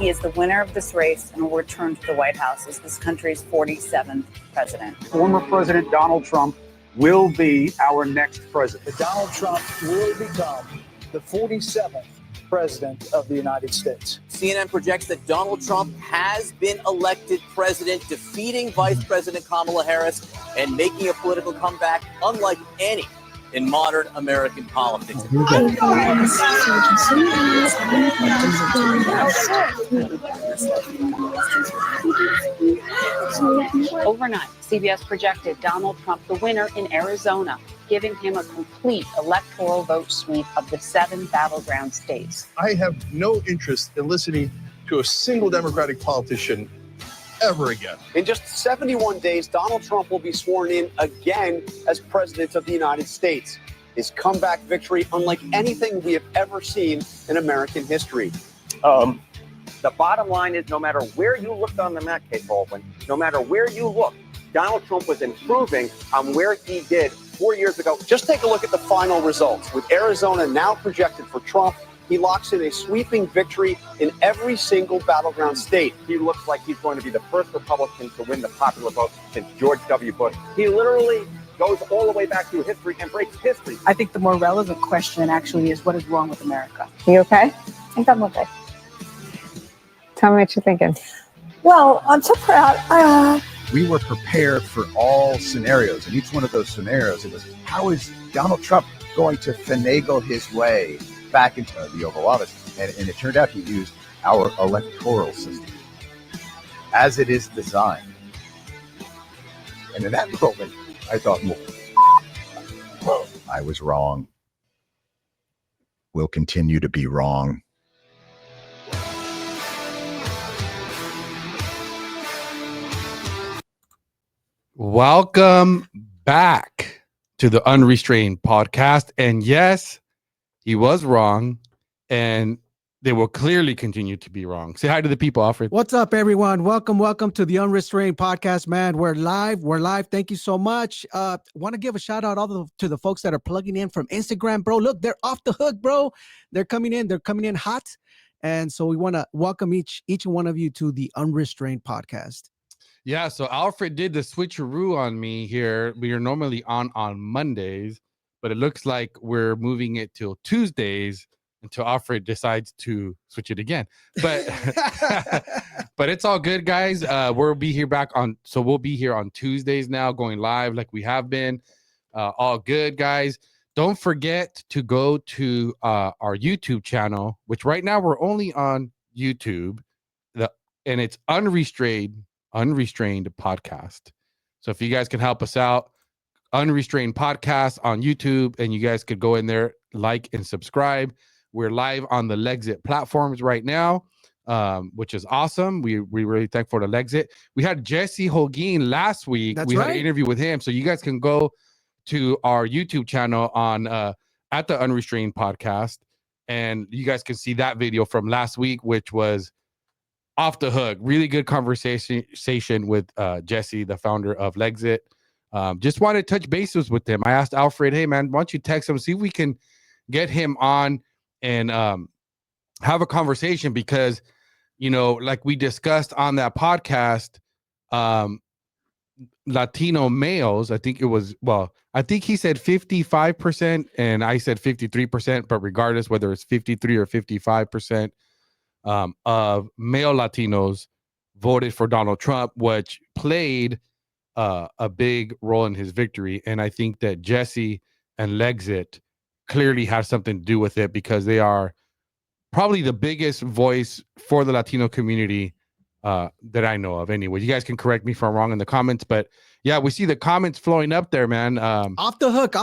he is the winner of this race and will return to the White House as this country's 47th president. Former President Donald Trump will be our next president. Donald Trump will become the 47th president of the United States. CNN projects that Donald Trump has been elected president, defeating Vice President Kamala Harris and making a political comeback unlike any in modern American politics. Overnight, CBS projected Donald Trump the winner in Arizona, giving him a complete electoral vote sweep of the 7 battleground states. I have no interest in listening to a single Democratic politician ever again. In just 71 days, Donald Trump will be sworn in again as president of the United States. His comeback victory, unlike anything we have ever seen in American history. The bottom line is, no matter where you looked on the map, Kate Baldwin, no matter where you looked, Donald Trump was improving on where he did 4 years ago. Just take a look at the final results. With Arizona now projected for Trump, he locks in a sweeping victory in every single battleground state. He looks like he's going to be the first Republican to win the popular vote since George W. Bush. He literally goes all the way back through history and breaks history. I think the more relevant question actually is, what is wrong with America? You okay? I think I'm okay. Tell me what you're thinking. Well, I'm so proud. We were prepared for all scenarios. And each one of those scenarios, it was, how is Donald Trump going to finagle his way back into the Oval Office? And it turned out he used our electoral system as it is designed. And in that moment, I thought, whoa, I was wrong. We'll continue to be wrong. Welcome back to the Unrestrained podcast. And yes, he was wrong, and they will clearly continue to be wrong. Say hi to the people, Alfred. What's up, everyone? Welcome to the Unrestrained podcast, man. We're live. Thank you so much. Want to give a shout out to the folks that are plugging in from Instagram, bro. Look, they're off the hook, bro. They're coming in hot. And so we want to welcome each one of you to the Unrestrained podcast. Yeah, so Alfred did the switcheroo on me here. We are normally on Mondays, but it looks like we're moving it till Tuesdays until Alfred decides to switch it again. But but it's all good, guys. We'll be here on Tuesdays now, going live like we have been. All good, guys. Don't forget to go to our YouTube channel, which right now we're only on YouTube, and it's Unrestrained podcast. So if you guys can help us out, Unrestrained podcast on YouTube, and you guys could go in there, like and subscribe. We're live on the Lexit platforms right now, which is awesome. We're really thankful to Lexit. We had Jesse Holguin last week. That's we right. had an interview with him, so you guys can go to our YouTube channel on at the Unrestrained podcast, and you guys can see that video from last week, which was off the hook. Really good conversation with Jesse, the founder of Lexit. Just wanted to touch bases with him. I asked Alfred, hey man, why don't you text him, see if we can get him on and have a conversation, because, you know, like we discussed on that podcast, Latino males, I think he said 55% and I said 53%, but regardless whether it's 53 or 55%, of male Latinos voted for Donald Trump, which played a big role in his victory. And I think that Jesse and Lexit clearly have something to do with it, because they are probably the biggest voice for the Latino community that I know of. Anyway, you guys can correct me if I'm wrong in the comments, but yeah, we see the comments flowing up there, man. Off the hook.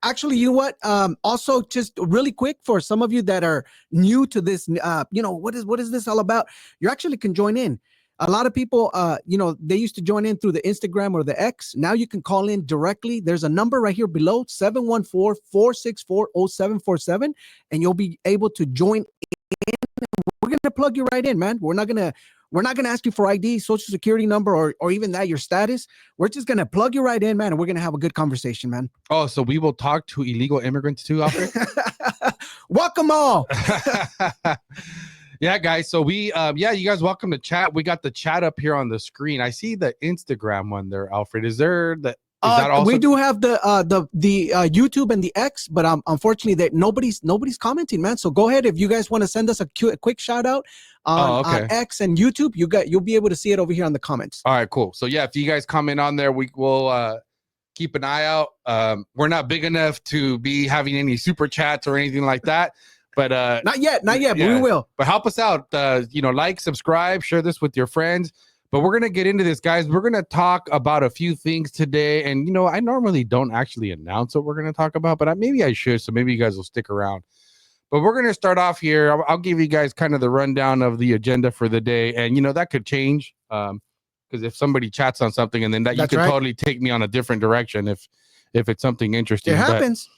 Actually, you know what? Also, just really quick, for some of you that are new to this, what is this all about? You actually can join in. A lot of people, they used to join in through the Instagram or the X. Now you can call in directly. There's a number right here below, 714-464-0747, and you'll be able to join in. We're going to plug you right in, man. We're not going to ask you for ID, social security number, or even that, your status. We're just going to plug you right in, man, and we're going to have a good conversation, man. Oh, so we will talk to illegal immigrants too, Alfred? Welcome all. Yeah, guys. So we, you guys welcome to chat. We got the chat up here on the screen. I see the Instagram one there, Alfred. Is that also? We do have the YouTube and the X, but unfortunately, that nobody's commenting, man. So go ahead if you guys want to send us a quick shout out on X and YouTube. You'll be able to see it over here on the comments. All right, cool. So yeah, if you guys comment on there, we will keep an eye out. We're not big enough to be having any super chats or anything like that. But not yet, but we will. But help us out. Like, subscribe, share this with your friends. But we're gonna get into this, guys. We're gonna talk about a few things today, and I normally don't actually announce what we're gonna talk about, but maybe I should, so maybe you guys will stick around. But we're gonna start off here. I'll give you guys kind of the rundown of the agenda for the day, and that could change because if somebody chats on something, and then you could totally take me on a different direction if it's something interesting. It happens.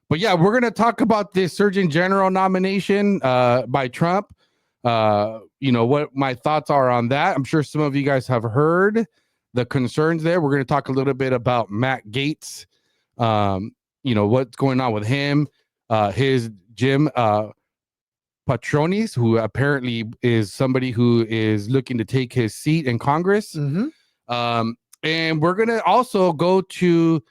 But yeah, we're going to talk about this Surgeon General nomination by Trump. What my thoughts are on that. I'm sure some of you guys have heard the concerns there. We're going to talk a little bit about Matt Gaetz, what's going on with him, his Jim Patronis, who apparently is somebody who is looking to take his seat in Congress. Mm-hmm. And we're going to also go to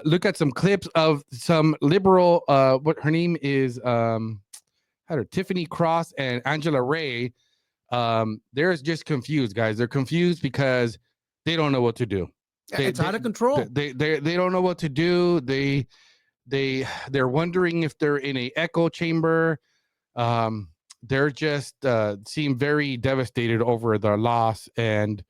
look at some clips of some liberal, what her name is, Tiffany Cross and Angela Ray. They're just confused, guys. They're confused because they don't know what to do. It's out of control. They don't know what to do. They're wondering if they're in a echo chamber. They're just seem very devastated over their loss, and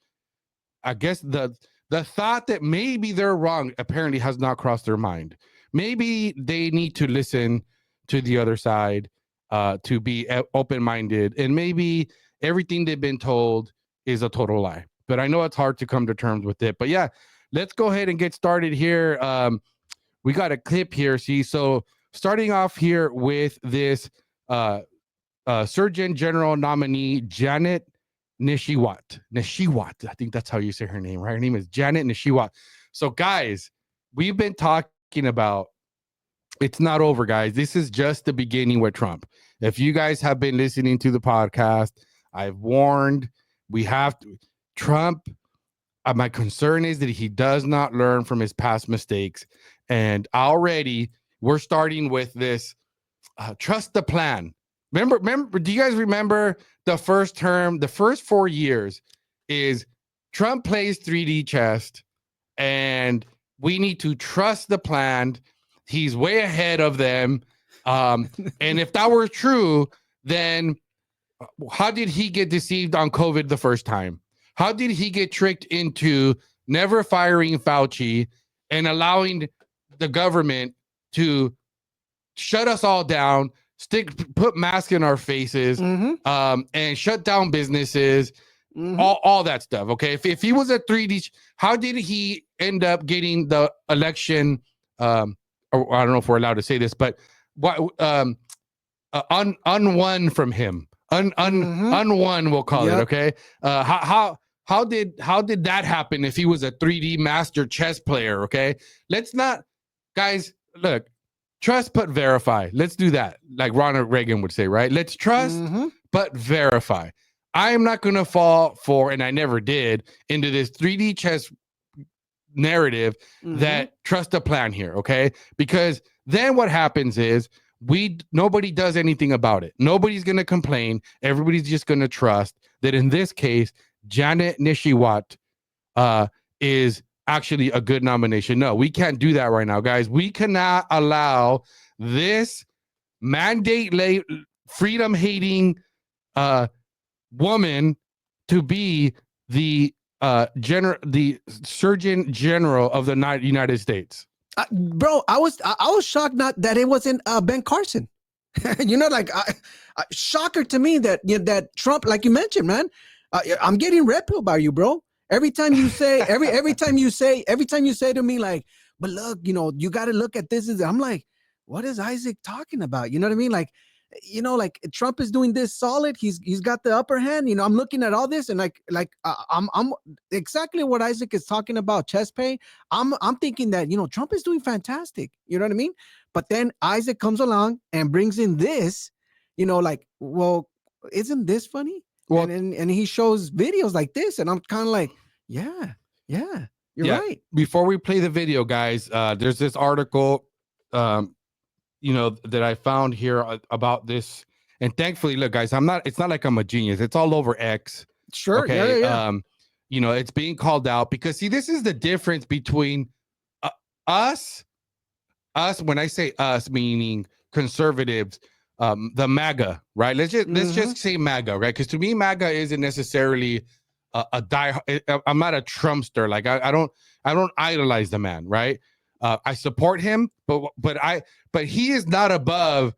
I guess the thought that maybe they're wrong apparently has not crossed their mind. Maybe they need to listen to the other side, to be open-minded, and maybe everything they've been told is a total lie. But I know it's hard to come to terms with it. But yeah, let's go ahead and get started here. We got a clip here. So starting off here with this Surgeon General nominee, Janet Nishiwat, I think that's how you say her name, right? Her name is Janet Nishiwat. So guys, we've been talking about, it's not over, guys. This is just the beginning with Trump. If you guys have been listening to the podcast, I've warned, Trump, my concern is that he does not learn from his past mistakes. And already we're starting with this, trust the plan. Remember, do you guys remember the first term, the first 4 years is Trump plays 3D chess and we need to trust the plan. He's way ahead of them. And if that were true, then how did he get deceived on COVID the first time? How did he get tricked into never firing Fauci and allowing the government to shut us all down, put masks in our faces, and shut down businesses, all that stuff. Okay, if he was a 3D, how did he end up getting the election? Or I don't know if we're allowed to say this, but what unwon from him, unwon, we'll call it. Okay, how did that happen? If he was a 3D master chess player, okay, let's not, guys. Look. Trust but verify. Let's do that. Like Ronald Reagan would say, right? Let's trust but verify. I am not going to fall for, and I never did, into this 3D chess narrative that trust the plan here, okay? Because then what happens is nobody does anything about it. Nobody's going to complain. Everybody's just going to trust that in this case, Janet Nishiwat is actually a good nomination. No, we can't do that right now, guys. We cannot allow this mandate freedom hating woman to be the Surgeon General of the United States. Bro, I was shocked not that it wasn't Ben Carson. Shocker to me that Trump, like you mentioned, man. I'm getting red pill by you, bro. Every time you say, every time you say to me, like, but look, you got to look at this. I'm like, what is Isaac talking about? You know what I mean? Like, Trump is doing this solid. He's got the upper hand. I'm looking at all this and I'm exactly what Isaac is talking about. Chess pay. I'm thinking that, Trump is doing fantastic. You know what I mean? But then Isaac comes along and brings in this, well, isn't this funny? Well, and he shows videos like this, and I'm kind of like, yeah, you're right. Before we play the video, guys, there's this article, that I found here about this. And thankfully, look, guys, it's not like I'm a genius. It's all over X. Sure. Okay. Yeah. It's being called out because, see, this is the difference between us, when I say us, meaning conservatives, the MAGA, right? Let's just say MAGA, right? Because to me, MAGA isn't necessarily I'm not a Trumpster. Like I don't idolize the man, right? I support him, but he is not above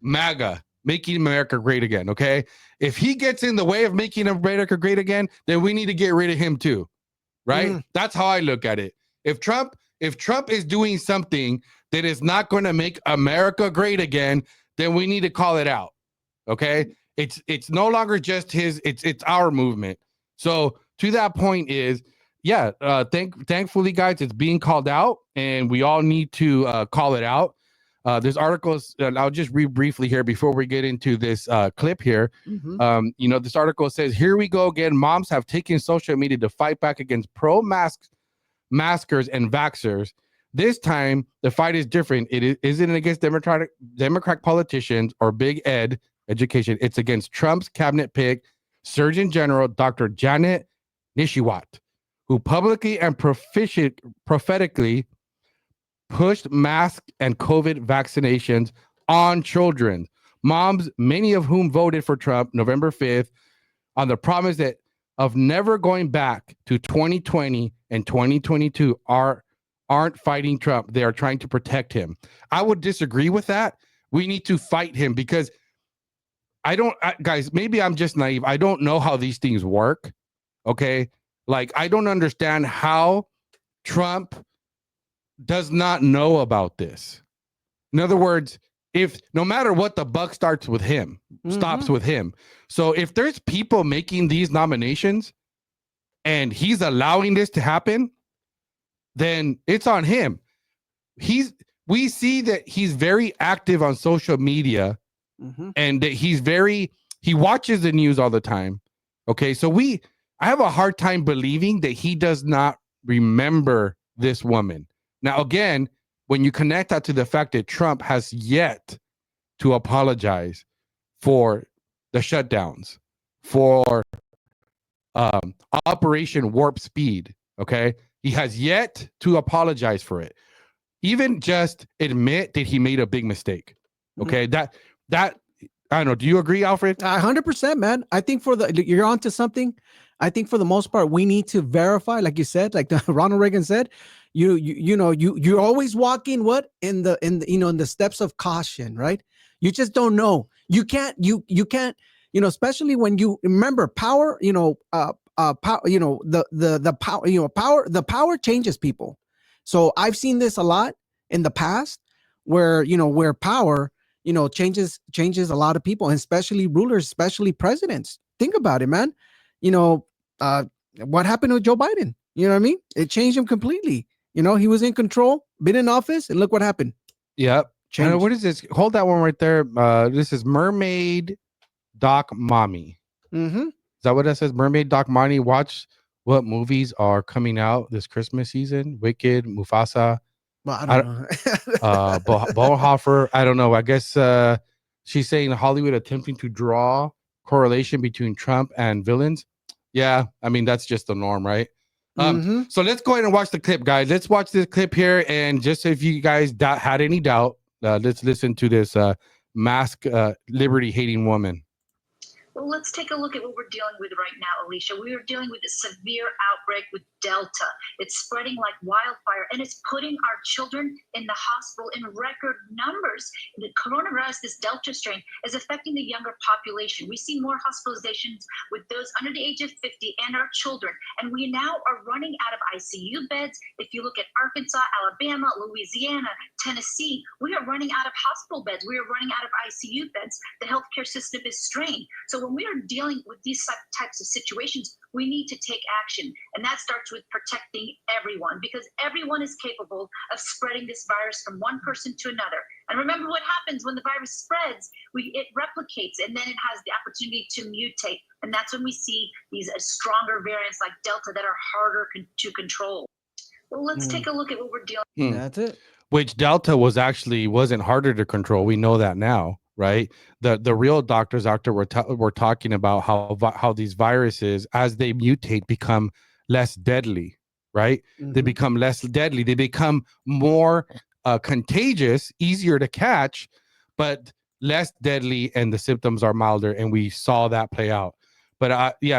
MAGA, making America great again. Okay, if he gets in the way of making America great again, then we need to get rid of him too, right? That's how I look at it. If Trump is doing something that is not going to make America great again, then we need to call it out. Okay, it's no longer just his. It's our movement. So to that point is, thankfully, guys, it's being called out, and we all need to call it out. There's articles, I'll just read briefly here before we get into this clip here. This article says, here we go again. Moms have taken social media to fight back against pro-maskers and vaxxers. This time, the fight is different. It isn't against Democratic politicians or Big Ed education. It's against Trump's cabinet pick, Surgeon General Dr. Janet Nishiwat, who publicly and prophetically pushed mask and COVID vaccinations on children. Moms, many of whom voted for Trump November 5th on the promise of never going back to 2020 and 2022 aren't fighting Trump. They are trying to protect him. I would disagree with that. We need to fight him because guys, maybe I'm just naive. I don't know how these things work. Okay. Like, I don't understand how Trump does not know about this. In other words, no matter what, the buck stops with him. So if there's people making these nominations and he's allowing this to happen, then it's on him. We see that he's very active on social media, and that he watches the news all the time. Okay, so I have a hard time believing that he does not remember this woman. Now, again, when you connect that to the fact that Trump has yet to apologize for the shutdowns, for Operation Warp Speed, okay? He has yet to apologize for it. Even just admit that he made a big mistake. Okay, that I don't know. Do you agree, Alfred? 100%, man. I think you're onto something. I think for the most part, we need to verify, like you said, like Ronald Reagan said, you're always walking in the steps of caution, right? You just don't know. You can't, especially when you remember power, the power changes people. So I've seen this a lot in the past where power, changes a lot of people, and especially rulers, especially presidents. Think about it, man. What happened with Joe Biden? You know what I mean? It changed him completely. He was in control, been in office, and look what happened. Yep. What is this? Hold that one right there. This is Mermaid Doc Mommy. Is that what that says? Mermaid Doc Mommy. Watch what movies are coming out this Christmas season. Wicked, Mufasa. Well, I don't know. Bonhoeffer. I don't know. I guess she's saying Hollywood attempting to draw correlation between Trump and villains. Yeah, I mean, that's just the norm, right? So let's go ahead and watch the clip, guys. Let's watch this clip here. And just if you guys had any doubt, let's listen to this mask liberty-hating woman. Well, let's take a look at what we're dealing with right now, Alicia. We are dealing with a severe outbreak with Delta. It's spreading like wildfire, and it's putting our children in the hospital in record numbers. The coronavirus, this Delta strain, is affecting the younger population. We see more hospitalizations with those under the age of 50 and our children. And we now are running out of ICU beds. If you look at Arkansas, Alabama, Louisiana, Tennessee, we are running out of hospital beds. We are running out of ICU beds. The healthcare system is strained. So when we are dealing with these types of situations, we need to take action. And that starts with protecting everyone, because everyone is capable of spreading this virus from one person to another. And remember what happens when the virus spreads, it replicates, and then it has the opportunity to mutate. And that's when we see these stronger variants like Delta that are harder to control. Well, let's take a look at what we're dealing with. That's it. Which Delta wasn't harder to control. We know that now, right? The real doctors out there were talking about how these viruses, as they mutate, become less deadly, right? They become less deadly. They become more contagious, easier to catch, but less deadly, and the symptoms are milder. And we saw that play out. But the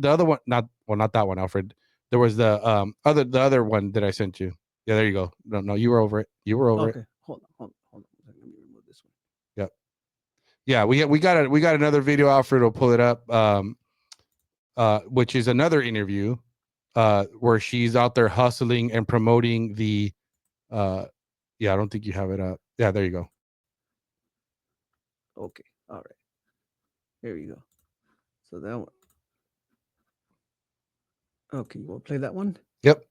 other one, not that one, Alfred. There was the other one that I sent you. Yeah, there you go. No, you were over it. You were over it. Hold on. Let me remove this one. Yep. Yeah, we got another video. Alfred will pull it up. Which is another interview, where she's out there hustling and promoting the. I don't think you have it up. Yeah, there you go. Okay. All right. Here you go. So that one. Okay, you want to play that one? Yep.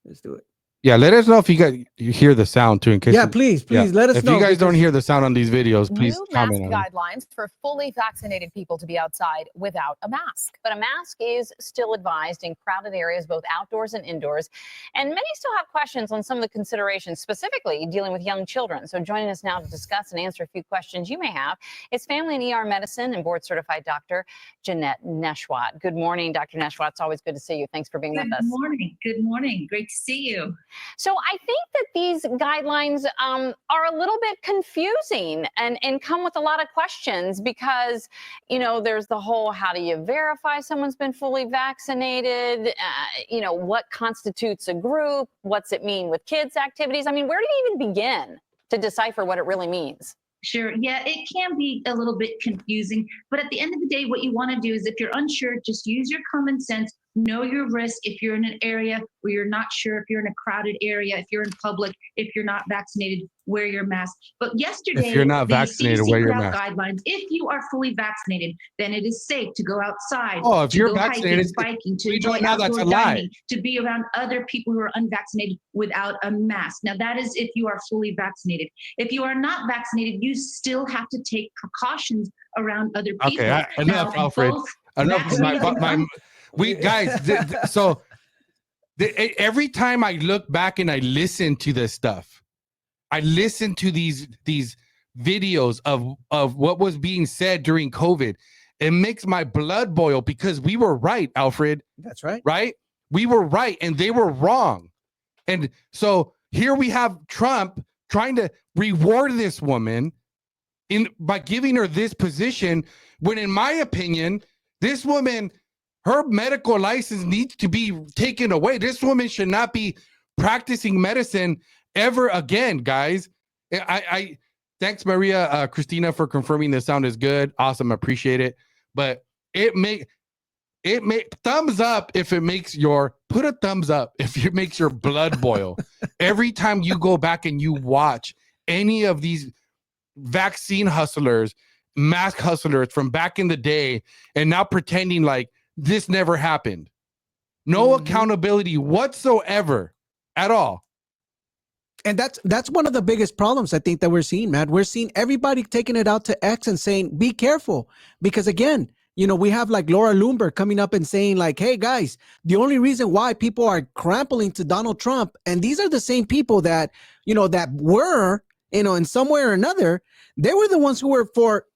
Let's do it. Yeah, let us know if you hear the sound too. In case please let us know. If you guys don't hear the sound on these videos, please comment on it. Guidelines for fully vaccinated people to be outside without a mask. But a mask is still advised in crowded areas, both outdoors and indoors. And many still have questions on some of the considerations, specifically dealing with young children. So joining us now to discuss and answer a few questions you may have is family and ER medicine and board certified Dr. Jeanette Nishiwat. Good morning, Dr. Nishiwat. It's always good to see you. Thanks for being with us. Good morning. Good morning. Great to see you. So I think that these guidelines are a little bit confusing and come with a lot of questions because, there's the whole, how do you verify someone's been fully vaccinated? What constitutes a group? What's it mean with kids' activities? I mean, where do you even begin to decipher what it really means? Sure. Yeah, it can be a little bit confusing. But at the end of the day, what you want to do is if you're unsure, just use your common sense. Know your risk if you're in an area where you're not sure, if you're in a crowded area, if you're in public, if you're not vaccinated, wear your mask. But yesterday, if you're not vaccinated, wear your mask. Guidelines. If you are fully vaccinated, then it is safe to go outside. Oh, if you're vaccinated, biking, to enjoy outdoor dining, to be around other people who are unvaccinated without a mask. Now, that is if you are fully vaccinated. If you are not vaccinated, you still have to take precautions around other people. Okay, enough, Alfred. Enough. We guys, so every time I look back and I listen to this stuff, I listen to these videos of what was being said during COVID. It makes my blood boil because we were right, Alfred. That's right. Right? We were right and they were wrong. And so here we have Trump trying to reward this woman by giving her this position when, in my opinion, this woman, her medical license needs to be taken away. This woman should not be practicing medicine ever again, guys. I thanks, Maria Christina, for confirming the sound is good. Awesome, appreciate it. But it make thumbs up if it makes put a thumbs up if it makes your blood boil. Every time you go back and you watch any of these vaccine hustlers, mask hustlers from back in the day, and now pretending like this never happened. No accountability whatsoever at all. And that's one of the biggest problems I think that we're seeing, man. We're seeing everybody taking it out to X and saying, be careful. Because again, we have like Laura Loomer coming up and saying like, hey guys, the only reason why people are crampling to Donald Trump, and these are the same people that, that were, in some way or another, they were the ones who were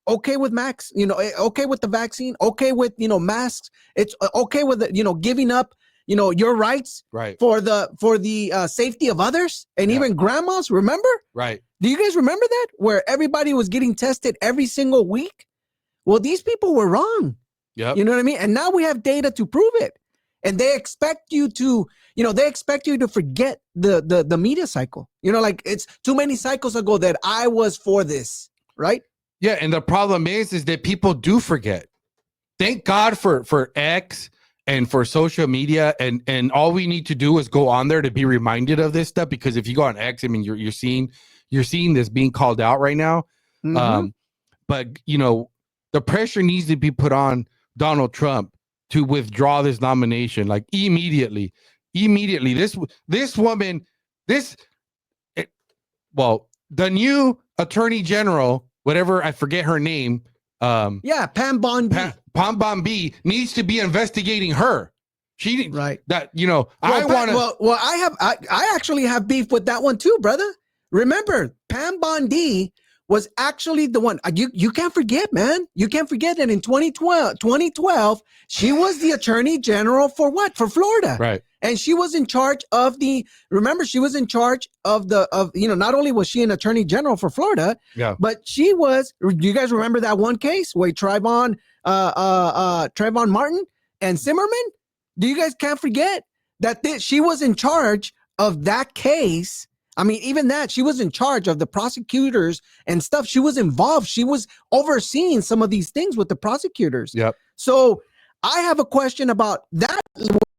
okay with max, okay with the vaccine, okay with, masks. It's okay with, giving up, your rights for the safety of others and even grandmas. Remember? Right. Do you guys remember that? Where everybody was getting tested every single week? Well, these people were wrong. Yeah. You know what I mean? And now we have data to prove it. And they expect you to, forget the media cycle. Like it's too many cycles ago that I was for this, right? Yeah, and the problem is that people do forget. Thank God for X and for social media, and all we need to do is go on there to be reminded of this stuff. Because if you go on X, I mean, you're seeing this being called out right now. But the pressure needs to be put on Donald Trump to withdraw this nomination, like immediately. This woman, the new attorney general, whatever, I forget her name. Yeah, Pam Bondi. Pam Bondi needs to be investigating her. She right. That I want to. Well, I actually have beef with that one too, brother. Remember, Pam Bondi was actually the one. You can't forget, man. You can't forget that in 2012, she was the attorney general for what? For Florida, right? And she was in charge of remember, she was in charge of not only was she an attorney general for Florida, yeah, but she was, do you guys remember that one case where Trayvon Martin and Zimmerman? Do you guys can't forget that she was in charge of that case? I mean, even that, she was in charge of the prosecutors and stuff. She was involved. She was overseeing some of these things with the prosecutors. Yep. So I have a question about that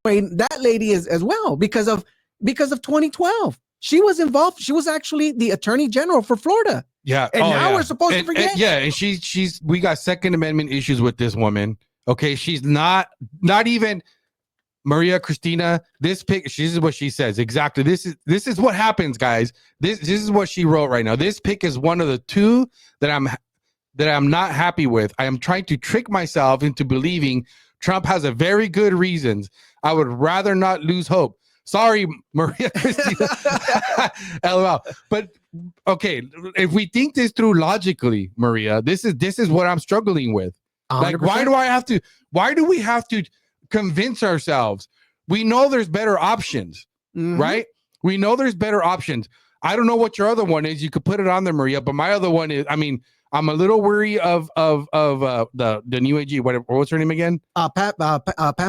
lady as well because of 2012. She was involved. She was actually the attorney general for Florida. Yeah. And now we're supposed to forget. And she's we got Second Amendment issues with this woman. Okay. She's not even Maria Cristina. This is what she says. Exactly. This is what happens, guys. This is what she wrote right now. This pick is one of the two that I'm not happy with. I am trying to trick myself into believing Trump has a very good reasons. I would rather not lose hope. Sorry, Maria Cristina. LOL. But okay, if we think this through logically, Maria, this is what I'm struggling with. 100%. Like, why do we have to convince ourselves? We know there's better options, right? We know there's better options. I don't know what your other one is. You could put it on there, Maria, but my other one is, I mean, I'm a little worried of the new AG. What's her name again? Pam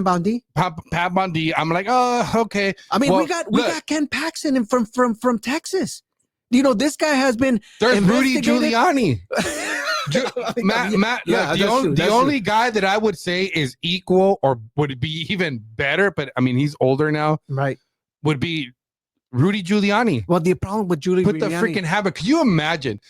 Bondi. Pam Bondi. I'm like, oh, okay. I mean, we got Ken Paxton from Texas. You know, this guy has been. There's Rudy Giuliani. Matt, the only guy that I would say is equal or would be even better, but I mean, he's older now, right? Would be Rudy Giuliani. Well, the problem with Giuliani, put the freaking havoc. Can you imagine?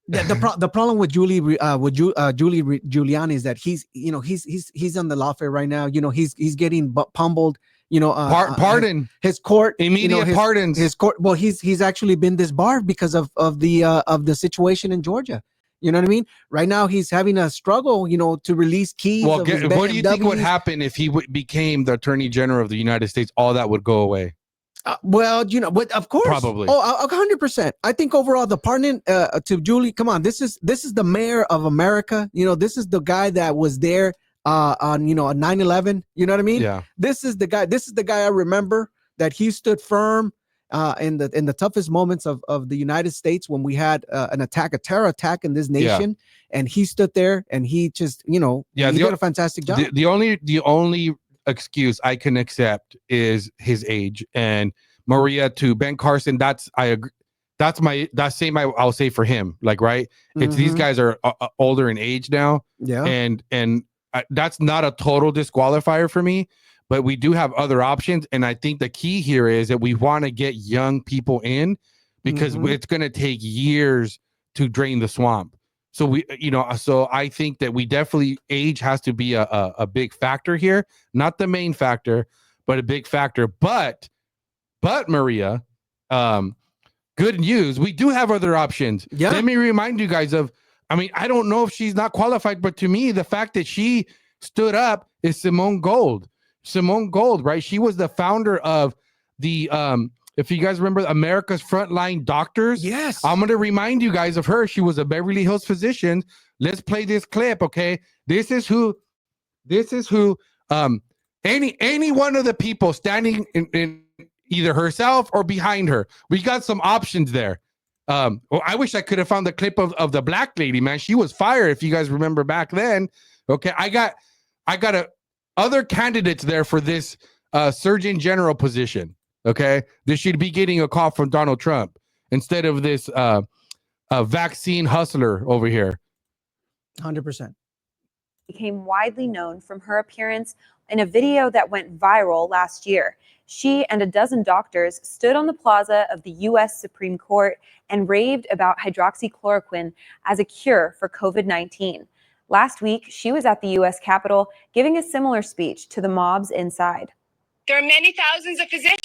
The problem with Julie Giuliani is that he's on the lawfare right now. You know, he's getting pummeled. You know, pardon his court, immediate pardons. His court. Well, he's actually been disbarred because of the situation in Georgia. You know what I mean? Right now, he's having a struggle, to release keys. Well, what do you think would happen if he became the Attorney General of the United States? All that would go away. Well, but of course, probably. Oh, 100%. I think overall, the pardon to Julie. Come on, this is the mayor of America. This is the guy that was there on 9/11. You know what I mean? Yeah. This is the guy. This is the guy I remember that he stood firm in the toughest moments of the United States when we had a terror attack in this nation, and he stood there and he just he did a fantastic job. The only excuse I can accept is his age, and Maria to Ben Carson. I agree. I'll say for him. Like, right? It's these guys are older in age now. Yeah, and that's not a total disqualifier for me. But we do have other options, and I think the key here is that we want to get young people in because it's going to take years to drain the swamp. So so I think that we definitely age has to be a big factor here, not the main factor, but a big factor. But Maria, good news, we do have other options. Yeah. Let me remind you guys of. I mean, I don't know if she's not qualified, but to me, the fact that she stood up is Simone Gold. Simone Gold, right? She was the founder of the if you guys remember, America's Frontline Doctors. Yes. I'm going to remind you guys of her. She was a Beverly Hills physician. Let's play this clip, okay? This is who any one of the people standing in either herself or behind her. We got some options there. Well, I wish I could have found the clip of the black lady, man. She was fire, if you guys remember back then. Okay, I got other candidates there for this Surgeon General position. Okay, they should be getting a call from Donald Trump instead of this vaccine hustler over here. 100%. Became widely known from her appearance in a video that went viral last year. She and a dozen doctors stood on the plaza of the U.S. Supreme Court and raved about hydroxychloroquine as a cure for COVID-19. Last week, she was at the U.S. Capitol giving a similar speech to the mobs inside. There are many thousands of physicians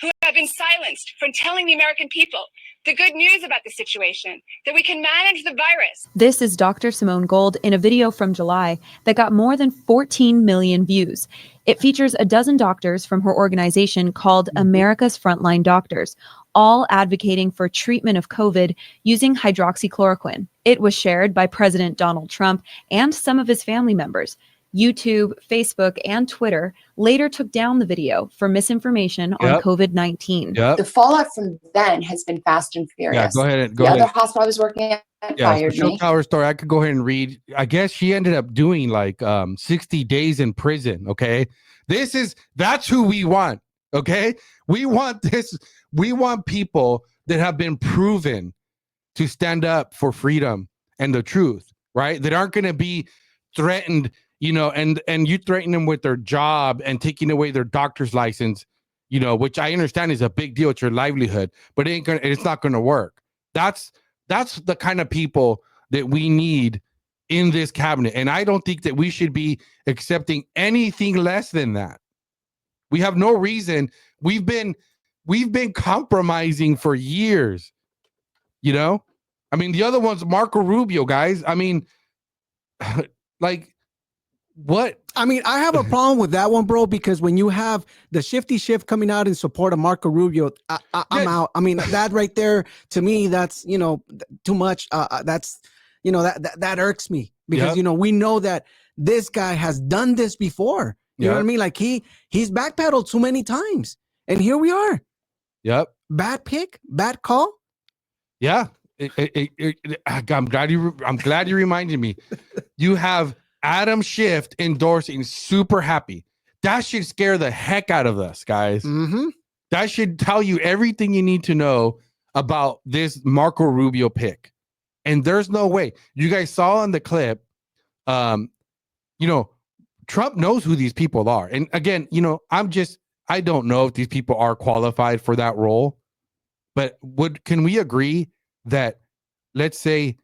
who have have been silenced from telling the American people the good news about the situation, that we can manage the virus. This is Dr. Simone Gold in a video from July that got more than 14 million views. It features a dozen doctors from her organization called America's Frontline Doctors, all advocating for treatment of COVID using hydroxychloroquine. It was shared by President Donald Trump and some of his family members. YouTube, Facebook, and Twitter later took down the video for misinformation on COVID-19. The fallout from then has been fast and furious. Yeah, go ahead. The other hospital I was working at fired Michelle me. Tower story. I could go ahead and read. I guess she ended up doing like 60 days in prison. Okay. That's who we want. Okay. We want this. We want people that have been proven to stand up for freedom and the truth, right? That aren't going to be threatened, and you threaten them with their job and taking away their doctor's license, which I understand is a big deal. It's your livelihood, but it's not going to work. That's the kind of people that we need in this cabinet. And I don't think that we should be accepting anything less than that. We have no reason. We've been compromising for years, I mean, the other one's Marco Rubio, guys. I mean, like, what? I mean, I have a problem with that one, bro, because when you have the Shifty Schiff coming out in support of Marco Rubio, I'm out. I mean, that right there, to me, that's, too much. That's, that irks me because, we know that this guy has done this before. You know what I mean? Like he's backpedaled too many times. And here we are. Yep. Bad pick, bad call. Yeah. I'm glad you reminded me. You have Adam Schiff endorsing, super happy. That should scare the heck out of us, guys. That should tell you everything you need to know about this Marco Rubio pick. And there's no way. You guys saw in the clip, Trump knows who these people are. And again, I don't know if these people are qualified for that role. But can we agree that, let's say,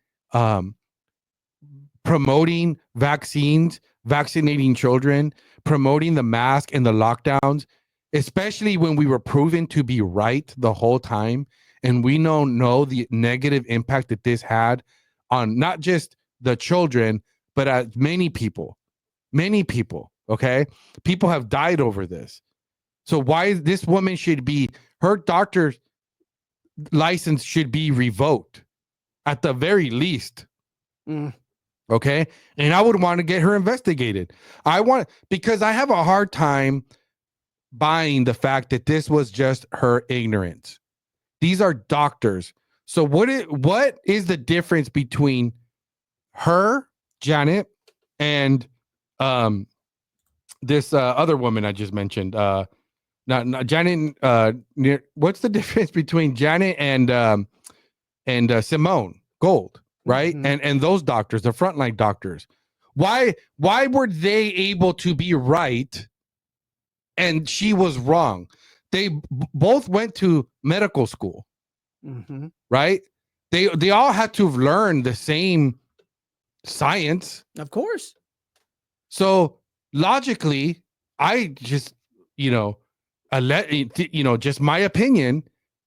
promoting vaccines, vaccinating children, promoting the mask and the lockdowns, especially when we were proven to be right the whole time, and we know the negative impact that this had on not just the children, but many people, okay? People have died over this. So why this woman her doctor's license should be revoked at the very least. Okay. And I would want to get her investigated. Because I have a hard time buying the fact that this was just her ignorance. These are doctors. So what is the difference between her, Janet, and this other woman I just mentioned? Not Janet. What's the difference between Janet and Simone Gold, right? And those doctors, the frontline doctors. Why were they able to be right and she was wrong? They both went to medical school, right? They all had to have learned the same science, of course. So logically, I just just my opinion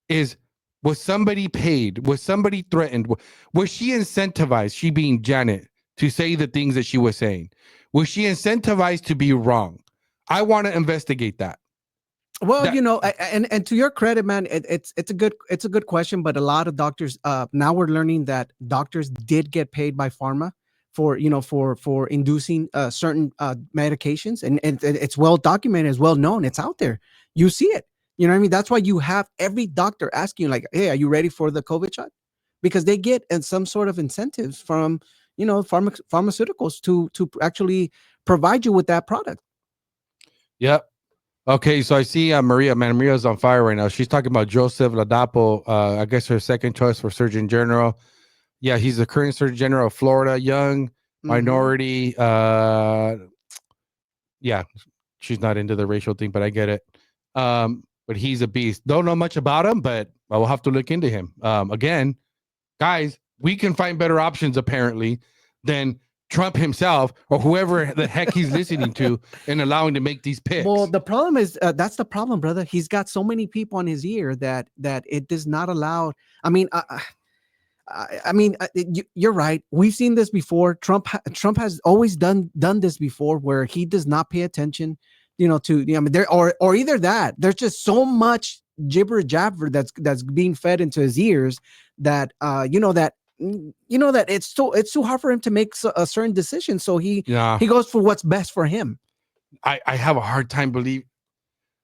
is, was somebody paid? Was somebody threatened? Was she incentivized, she being Janet, to say the things that she was saying? Was she incentivized to be wrong? I want to investigate that. Well, and to your credit, man, it's a good question, but a lot of doctors now we're learning that doctors did get paid by pharma for inducing certain medications, and it's well documented, it's well known, it's out there. You see it. You know what I mean? That's why you have every doctor asking you, like, hey, are you ready for the COVID shot? Because they get some sort of incentives from, pharmaceuticals to actually provide you with that product. Yep. Okay, so I see Maria. Man, Maria's on fire right now. She's talking about Joseph Ladapo. I guess her second choice for Surgeon General. Yeah, he's the current Surgeon General of Florida, young, minority. Yeah, she's not into the racial thing, but I get it. But he's a beast. Don't know much about him, but I will have to look into him. Again, guys, we can find better options apparently than Trump himself or whoever the heck he's listening to and allowing to make these picks. Well, the problem is that's the problem, brother. He's got so many people on his ear that it does not allow. I mean, you're right. We've seen this before. Trump has always done this before, where he does not pay attention, or either that there's just so much gibber jabber that's being fed into his ears that that it's too hard for him to make a certain decision. So he goes for what's best for him. I have a hard time believing.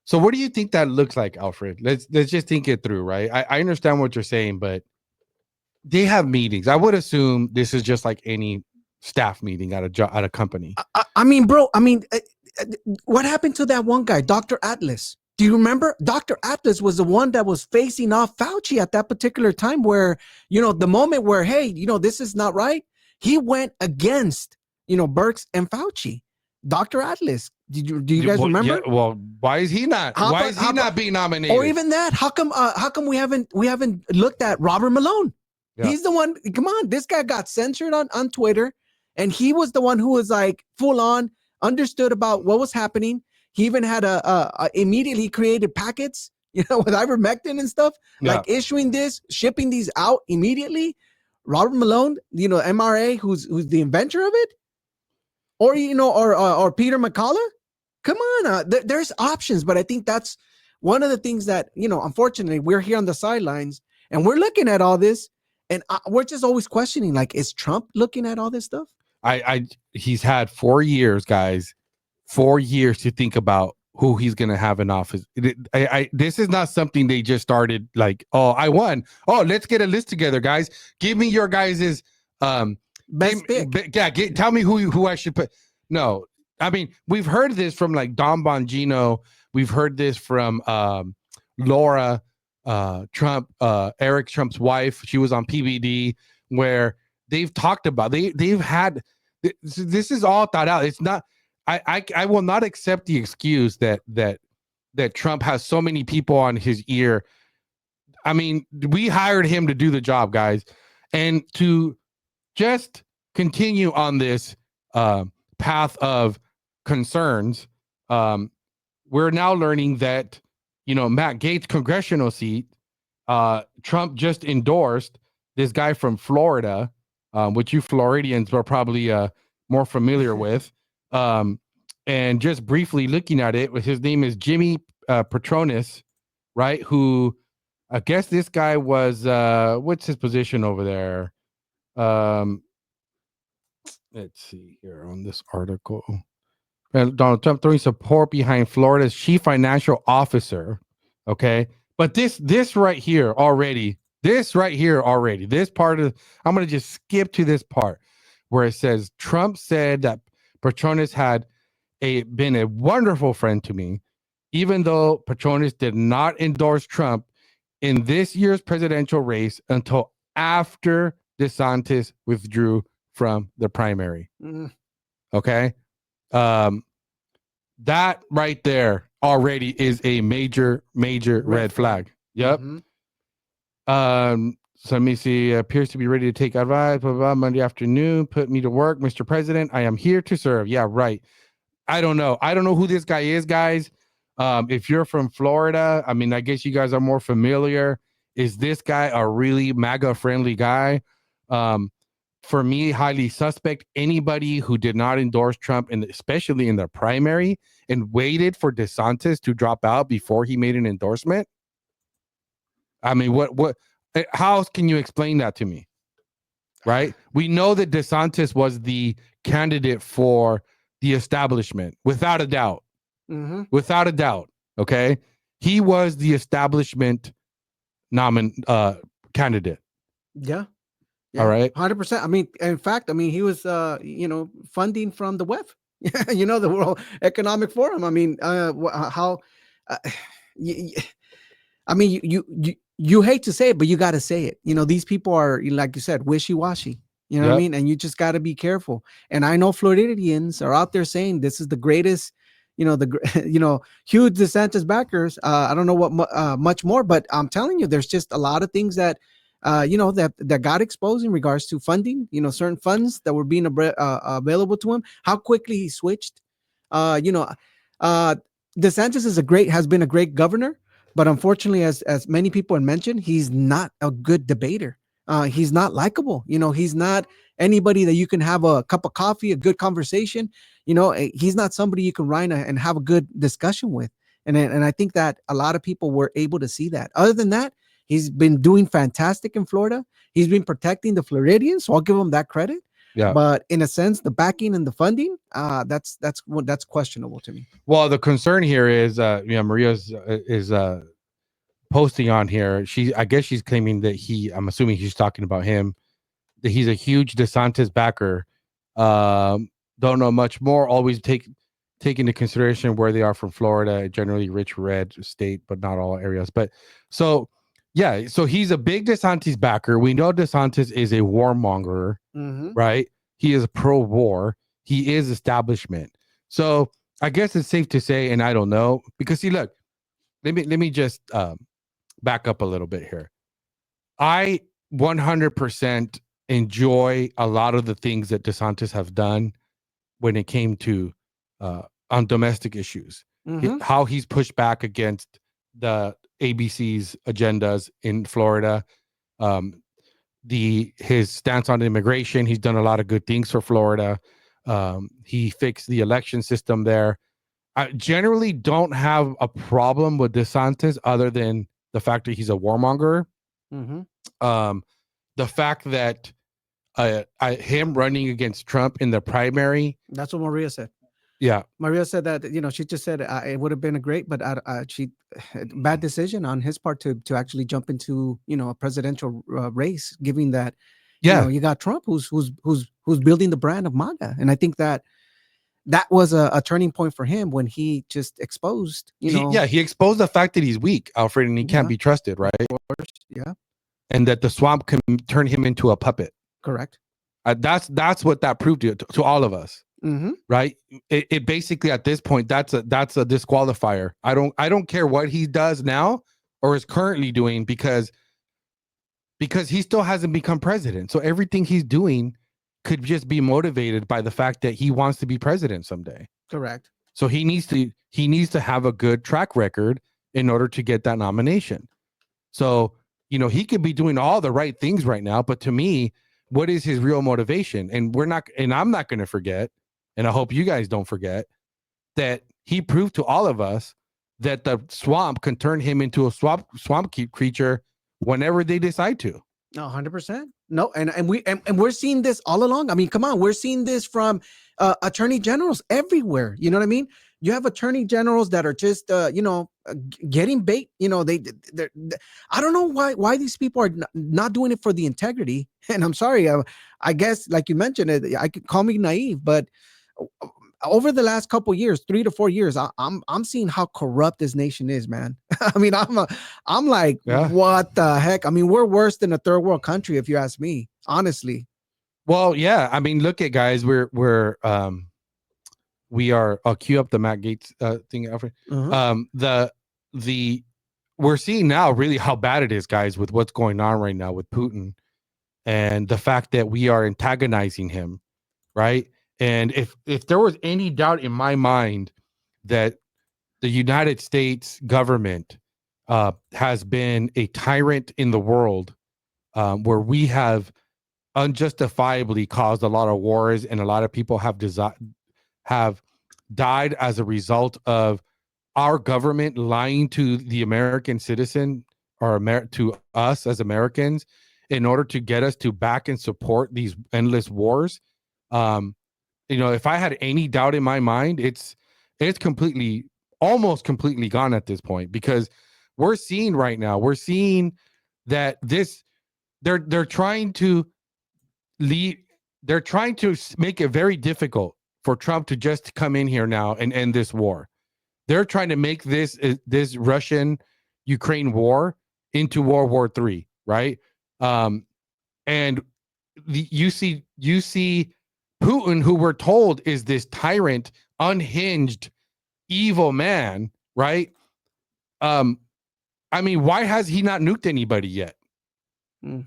So what do you think that looks like, Alfred? Let's just think it through, right? I understand what you're saying, but they have meetings. I would assume this is just like any staff meeting at a company. I mean, bro. I mean, what happened to that one guy, Dr. Atlas? Do you remember? Dr. Atlas was the one that was facing off Fauci at that particular time where, the moment where, hey, this is not right. He went against, Birx and Fauci. Dr. Atlas. Do you guys remember? Yeah, well, why is he not? Why is he not being nominated? Or even that? How come we haven't looked at Robert Malone? Yeah. He's the one. Come on, this guy got censored on Twitter, and he was the one who was like full on understood about what was happening. He even had immediately created packets, with ivermectin and stuff, like issuing this, shipping these out immediately. Robert Malone, MRA, who's the inventor of it, or or Peter McCullough. Come on, there's options, but I think that's one of the things that unfortunately we're here on the sidelines and we're looking at all this, and we're just always questioning, like, is Trump looking at all this stuff? He's had 4 years, guys. 4 years to think about who he's going to have in office. This is not something they just started like, oh, I won. Oh, let's get a list together, guys. Give me your guys's best pick. Tell me who I should put. No, I mean, we've heard this from like Don Bongino. We've heard this from Laura Trump, Eric Trump's wife. She was on PBD, where they've talked about, they've had, this is all thought out. It's not, I will not accept the excuse that Trump has so many people on his ear. I mean, we hired him to do the job, guys, and to just continue on this path of concerns. We're now learning that, Matt Gaetz' congressional seat, Trump just endorsed this guy from Florida, which you Floridians are probably more familiar with. And just briefly looking at it, his name is Jimmy Petronis, right? Who, I guess this guy was, what's his position over there? Let's see here on this article. Donald Trump throwing support behind Florida's chief financial officer. Okay. But this right here already, this part of, I'm going to just skip to this part where it says Trump said that Petronis had been a wonderful friend to me, even though Petronis did not endorse Trump in this year's presidential race until after DeSantis withdrew from the primary. Okay. That right there already is a major red flag. Yep. So let me see. Appears to be ready to take advice. Blah, blah, blah, Monday afternoon. Put me to work, Mr. President. I am here to serve. Yeah, right. I don't know who this guy is, guys. If you're from Florida, I mean, I guess you guys are more familiar. Is this guy a really MAGA-friendly guy? For me, highly suspect. Anybody who did not endorse Trump, and especially in the primary, and waited for DeSantis to drop out before he made an endorsement. I mean, what? How else can you explain that to me? Right? We know that DeSantis was the candidate for the establishment, without a doubt. Without a doubt. Okay. He was the establishment candidate. Yeah. All right. 100%. I mean, in fact, he was, funding from the WEF, the World Economic Forum. I mean, you hate to say it, but you got to say it. These people are, like you said, wishy-washy. You know what I mean? And you just got to be careful. And I know Floridians are out there saying this is the greatest, huge DeSantis backers. I don't know what much more, but I'm telling you, there's just a lot of things that that got exposed in regards to funding, certain funds that were being available to him, how quickly he switched. DeSantis has been a great governor, but unfortunately, as many people have mentioned, he's not a good debater. He's not likable. He's not anybody that you can have a cup of coffee, a good conversation. He's not somebody you can ride and have a good discussion with. And I think that a lot of people were able to see that. Other than that, he's been doing fantastic in Florida. He's been protecting the Floridians, so I'll give him that credit. Yeah. But in a sense, the backing and the funding, that's questionable to me. Well, the concern here is, Maria is posting on here. I guess she's claiming that I'm assuming she's talking about him, that he's a huge DeSantis backer. Don't know much more. Always take into consideration where they are from Florida, generally rich red state, but not all areas. But so he's a big DeSantis backer. We know DeSantis is a warmonger, right? He is pro-war. He is establishment. So I guess it's safe to say, and I don't know, because see, look, let me just back up a little bit here. I 100% enjoy a lot of the things that DeSantis have done when it came to on domestic issues. How he's pushed back against the ABC's agendas in Florida, his stance on immigration. He's done a lot of good things for Florida. He fixed the election system there. I generally don't have a problem with DeSantis other than the fact that he's a warmonger. The fact that him running against Trump in the primary. That's what Maria said. Yeah. Maria said that, she just said it would have been but bad decision on his part to actually jump into, a presidential race, given that, you got Trump who's building the brand of MAGA. And I think that was a turning point for him when he just exposed, he exposed the fact that he's weak, Alfred, and he can't be trusted, right? Yeah. And that the swamp can turn him into a puppet. Correct. That's what that proved to all of us. Right. It basically at this point, that's a disqualifier. I don't care what he does now or is currently doing because he still hasn't become president. So everything he's doing could just be motivated by the fact that he wants to be president someday. Correct. So he needs to have a good track record in order to get that nomination. So, he could be doing all the right things right now, but to me, what is his real motivation? And I'm not going to forget, and I hope you guys don't forget, that he proved to all of us that the swamp can turn him into a swamp creature whenever they decide to. No, 100%. No, and we're seeing this all along. I mean, come on, we're seeing this from attorney generals everywhere. You know what I mean? You have attorney generals that are just getting bait. They're I don't know why these people are not doing it for the integrity. And I'm sorry, I guess like you mentioned it, I could call me naive, but over the last couple of years, 3 to 4 years, I'm seeing how corrupt this nation is, man. I mean, I'm like, what the heck? I mean, we're worse than a third world country, if you ask me, honestly. Well, yeah. I mean, look at guys, we are. I'll cue up the Matt Gaetz thing, Alfred. We're seeing now really how bad it is, guys, with what's going on right now with Putin, and the fact that we are antagonizing him, right? And if there was any doubt in my mind that the United States government has been a tyrant in the world, where we have unjustifiably caused a lot of wars and a lot of people have died as a result of our government lying to the American citizen or to us as Americans in order to get us to back and support these endless wars. If I had any doubt in my mind, it's almost completely gone at this point, because we're seeing that they're trying to make it very difficult for Trump to just come in here now and end this war. They're trying to make this Russian-Ukraine war into World War III, right? And you see Putin, who we're told is this tyrant, unhinged, evil man, right? I mean, why has he not nuked anybody yet?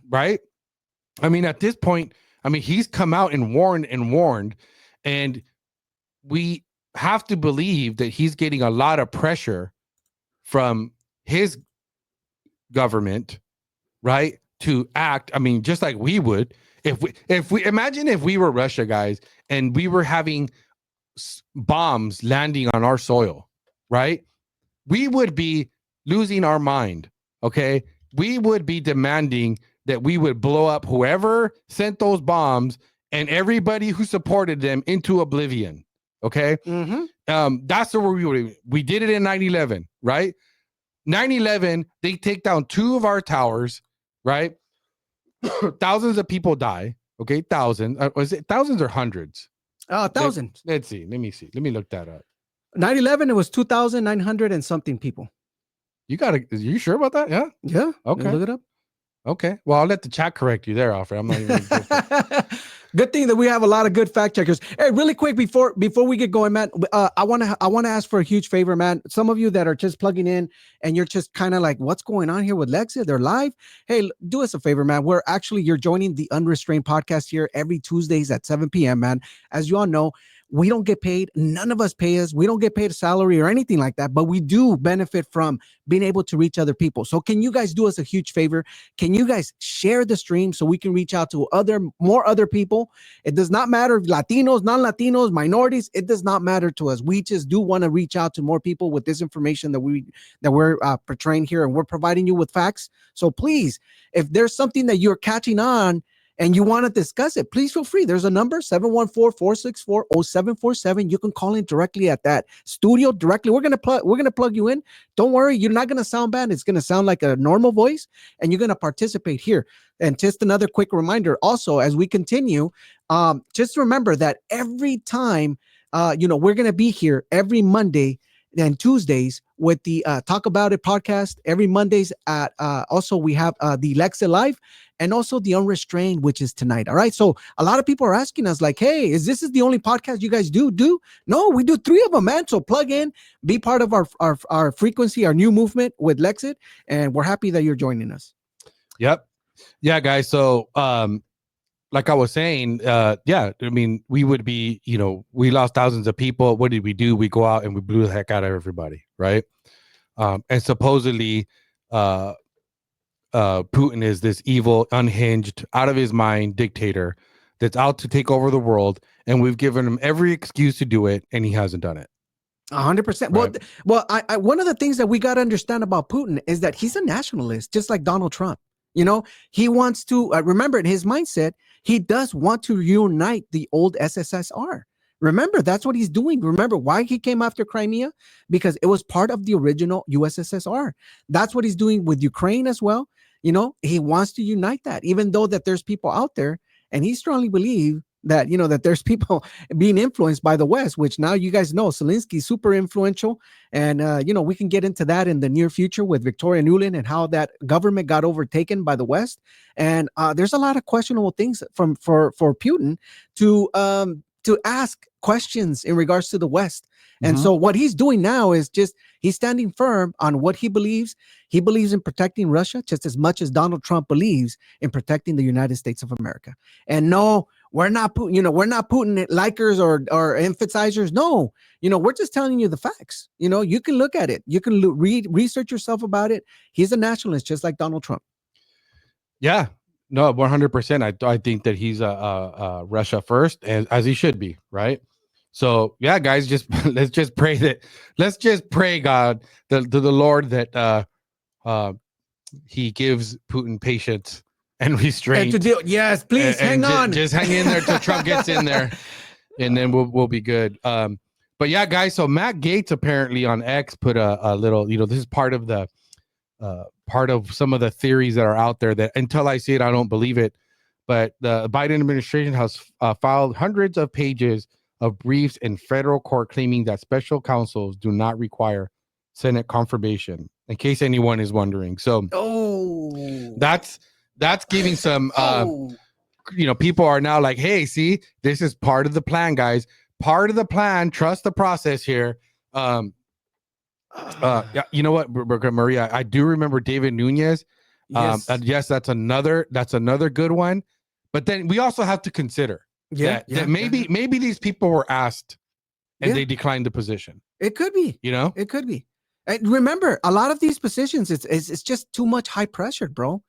right? I mean, at this point, I mean, he's come out and warned, and we have to believe that he's getting a lot of pressure from his government, right, to act. I mean, just like we would if we imagine if we were Russia, guys, and we were having bombs landing on our soil, right? We would be losing our mind. Okay, we would be demanding that we would blow up whoever sent those bombs and everybody who supported them into oblivion. Okay. That's where we did it in 9/11, right? 9/11, they take down 2 of our towers, right? Thousands of people die. Okay, thousands. Was it thousands or hundreds? Thousands. Let's see. Let me see. Let me look that up. 9/11, it was 2,900 and something people. Are you sure about that? Yeah. Yeah. Okay. Look it up. Okay. Well, I'll let the chat correct you there, Alfred. I'm not even. Good thing that we have a lot of good fact checkers. Hey, really quick before we get going, man, I want to ask for a huge favor, man. Some of you that are just plugging in and you're just kind of like, what's going on here with Lexi? They're live. Hey, do us a favor, man. You're joining the Unrestrained podcast here every Tuesdays at 7 p.m., man. As you all know, we don't get paid. None of us pay us. We don't get paid a salary or anything like that, but we do benefit from being able to reach other people. So can you guys do us a huge favor? Can you guys share the stream so we can reach out to more other people? It does not matter, Latinos, non-Latinos, minorities. It does not matter to us. We just do want to reach out to more people with this information that we're portraying here, and we're providing you with facts. So please, if there's something that you're catching on and you want to discuss it, please feel free. There's a number, 714-464-0747. You can call in directly at that studio directly. We're gonna plug you in. Don't worry, you're not gonna sound bad. It's gonna sound like a normal voice, and you're gonna participate here. And just another quick reminder, also, as we continue, just remember that every time, we're gonna be here every Monday and Tuesdays with the Talk About It podcast. Every Mondays at also we have the Lexa Live and also the Unrestrained, which is tonight. All right. So a lot of people are asking us like, hey, is this the only podcast you guys do? No, we do 3 of them, man. So plug in, be part of our frequency, our new movement with Lexit, and we're happy that you're joining us. Yep. Yeah, guys. So like I was saying, I mean, we would be, we lost thousands of people. What did we do? We go out and we blew the heck out of everybody, right? And supposedly Putin is this evil, unhinged, out of his mind dictator that's out to take over the world, and we've given him every excuse to do it, and he hasn't done it. 100%. Right. Well, I one of the things that we got to understand about Putin is that he's a nationalist, just like Donald Trump. He wants to remember in his mindset, he does want to reunite the old SSSR. Remember, that's what he's doing. Remember why he came after Crimea? Because it was part of the original USSR. That's what he's doing with Ukraine as well. He wants to unite that, even though that there's people out there, and he strongly believes that, that there's people being influenced by the West, which now you guys know Zelensky's super influential. And, we can get into that in the near future with Victoria Nuland and how that government got overtaken by the West. And there's a lot of questionable things for Putin to ask questions in regards to the West. And so what he's doing now is he's standing firm on what he believes. He believes in protecting Russia just as much as Donald Trump believes in protecting the United States of America. And no, we're not Putin likers or emphasizers. No, we're just telling you the facts. You can look at it. You can research yourself about it. He's a nationalist, just like Donald Trump. Yeah. No, 100%. I think that he's a Russia first, as he should be, right? So yeah, guys, let's just pray God to the Lord that he gives Putin patience and restraint. Yes, please hang on. Just hang in there till Trump gets in there, and then we'll be good. But yeah, guys. So Matt Gaetz apparently on X put a little. This is part of the. Part of some of the theories that are out there that until I see it, I don't believe it. But the Biden administration has filed hundreds of pages of briefs in federal court claiming that special counsels do not require Senate confirmation, in case anyone is wondering. So that's giving some, people are now like, hey, see, this is part of the plan, guys. Part of the plan. Trust the process here. You know what, Maria, I do remember David Nunes Yes, that's another good one. But then we also have to consider that maybe these people were asked and they declined the position. It could be. It could be. And remember, a lot of these positions, it's just too much high pressure, bro.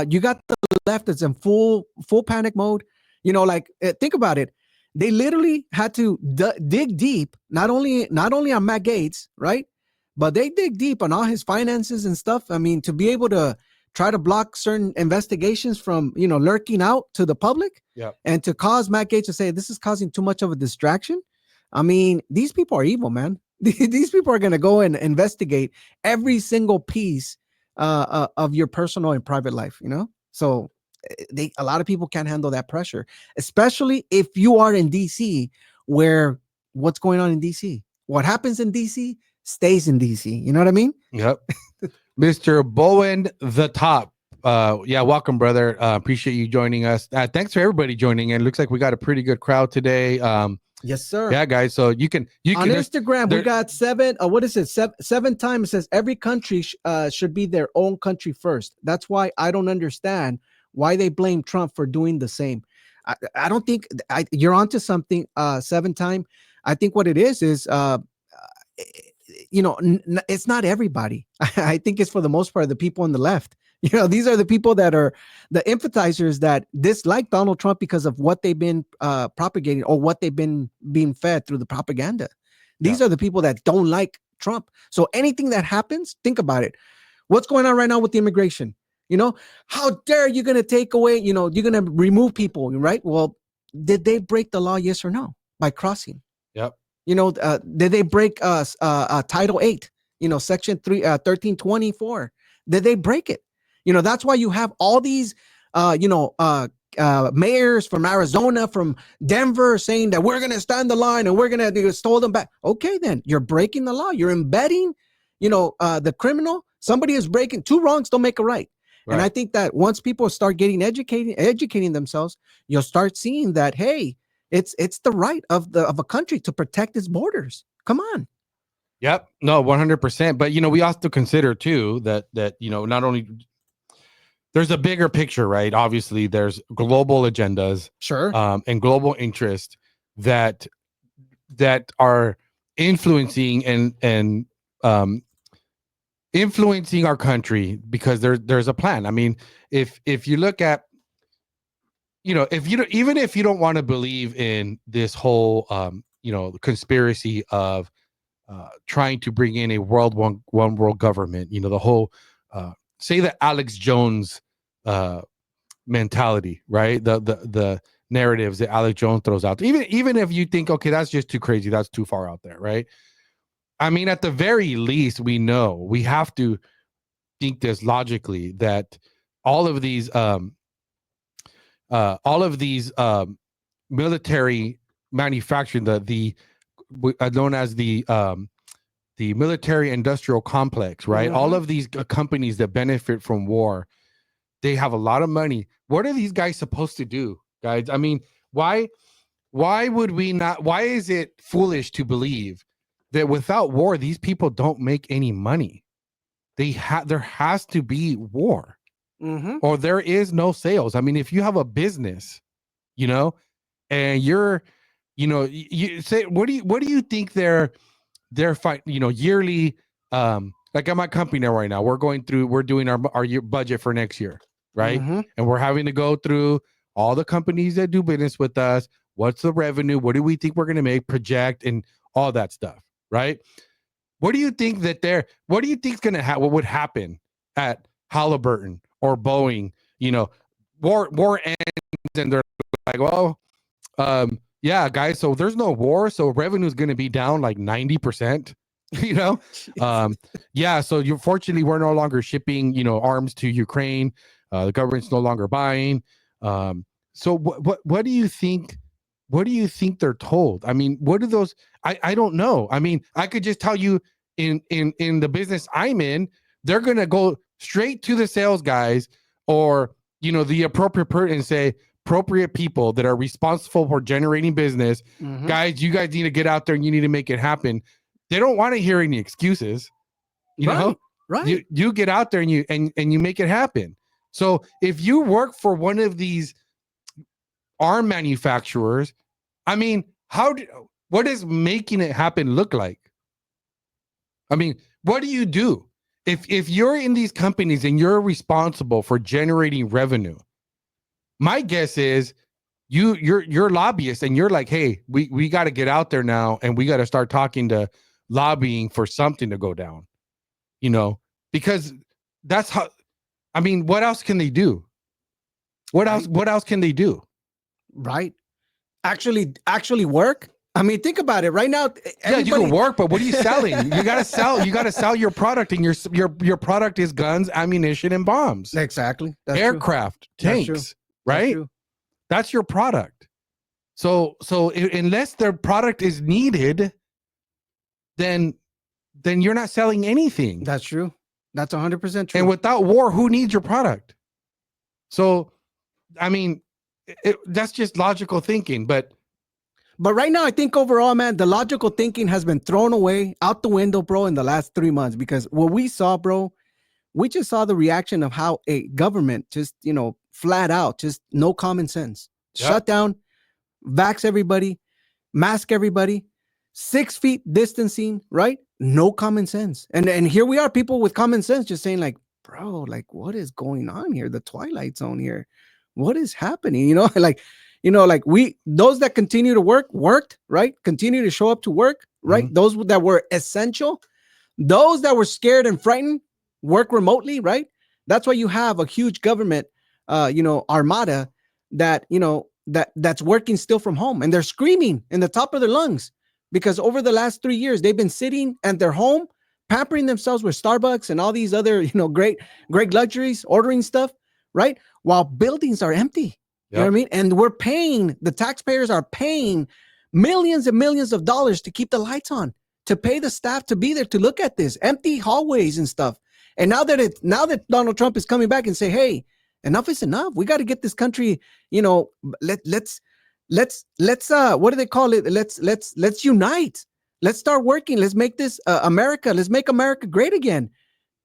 You got the left that's in full panic mode. Think about it. They literally had to dig deep, not only on Matt Gaetz, right? But they dig deep on all his finances and stuff. I mean, to be able to try to block certain investigations from, lurking out to the public, and to cause Matt Gaetz to say this is causing too much of a distraction. I mean, these people are evil, man. These people are going to go and investigate every single piece of your personal and private life, So a lot of people can't handle that pressure, especially if you are in DC, where what's going on in DC, what happens in DC stays in DC. You know what I mean? Yep. Mr. Bowen, the top. Welcome, brother. Appreciate you joining us. Thanks for everybody joining in. Looks like we got a pretty good crowd today. Yes, sir. Yeah, guys. So you can on Instagram, we got 7. What is it? 7 times it says every country should be their own country first. That's why I don't understand why they blame Trump for doing the same. I don't think you're onto something. 7 time. I think what it is it's not everybody. I think it's for the most part the people on the left. These are the people that are the empathizers that dislike Donald Trump because of what they've been propagating or what they've been being fed through the propaganda. These are the people that don't like Trump. So anything that happens, think about it. What's going on right now with the immigration? How dare you going to take away, you're going to remove people, right? Well, did they break the law? Yes or no? By crossing. Yep. Did they break Title 8, Section 1324? Did they break it? That's why you have all these, mayors from Arizona, from Denver saying that we're going to stand the line and we're going to stole them back. Okay, then you're breaking the law. You're embedding, the criminal. Somebody is breaking. 2 wrongs don't make a right. Right. And I think that once people start getting educating themselves, you'll start seeing that, hey, it's the right of a country to protect its borders. Come on. Yep. No, 100%. But, we also consider too that, not only there's a bigger picture, right? Obviously there's global agendas, sure. And global interest that are influencing and influencing our country because there's a plan. I mean, if you look at, if you don't want to believe in this whole, conspiracy of trying to bring in a one world government, the whole, say the Alex Jones mentality, right? The narratives that Alex Jones throws out. Even if you think, okay, that's just too crazy, that's too far out there, right? I mean, at the very least, we have to think this logically that all of these military manufacturing, the known as the military industrial complex, right? Mm-hmm. All of these companies that benefit from war, they have a lot of money. What are these guys supposed to do, guys? I mean, why would we not? Why is it foolish to believe that without war, these people don't make any money? There has to be war, mm-hmm. or there is no sales. I mean, if you have a business, and you're, you say, what do you think they're fight, yearly, like at my company now right now, we're doing our year budget for next year, right? Mm-hmm. And we're having to go through all the companies that do business with us. What's the revenue? What do we think we're going to make, project, and all that stuff, right? What do you think what do you think is going to happen? What would happen at Halliburton or Boeing? War ends and they're like, well, yeah, guys, so there's no war, so revenue is going to be down like 90%, yeah, so fortunately we're no longer shipping, arms to Ukraine. The government's no longer buying. So what do you think? What do you think they're told? I mean, what are those? I don't know. I mean, I could just tell you in the business I'm in, they're going to go straight to the sales guys or, the appropriate person and say, appropriate people that are responsible for generating business. Mm-hmm. Guys, you guys need to get out there and you need to make it happen. They don't want to hear any excuses. You know? Right. You get out there and you make it happen. So if you work for one of these arm manufacturers, I mean, what does making it happen look like? I mean, what do you do? If you're in these companies and you're responsible for generating revenue, my guess is you're lobbyists and you're like, hey, we got to get out there now and we got to start talking to lobbying for something to go down, because that's how. I mean, what else can they do? What else can they do? Right. Actually work. I mean, think about it right now. Yeah, you can work, but what are you selling? You gotta sell your product, and your product is guns, ammunition, and bombs. Exactly. That's aircraft, true. tanks, right? That's your product. So unless their product is needed, then you're not selling anything. That's true. That's 100% true. And without war, who needs your product? So, I mean, that's just logical thinking. But right now, I think overall, man, the logical thinking has been thrown away out the window, bro, in the last 3 months. Because what we saw, bro, we just saw the reaction of how a government just, flat out, just no common sense. Yep. Shut down, vax everybody, mask everybody, 6 feet distancing, right? No common sense. And here we are, people with common sense just saying like, bro, like what is going on here? The Twilight Zone here. What is happening? Like we, those that continue to worked, right? Continue to show up to work, right? Mm-hmm. Those that were essential, those that were scared and frightened, work remotely, right? That's why you have a huge government, armada that, that's working still from home, and they're screaming in the top of their lungs because over the last 3 years, they've been sitting at their home, pampering themselves with Starbucks and all these other, great luxuries, ordering stuff, right? While buildings are empty. You know what I mean? And the taxpayers are paying millions and millions of dollars to keep the lights on, to pay the staff to be there to look at this empty hallways and stuff. And now that Donald Trump is coming back and say, hey, enough is enough. We got to get this country, let's what do they call it? Let's unite. Let's start working. Let's make this America. Let's make America great again.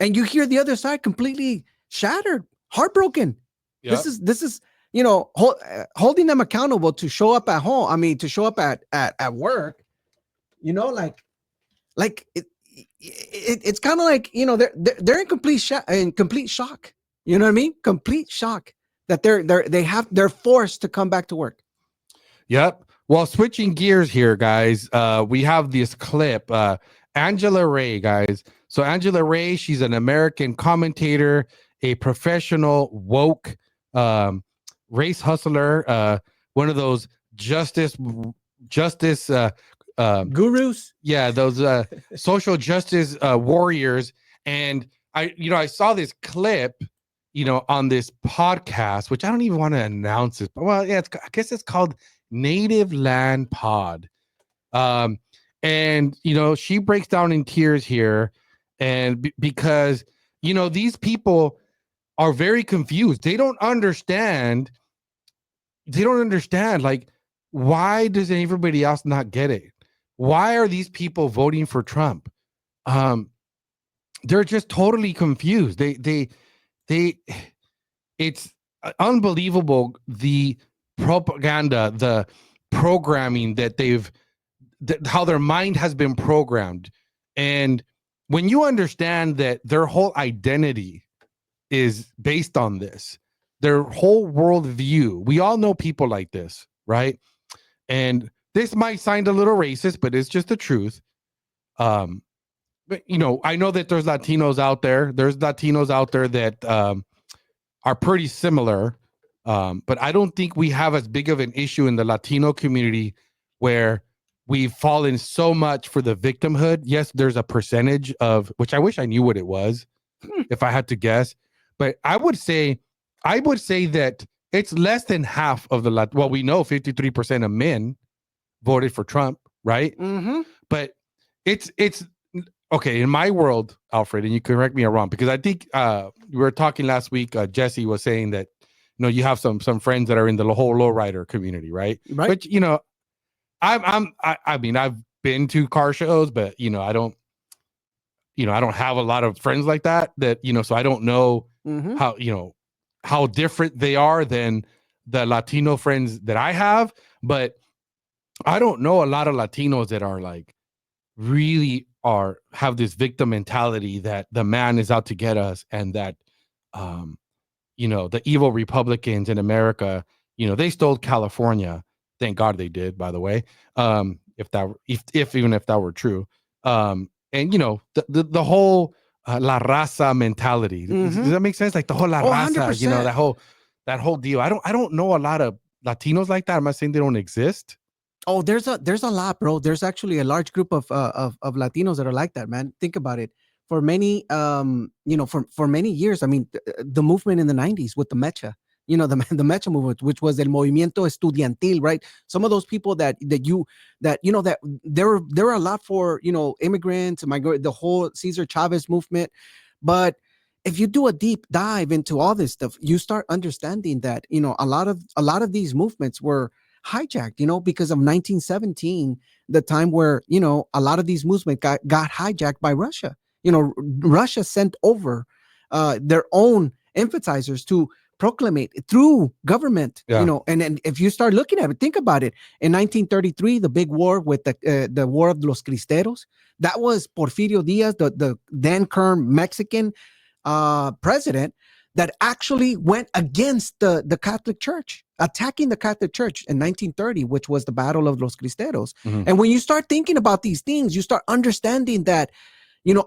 And you hear the other side completely shattered, heartbroken. Yep. This is holding them accountable to show up at home. I mean, to show up at work, it's kind of like, they're in complete shock. You know what I mean? Complete shock that they're forced to come back to work. Yep. Well, switching gears here, guys, we have this clip, Angela Ray, guys. So Angela Ray, she's an American commentator, a professional woke race hustler, one of those justice gurus. Yeah, those social justice warriors. And I saw this clip, on this podcast, which I don't even want to announce it, but well, yeah, I guess it's called Native Land Pod. And she breaks down in tears here, and because these people are very confused. They don't understand. Like, why does everybody else not get it? Why are these people voting for Trump? They're just totally confused. It's unbelievable, the propaganda, the programming how their mind has been programmed. And when you understand that their whole identity is based on this, their whole worldview, we all know people like this, right? And this might sound a little racist, but it's just the truth. But I know that there's Latinos out there. There's Latinos out there that are pretty similar, but I don't think we have as big of an issue in the Latino community where we've fallen so much for the victimhood. Yes, there's a percentage of, which I wish I knew what it was if I had to guess, but I would say that it's less than half of well, we know 53% of men voted for Trump, right? Mm-hmm. But it's okay, in my world, Alfred, and you correct me if I'm wrong, because I think we were talking last week, Jesse was saying that, you have some friends that are in the whole lowrider community, right? Right. Which, I mean, I've been to car shows, but, I don't, I don't have a lot of friends like that, so I don't know how different they are than the Latino friends that I have, but I don't know a lot of Latinos that are like really have this victim mentality that the man is out to get us, and that the evil Republicans in America, they stole California. Thank God they did, by the way. Even if that were true. And the whole la raza mentality. Does that make sense? Like the whole la raza, 100%. that whole deal. I don't know a lot of Latinos like that. I'm not saying they don't exist. Oh, there's a lot, bro. There's actually a large group of Latinos that are like that, man. Think about it. For many, for many years, I mean, the movement in the 90s with the Mecha, the Mecha movement, which was el movimiento estudiantil, right? Some of those people that there were a lot for, immigrants, the whole Cesar Chavez movement. But if you do a deep dive into all this stuff, you start understanding that, a lot of these movements were hijacked, because of 1917, the time where, a lot of these movements got hijacked by Russia. Russia sent over their own emphasizers to proclamate through government, and if you start looking at it, think about it. In 1933, the big war with the War of los Cristeros, that was Porfirio Diaz, the then current Mexican president, that actually went against the Catholic Church, attacking the Catholic Church in 1930, which was the Battle of los Cristeros. And when you start thinking about these things, you start understanding that,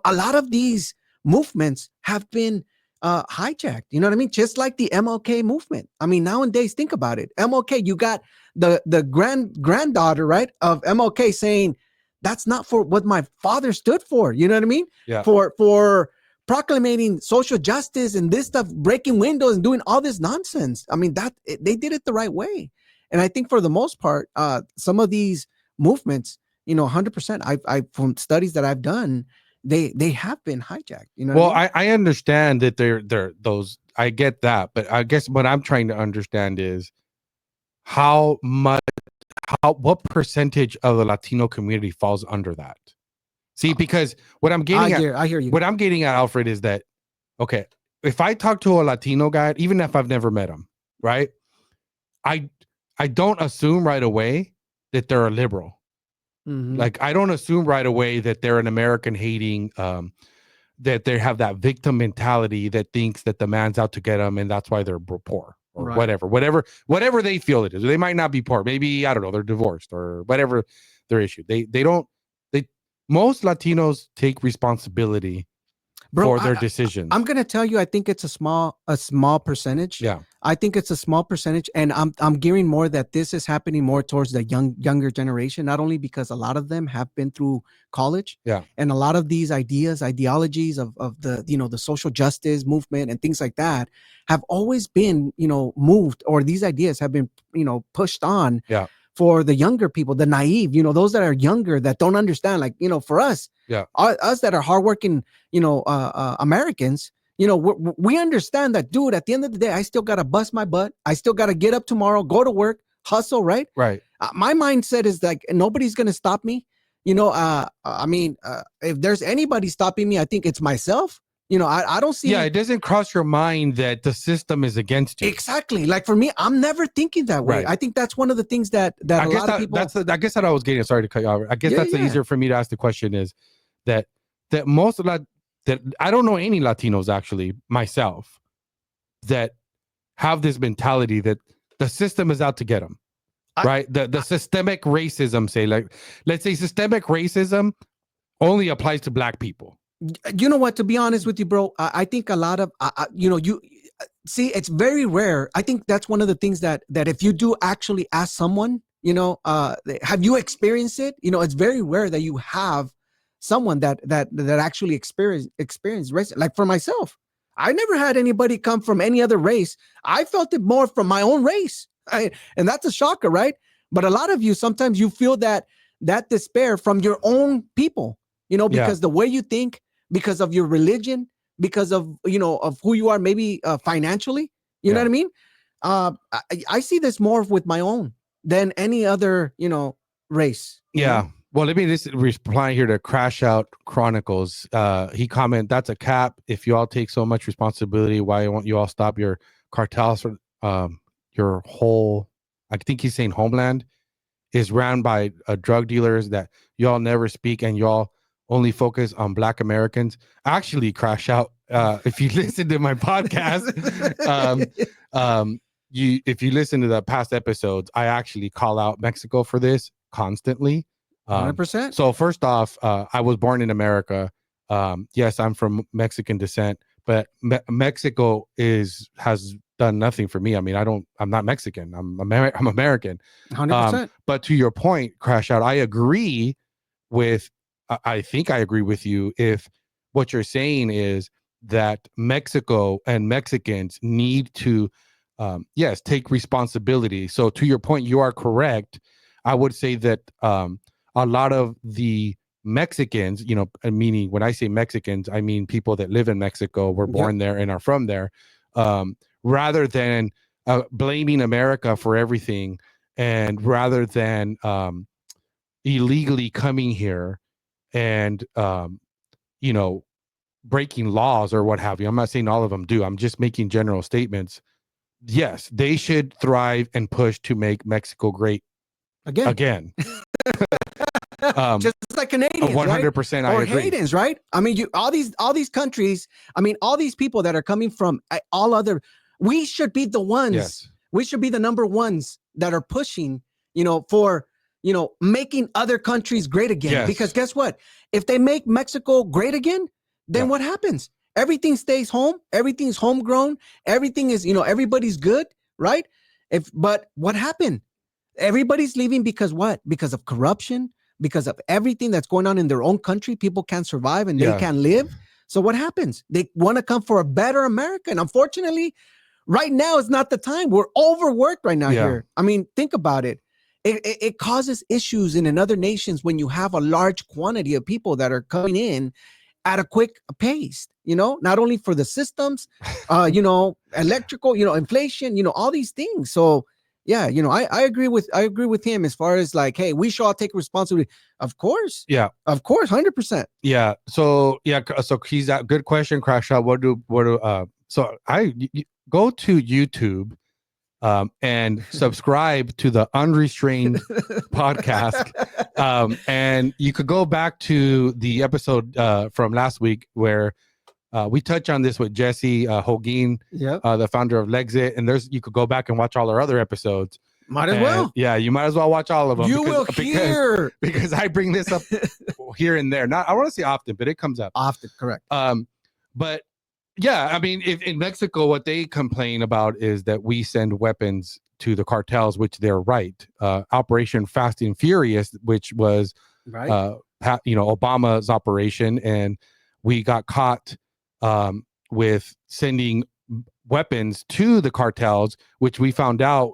a lot of these movements have been hijacked. You know what I mean? Just like the MLK movement. I mean, nowadays, think about it. MLK, you got the granddaughter, right, of MLK saying, that's not for what my father stood for. You know what I mean? Yeah. For proclamating social justice and this stuff, breaking windows and doing all this nonsense. I mean, they did it the right way. And I think for the most part, some of these movements, 100%, I from studies that I've done, they have been hijacked. Well, I understand that they're those. I get that, but I guess what I'm trying to understand is what percentage of the Latino community falls under that. See, because what I'm getting I hear you. What I'm getting at, Alfred, is that, okay, if I talk to a Latino guy, even if I've never met him, right, I don't assume right away that they're a liberal. Like, I don't assume right away that they're an American hating, that they have that victim mentality that thinks that the man's out to get them and that's why they're poor or whatever they feel it is. They might not be poor. Maybe, I don't know, they're divorced or whatever their issue. Most Latinos take responsibility for their decisions. I'm gonna tell you, I think it's a small percentage. Yeah, I think it's a small percentage, and I'm gearing more that this is happening more towards the younger generation. Not only because a lot of them have been through college, and a lot of these ideologies of the the social justice movement and things like that have always been moved, or these ideas have been pushed on. For the younger people, the naive, those that are younger that don't understand, like, for us, us that are hardworking, Americans, we understand that, dude, at the end of the day, I still got to bust my butt. I still got to get up tomorrow, go to work, hustle, right? Right. My mindset is like, nobody's going to stop me. I mean, if there's anybody stopping me, I think it's myself. I don't see. Yeah, it doesn't cross your mind that the system is against you. Exactly. Like for me, I'm never thinking that way. Right. I think that's one of the things that a lot of people. I guess that I was getting. Sorry to cut you off. I guess that's the easier for me to ask the question is that most of that I don't know any Latinos actually myself that have this mentality that the system is out to get them. Right. The systemic racism, let's say systemic racism only applies to Black people. You know what? To be honest with you, bro, I think a lot of, you see, it's very rare. I think that's one of the things that if you do actually ask someone, have you experienced it? It's very rare that you have someone that actually experienced racism. Like for myself, I never had anybody come from any other race. I felt it more from my own race. And that's a shocker, right? But a lot of you, sometimes you feel that despair from your own people, because the way you think, because of your religion, because of, of who you are, maybe financially, you know what I mean? I see this more with my own than any other, race. Yeah. Well, let me just reply here to Crash Out Chronicles. He comment, that's a cap. If you all take so much responsibility, why won't you all stop your cartels? Your whole, I think he's saying homeland, is ran by drug dealers that y'all never speak, and y'all only focus on Black Americans. Actually, Crash Out, if you listen to my podcast, if you listen to the past episodes, I actually call out Mexico for this constantly. 100%. So first off, I was born in America. Yes, I'm from Mexican descent, but Mexico has done nothing for me. I mean, I'm not Mexican. I'm American. 100%. But to your point, Crash Out, I agree with. I think I agree with you if what you're saying is that Mexico and Mexicans need to, yes, take responsibility. So to your point, you are correct. I would say that a lot of the Mexicans, meaning when I say Mexicans, I mean people that live in Mexico, were born there and are from there, rather than blaming America for everything, and rather than illegally coming here and, breaking laws or what have you. I'm not saying all of them do. I'm just making general statements. Yes, they should thrive and push to make Mexico great again. Just like Canadians, 100%. right? I Or agree. Haitians, right? I mean, all these countries. I mean, all these people that are coming from all other. We should be the ones. Yes. We should be the number ones that are pushing, for making other countries great again. Yes. Because guess what? If they make Mexico great again, then what happens? Everything stays home. Everything's homegrown. Everything is, everybody's good, right? But what happened? Everybody's leaving because what? Because of corruption. Because of everything that's going on in their own country, people can't survive and they can't live. So what happens? They want to come for a better America. And unfortunately, right now is not the time. We're overworked right now here. I mean, think about it. It causes issues in other nations when you have a large quantity of people that are coming in at a quick pace, not only for the systems, electrical, inflation, all these things. So yeah, I agree with him as far as like, hey, we should all take responsibility. Of course. Yeah. Of course, 100%. Yeah. So he's a good question, Crash Out. So you go to YouTube and subscribe to the Unrestrained podcast. And you could go back to the episode from last week where we touch on this with Jesse Holguin, the founder of Lexit, and you could go back and watch all our other episodes. Might as well. Yeah, you might as well watch all of them. You will hear because I bring this up here and there. Not I want to say often, but it comes up often. Correct. But yeah, I mean, if in Mexico, what they complain about is that we send weapons to the cartels, which they're right. Operation Fast and Furious, which was Obama's operation, and we got caught with sending weapons to the cartels, which we found out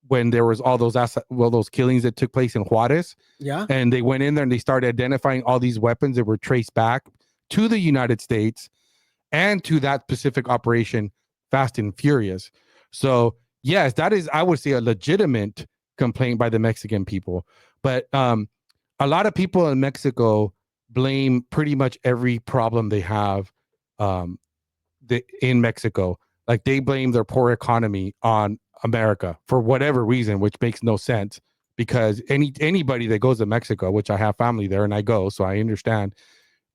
when there was all those killings that took place in Juarez. Yeah. And they went in there and they started identifying all these weapons that were traced back to the United States and to that specific operation, Fast and Furious. So yes, that is, I would say, a legitimate complaint by the Mexican people. But a lot of people in Mexico blame pretty much every problem they have in Mexico. Like they blame their poor economy on America for whatever reason, which makes no sense because anybody that goes to Mexico, which I have family there and I go, so I understand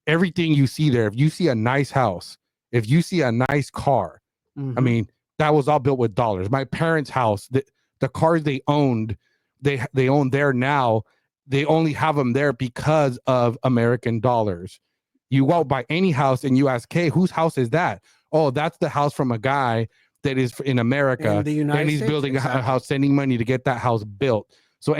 everything you see there. If you see a nice house, if you see a nice car, I mean, that was all built with dollars. My parents' house, the cars they owned, they own there now. They only have them there because of American dollars. You walk by any house and you ask, hey, whose house is that? Oh, that's the house from a guy that is in America, and he's building a house, sending money to get that house built. So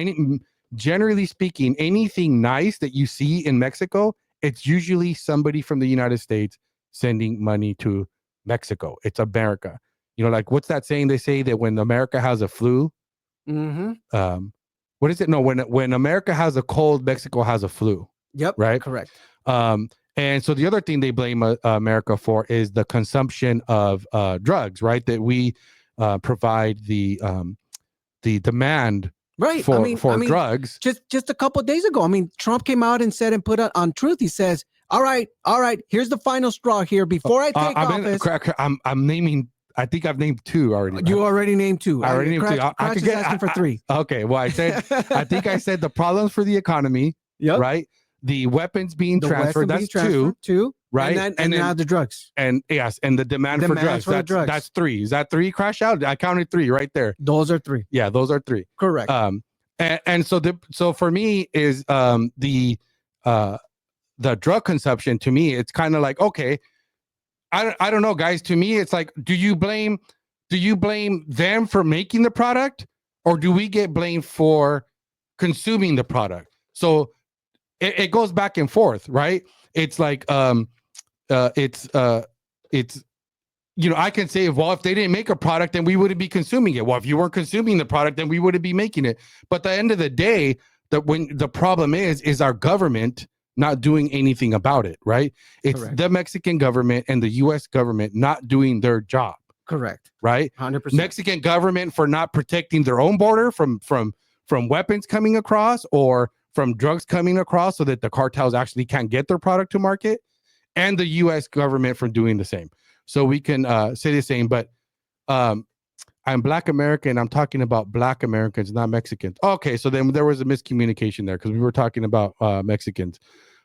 generally speaking, anything nice that you see in Mexico, it's usually somebody from the United States sending money to Mexico. It's America. Like what's that saying? They say that when America has a flu, what is it? No, when America has a cold, Mexico has a flu. Yep. Right. Correct. And so the other thing they blame America for is the consumption of drugs, right? That we provide the demand Right. for drugs. Just a couple of days ago. I mean, Trump came out and said and put on Truth. He says, all right, here's the final straw here. Before I take office. I'm naming. I think I've named 2 already. Right? You already named 2. I already named 2. I could get asking for 3. Okay. Well, I think I said the problems for the economy. Yep. Right. The weapons being transferred. That's 2. Right. And then now the drugs. And yes. And the demand for drugs. That's 3. Is that 3 crash out? I counted 3 right there. Those are 3. Yeah. Those are 3. Correct. And so for me is the drug consumption. To me, it's kind of like, okay, I don't know, guys. To me, it's like, do you blame them for making the product, or do we get blamed for consuming the product? So it goes back and forth, right? It's like it's I can say, well, if they didn't make a product, then we wouldn't be consuming it. Well, if you weren't consuming the product, then we wouldn't be making it. But at the end of the day, when the problem is our government not doing anything about it, right? It's correct. The Mexican government and the U.S. government not doing their job. Correct. Right? 100%. Mexican government for not protecting their own border from weapons coming across or from drugs coming across so that the cartels actually can't get their product to market, and the U.S. government from doing the same. So we can say the same, but I'm Black American. I'm talking about Black Americans, not Mexicans. Okay, so then there was a miscommunication there because we were talking about Mexicans.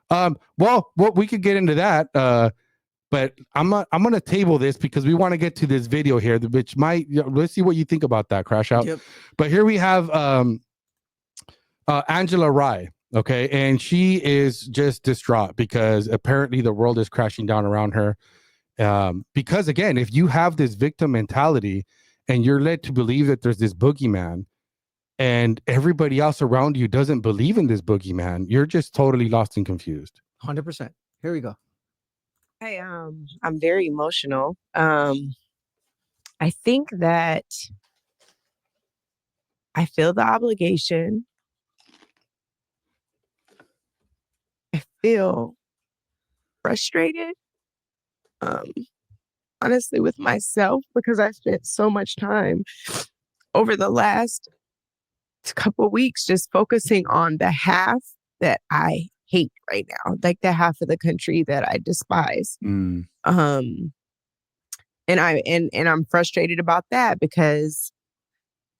Well, we could get into that, but I'm gonna table this because we want to get to this video here, which might let's see what you think about that, Crash Out. Yep. But here we have Angela Rye. Okay, and she is just distraught because apparently the world is crashing down around her. Because again, if you have this victim mentality and you're led to believe that there's this boogeyman and everybody else around you doesn't believe in this boogeyman, you're just totally lost and confused. 100%. Here we go. Hey, I'm very emotional. I think that I feel the obligation. I feel frustrated. Honestly, with myself, because I spent so much time over the last couple of weeks just focusing on the half that I hate right now, like the half of the country that I despise. And I'm frustrated about that because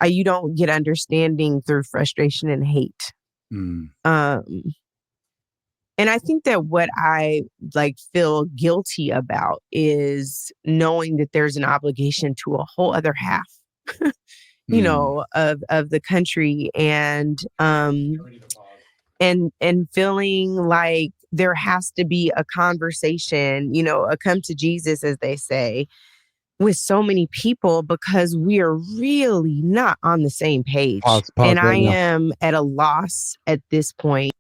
you don't get understanding through frustration and hate. And I think that what I feel guilty about is knowing that there's an obligation to a whole other half, you know, of the country, and feeling like there has to be a conversation, you know, a come to Jesus, as they say, with so many people because we are really not on the same page. And I am at a loss at this point.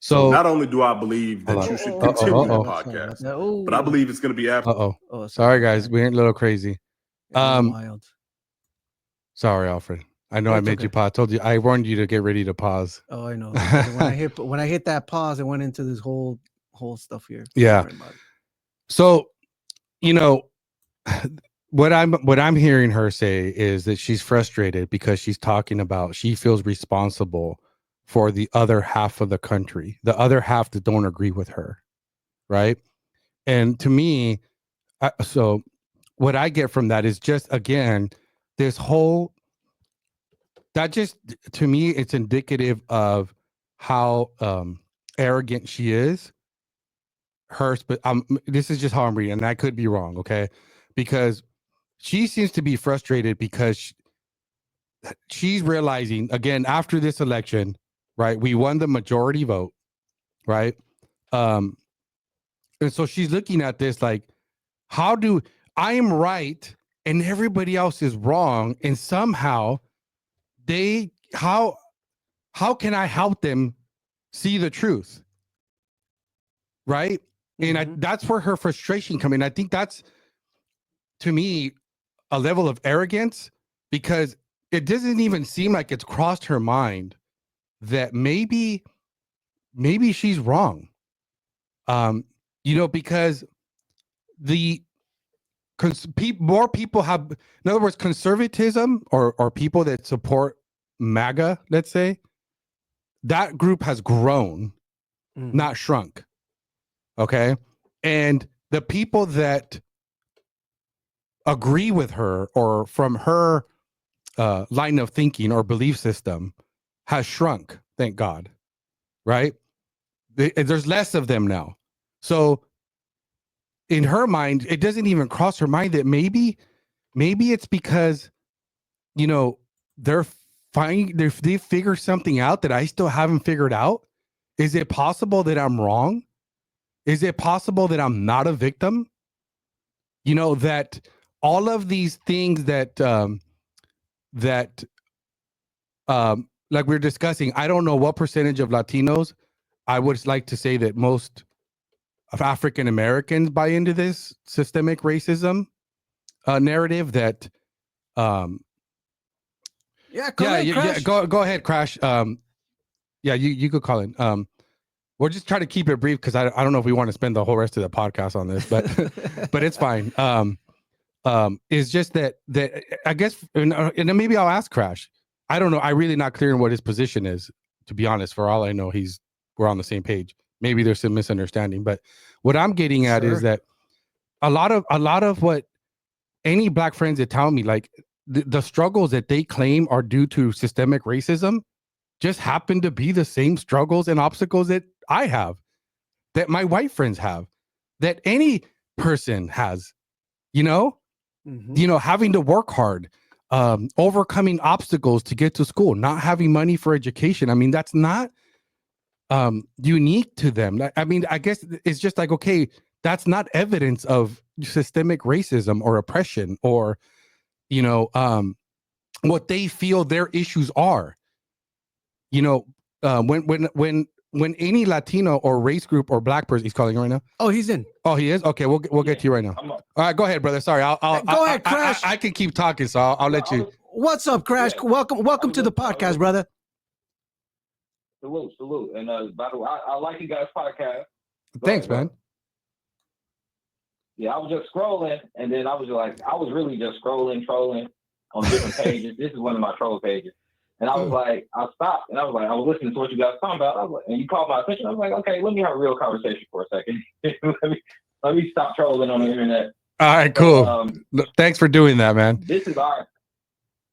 So not only do I believe that you should continue the podcast, but I believe it's going to be after. Sorry, guys. We ain't a little crazy. Wild. Sorry, Alfred. I know I made you pause. I told you. I warned you to get ready to pause. Oh, I know. when I hit that pause, it went into this whole stuff here. Yeah. So, you know, what I'm hearing her say is that she's frustrated because she's talking about she feels responsible for the other half of the country, the other half that don't agree with her, right? And to me, so what I get from that is just, again, this whole, that just, to me, it's indicative of how arrogant she is. This is just how I'm reading, and I could be wrong, okay? Because she seems to be frustrated because she's realizing, again, after this election, right, we won the majority vote, right? And so she's looking at this like, how do I am right and everybody else is wrong, and somehow how can I help them see the truth, right? And that's where her frustration comes in. I think that's, to me, a level of arrogance, because it doesn't even seem like it's crossed her mind that maybe she's wrong. You know, because more people have, in other words, conservatism or people that support MAGA, let's say, that group has grown, not shrunk. Okay. And the people that agree with her or from her line of thinking or belief system has shrunk, thank God. Right? There's less of them now. So in her mind, it doesn't even cross her mind that maybe it's because, you know, they figure something out that I still haven't figured out. Is it possible that I'm wrong? Is it possible that I'm not a victim? You know, that all of these things that like we're discussing, I don't know what percentage of Latinos. I would like to say that most of African Americans buy into this systemic racism narrative that go ahead, Crash. You could call in. We're just trying to keep it brief because I don't know if we want to spend the whole rest of the podcast on this, but but it's fine. It's just that I guess, and then maybe I'll ask Crash. I don't know. I'm really not clear on what his position is, to be honest. For all I know, we're on the same page. Maybe there's some misunderstanding, but what I'm getting at is that a lot of what any Black friends that tell me, like the struggles that they claim are due to systemic racism, just happen to be the same struggles and obstacles that I have, that my white friends have, that any person has. You know, having to work hard, overcoming obstacles to get to school, not having money for education. I mean, that's not unique to them. I mean, I guess it's just like, okay, that's not evidence of systemic racism or oppression or, you know, what they feel their issues are. You know, when any Latino or race group or Black person, he's calling right now. Oh, he's in. Oh, he is. Okay, we'll get to you right now. All right, go ahead, brother. Sorry, go ahead, Crash. I can keep talking, so I'll let you. What's up, Crash? Welcome to the podcast, brother. Salute. And by the way, I like you guys' podcast. Thanks, man. Yeah, I was just scrolling, and then I was really just scrolling, trolling on different pages. This is one of my troll pages. And I was like, I stopped, and I was listening to what you guys were talking about. And you called my attention. I was like, okay, let me have a real conversation for a second. let me stop trolling on the internet. All right, cool. Thanks for doing that, man. This is our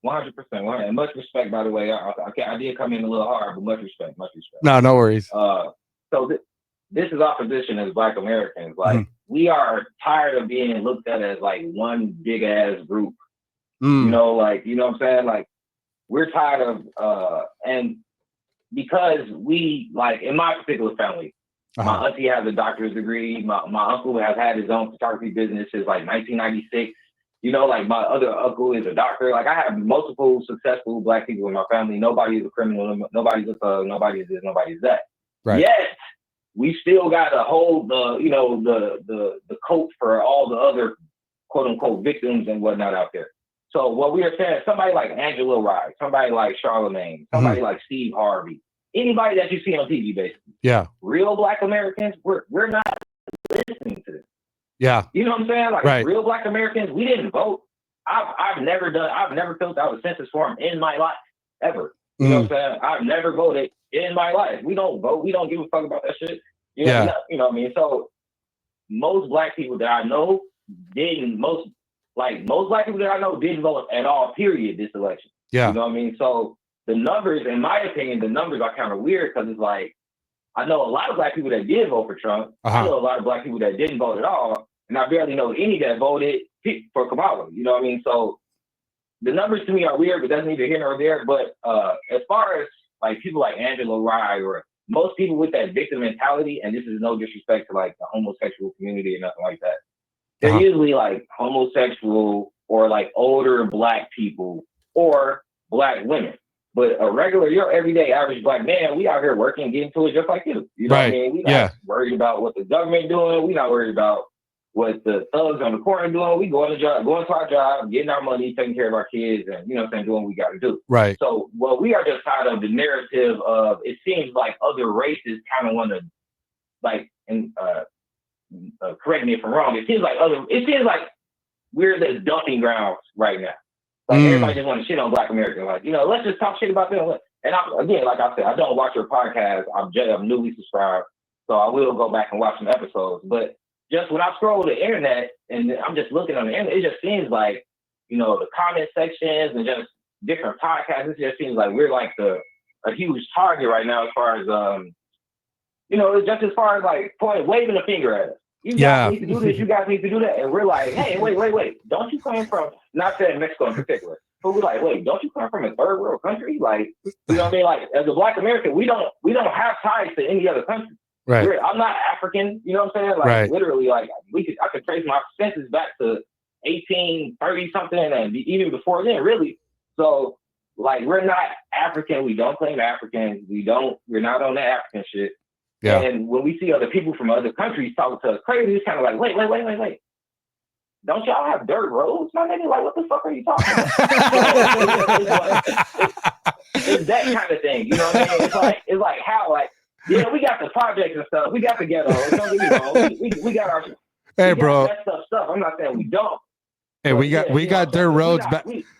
100%. And much respect, by the way. I did come in a little hard, but much respect. No worries. So this is our position as Black Americans. Like, we are tired of being looked at as like one big ass group. You know what I'm saying? Like, we're tired of, and because we, like, in my particular family, my auntie has a doctorate degree. My uncle has had his own photography business since like 1996. You know, like, my other uncle is a doctor. Like, I have multiple successful Black people in my family. Nobody is a criminal. Nobody's a thug. Nobody is this. Nobody is that. Right. Yet, we still got to hold the coat for all the other quote unquote victims and whatnot out there. So what we are saying, somebody like Angela Rye, somebody like Charlemagne, somebody like Steve Harvey, anybody that you see on TV, basically. Yeah. Real Black Americans, we're not listening to this. Yeah. You know what I'm saying? Like, right. Real Black Americans, we didn't vote. I've never filled out a census form in my life, ever. You know what I'm saying? I've never voted in my life. We don't vote. We don't give a fuck about that shit. You know what I mean? So most Black people that I know didn't, most Black people that I know didn't vote at all, period, this election. Yeah. You know what I mean? So the numbers, in my opinion, the numbers are kind of weird because it's like, I know a lot of Black people that did vote for Trump. I know a lot of Black people that didn't vote at all. And I barely know any that voted for Kamala. You know what I mean? So the numbers to me are weird, but that's neither here nor there. But as far as like people like Angela Rye or most people with that victim mentality, and this is no disrespect to like the homosexual community or nothing like that, they're usually like homosexual or like older Black people or Black women. But a regular, your everyday average Black man, we out here working, getting to it just like you. You know what I mean? We not worried about what the government doing. We not worried about what the thugs on the corner doing. We going to our job, getting our money, taking care of our kids, and you know what I'm saying, doing what we got to do. Right. So, we are just tired of the narrative of, it seems like other races kind of want to, like, and correct me if I'm wrong. It seems like we're the dumping grounds right now Like everybody just want to shit on Black America. Like, you know, let's just talk shit about them. And again, like I said, I don't watch your podcast. I'm newly subscribed, so I will go back and watch some episodes. But just when I scroll the internet and I'm just looking on the internet, it just seems like, you know, the comment sections and just different podcasts. It just seems like we're like a huge target right now as far as you know, just as far as like waving a finger at us. You guys need to do this. You guys need to do that. And we're like, hey, wait. Don't you come from, not saying Mexico in particular, but we're like, wait, don't you come from a third world country? Like, you know what I mean? Like, as a Black American, we don't have ties to any other country. Right. I'm not African. You know what I'm saying? Like, literally, like I could trace my senses back to 1830 something, and even before then, really. So, like, we're not African. We don't claim Africans. We're not on that African shit. Yeah. And when we see other people from other countries talking to us crazy, it's kind of like, wait. Don't y'all have dirt roads, my nigga? Like, what the fuck are you talking about? It's that kind of thing, you know what I mean? It's like how, like, yeah, we got the projects and stuff. We got the ghetto. Don't get me wrong. We got our bro. That stuff. I'm not saying we don't. Hey, we got dirt roads.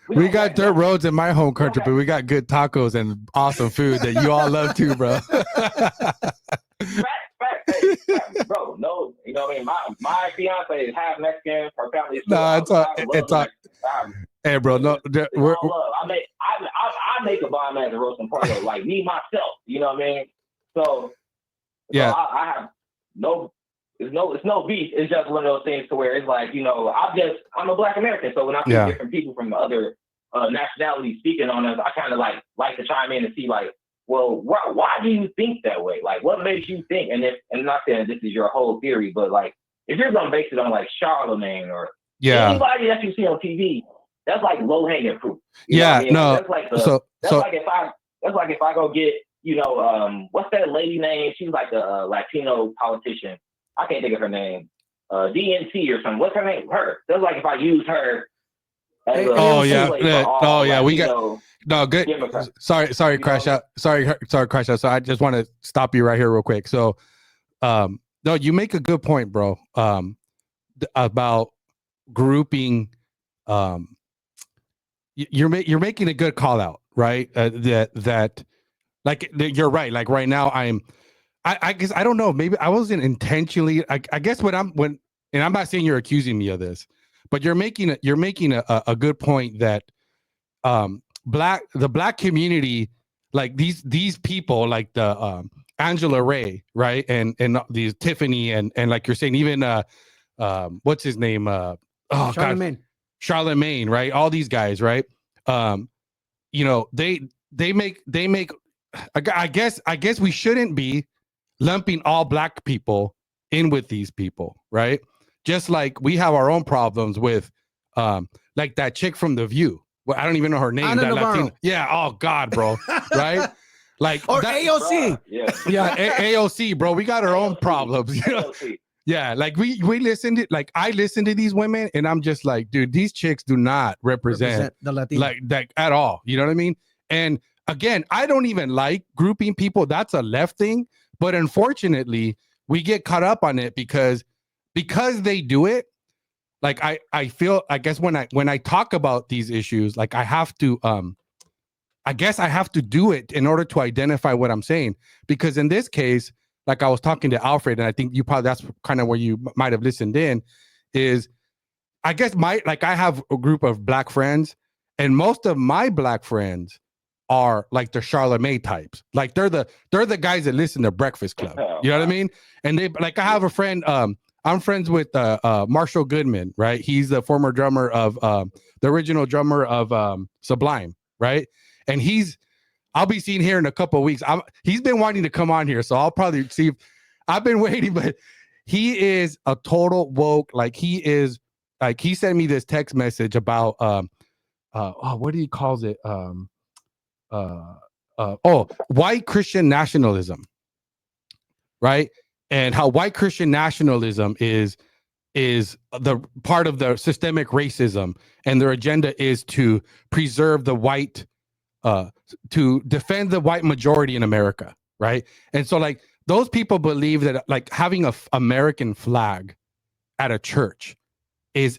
We got dirt roads in my home country, but we got good tacos and awesome food that you all love too, bro. Fact. Hey, bro, no, you know what I mean? My fiance is half Mexican. Her family is it's all. Hey, bro, no, we're I make a bomb as a roasting partner, like me myself. You know what I mean? So yeah, I have it's no beef. It's just one of those things to where it's like, you know, I'm a Black American, so when I see different people from other nationalities speaking on us, I kind of like to chime in and see like, well, why do you think that way? Like, what makes you think? And I'm not saying this is your whole theory, but like, if you're gonna base it on like Charlemagne or anybody that you see on TV, that's like low hanging fruit. You know what I mean? No. That's like if I go get, you know, what's that lady name? She's like a Latino politician. I can't think of her name. DNC or something. What's her name? Her. That's like if I use her. As we got. No, good. Sorry, crash out. Sorry, crash out. So I just want to stop you right here real quick. So, no, you make a good point, bro. About grouping. You're making a good call out, right? That like you're right. Like right now, I guess I don't know. Maybe I wasn't intentionally. I guess and I'm not saying you're accusing me of this, but you're making a good point that the black community, like these people, like the Angela Ray, right, and these Tiffany and like you're saying, even what's his name? Charlemagne, right? All these guys, right? You know, they make. I guess we shouldn't be lumping all black people in with these people, right? Just like we have our own problems with, like that chick from The View. Well, I don't even know her name. That Latina. Yeah. Oh God, bro. Right? Like or AOC. AOC, bro. We got our own problems. You know? Yeah. Like we listen to, like I listen to these women, and I'm just like, dude, these chicks do not represent the Latino like that at all. You know what I mean? And again, I don't even like grouping people. That's a left thing. But unfortunately, we get caught up on it because they do it. Like I feel, I guess when I talk about these issues, like I have to, I guess I have to do it in order to identify what I'm saying. Because in this case, like I was talking to Alfred, and I think that's kind of where you might have listened in, is I guess I have a group of black friends, and most of my black friends are like the Charlemagne types. Like they're the guys that listen to Breakfast Club. You know what I mean? And they, like, I have a friend, I'm friends with Marshall Goodman, right? He's the former drummer of the original drummer of Sublime, right? And I'll be seeing here in a couple of weeks. He's been wanting to come on here, so I'll probably see. I've been waiting, but he is a total woke. Like he sent me this text message about what he calls it? White Christian nationalism, right? And how white Christian nationalism is the part of the systemic racism, and their agenda is to preserve the white, to defend the white majority in America, right? And so, like, those people believe that, like, having a American flag at a church is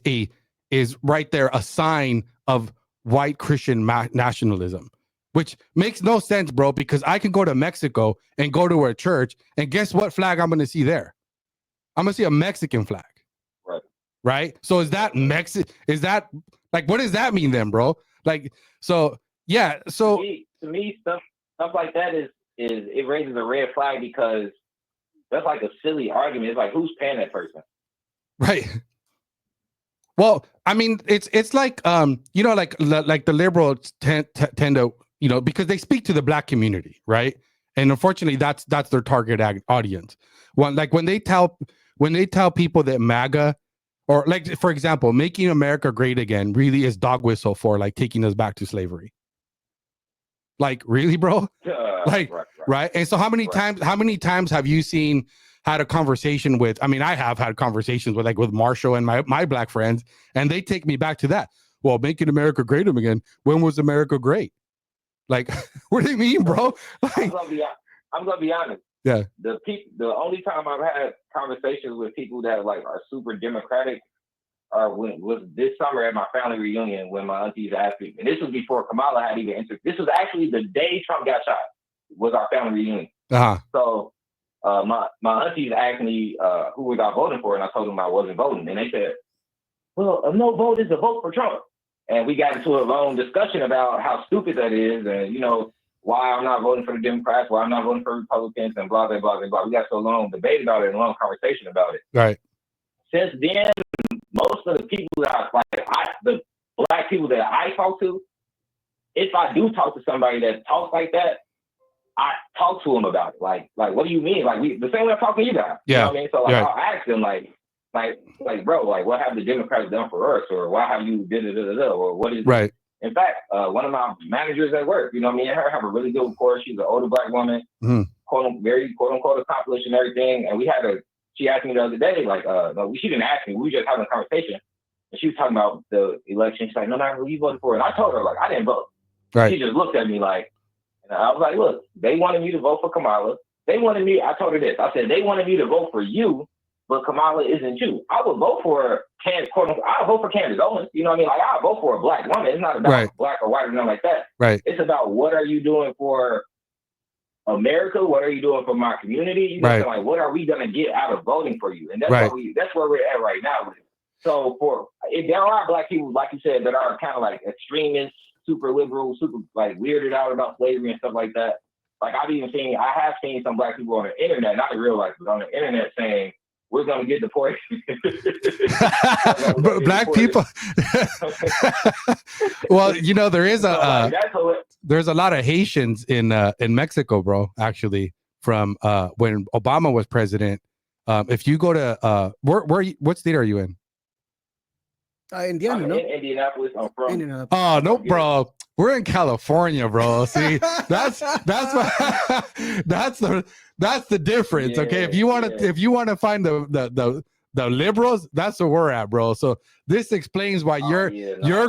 right there a sign of white Christian nationalism, which makes no sense, bro, because I can go to Mexico and go to a church, and guess what flag I'm going to see there? I'm going to see a Mexican flag. Right? So is that is that like, what does that mean then, bro? Like, so yeah, so to me stuff like that is it raises a red flag, because that's like a silly argument. It's like, who's paying that person? Right. Well, I mean, it's like you know, like the liberals tend to, you know, because they speak to the black community, right? And unfortunately, that's their target audience. When they tell people that MAGA, or like, for example, making America great again really is dog whistle for like taking us back to slavery. Like, really, bro? Like, right? And so how many times have you had a conversation with, I mean, I have had conversations with Marshall and my black friends, and they take me back to that. Well, making America great again. When was America great? Like, what do you mean, bro? Like, I'm gonna be honest. Yeah. The only time I've had conversations with people that like are super democratic was this summer at my family reunion, when my aunties asked me, and this was before Kamala had even entered. This was actually the day Trump got shot, was our family reunion. So my aunties asked me who was I voting for, and I told them I wasn't voting, and they said, well, a no vote is a vote for Trump. And we got into a long discussion about how stupid that is, and, you know, why I'm not voting for the Democrats, why I'm not voting for Republicans, and blah, blah, blah, blah, blah. We got so long debate about it and a long conversation about it. Right. Since then, most of the people that the black people that I talk to, if I do talk to somebody that talks like that, I talk to them about it. Like, what do you mean? Like, the same way I'm talking to you guys. Yeah. You know what I mean? So, like, I'll ask them, like, bro, like, what have the Democrats done for us? Or why have you da-da-da-da-da? Or what is right? In fact, one of my managers at work, you know what I mean, her have a really good rapport. She's an older black woman, very quote unquote accomplished and everything. And she asked me the other day, like, no, she didn't ask me. We were just having a conversation. And she was talking about the election. She's like, no matter who you voted for. And I told her, like, I didn't vote. Right. She just looked at me like, and I was like, look, they wanted me to vote for Kamala. I told her this. I said, they wanted me to vote for you, but Kamala isn't you. I would vote for I'll vote for Candace Owens. You know what I mean? Like, I'll vote for a black woman. It's not about black or white or nothing like that. Right. It's about, what are you doing for America? What are you doing for my community? You know, right. Like, what are we gonna get out of voting for you? And that's that's where we're at right now with it. So there are black people, like you said, that are kind of like extremists, super liberal, super like weirded out about slavery and stuff like that. Like, I have seen some black people on the internet, not in real life, but on the internet saying, we're going to get deported. Black people. Well, you know, there is there's a lot of Haitians in Mexico, bro, actually, from when Obama was president. If you go to what state are you in? Indiana, no? Indianapolis. I'm from. Indianapolis. Oh no, bro. We're in California, bro. See, that's the difference. Yeah, okay, if you want to find the liberals, that's where we're at, bro. So this explains why your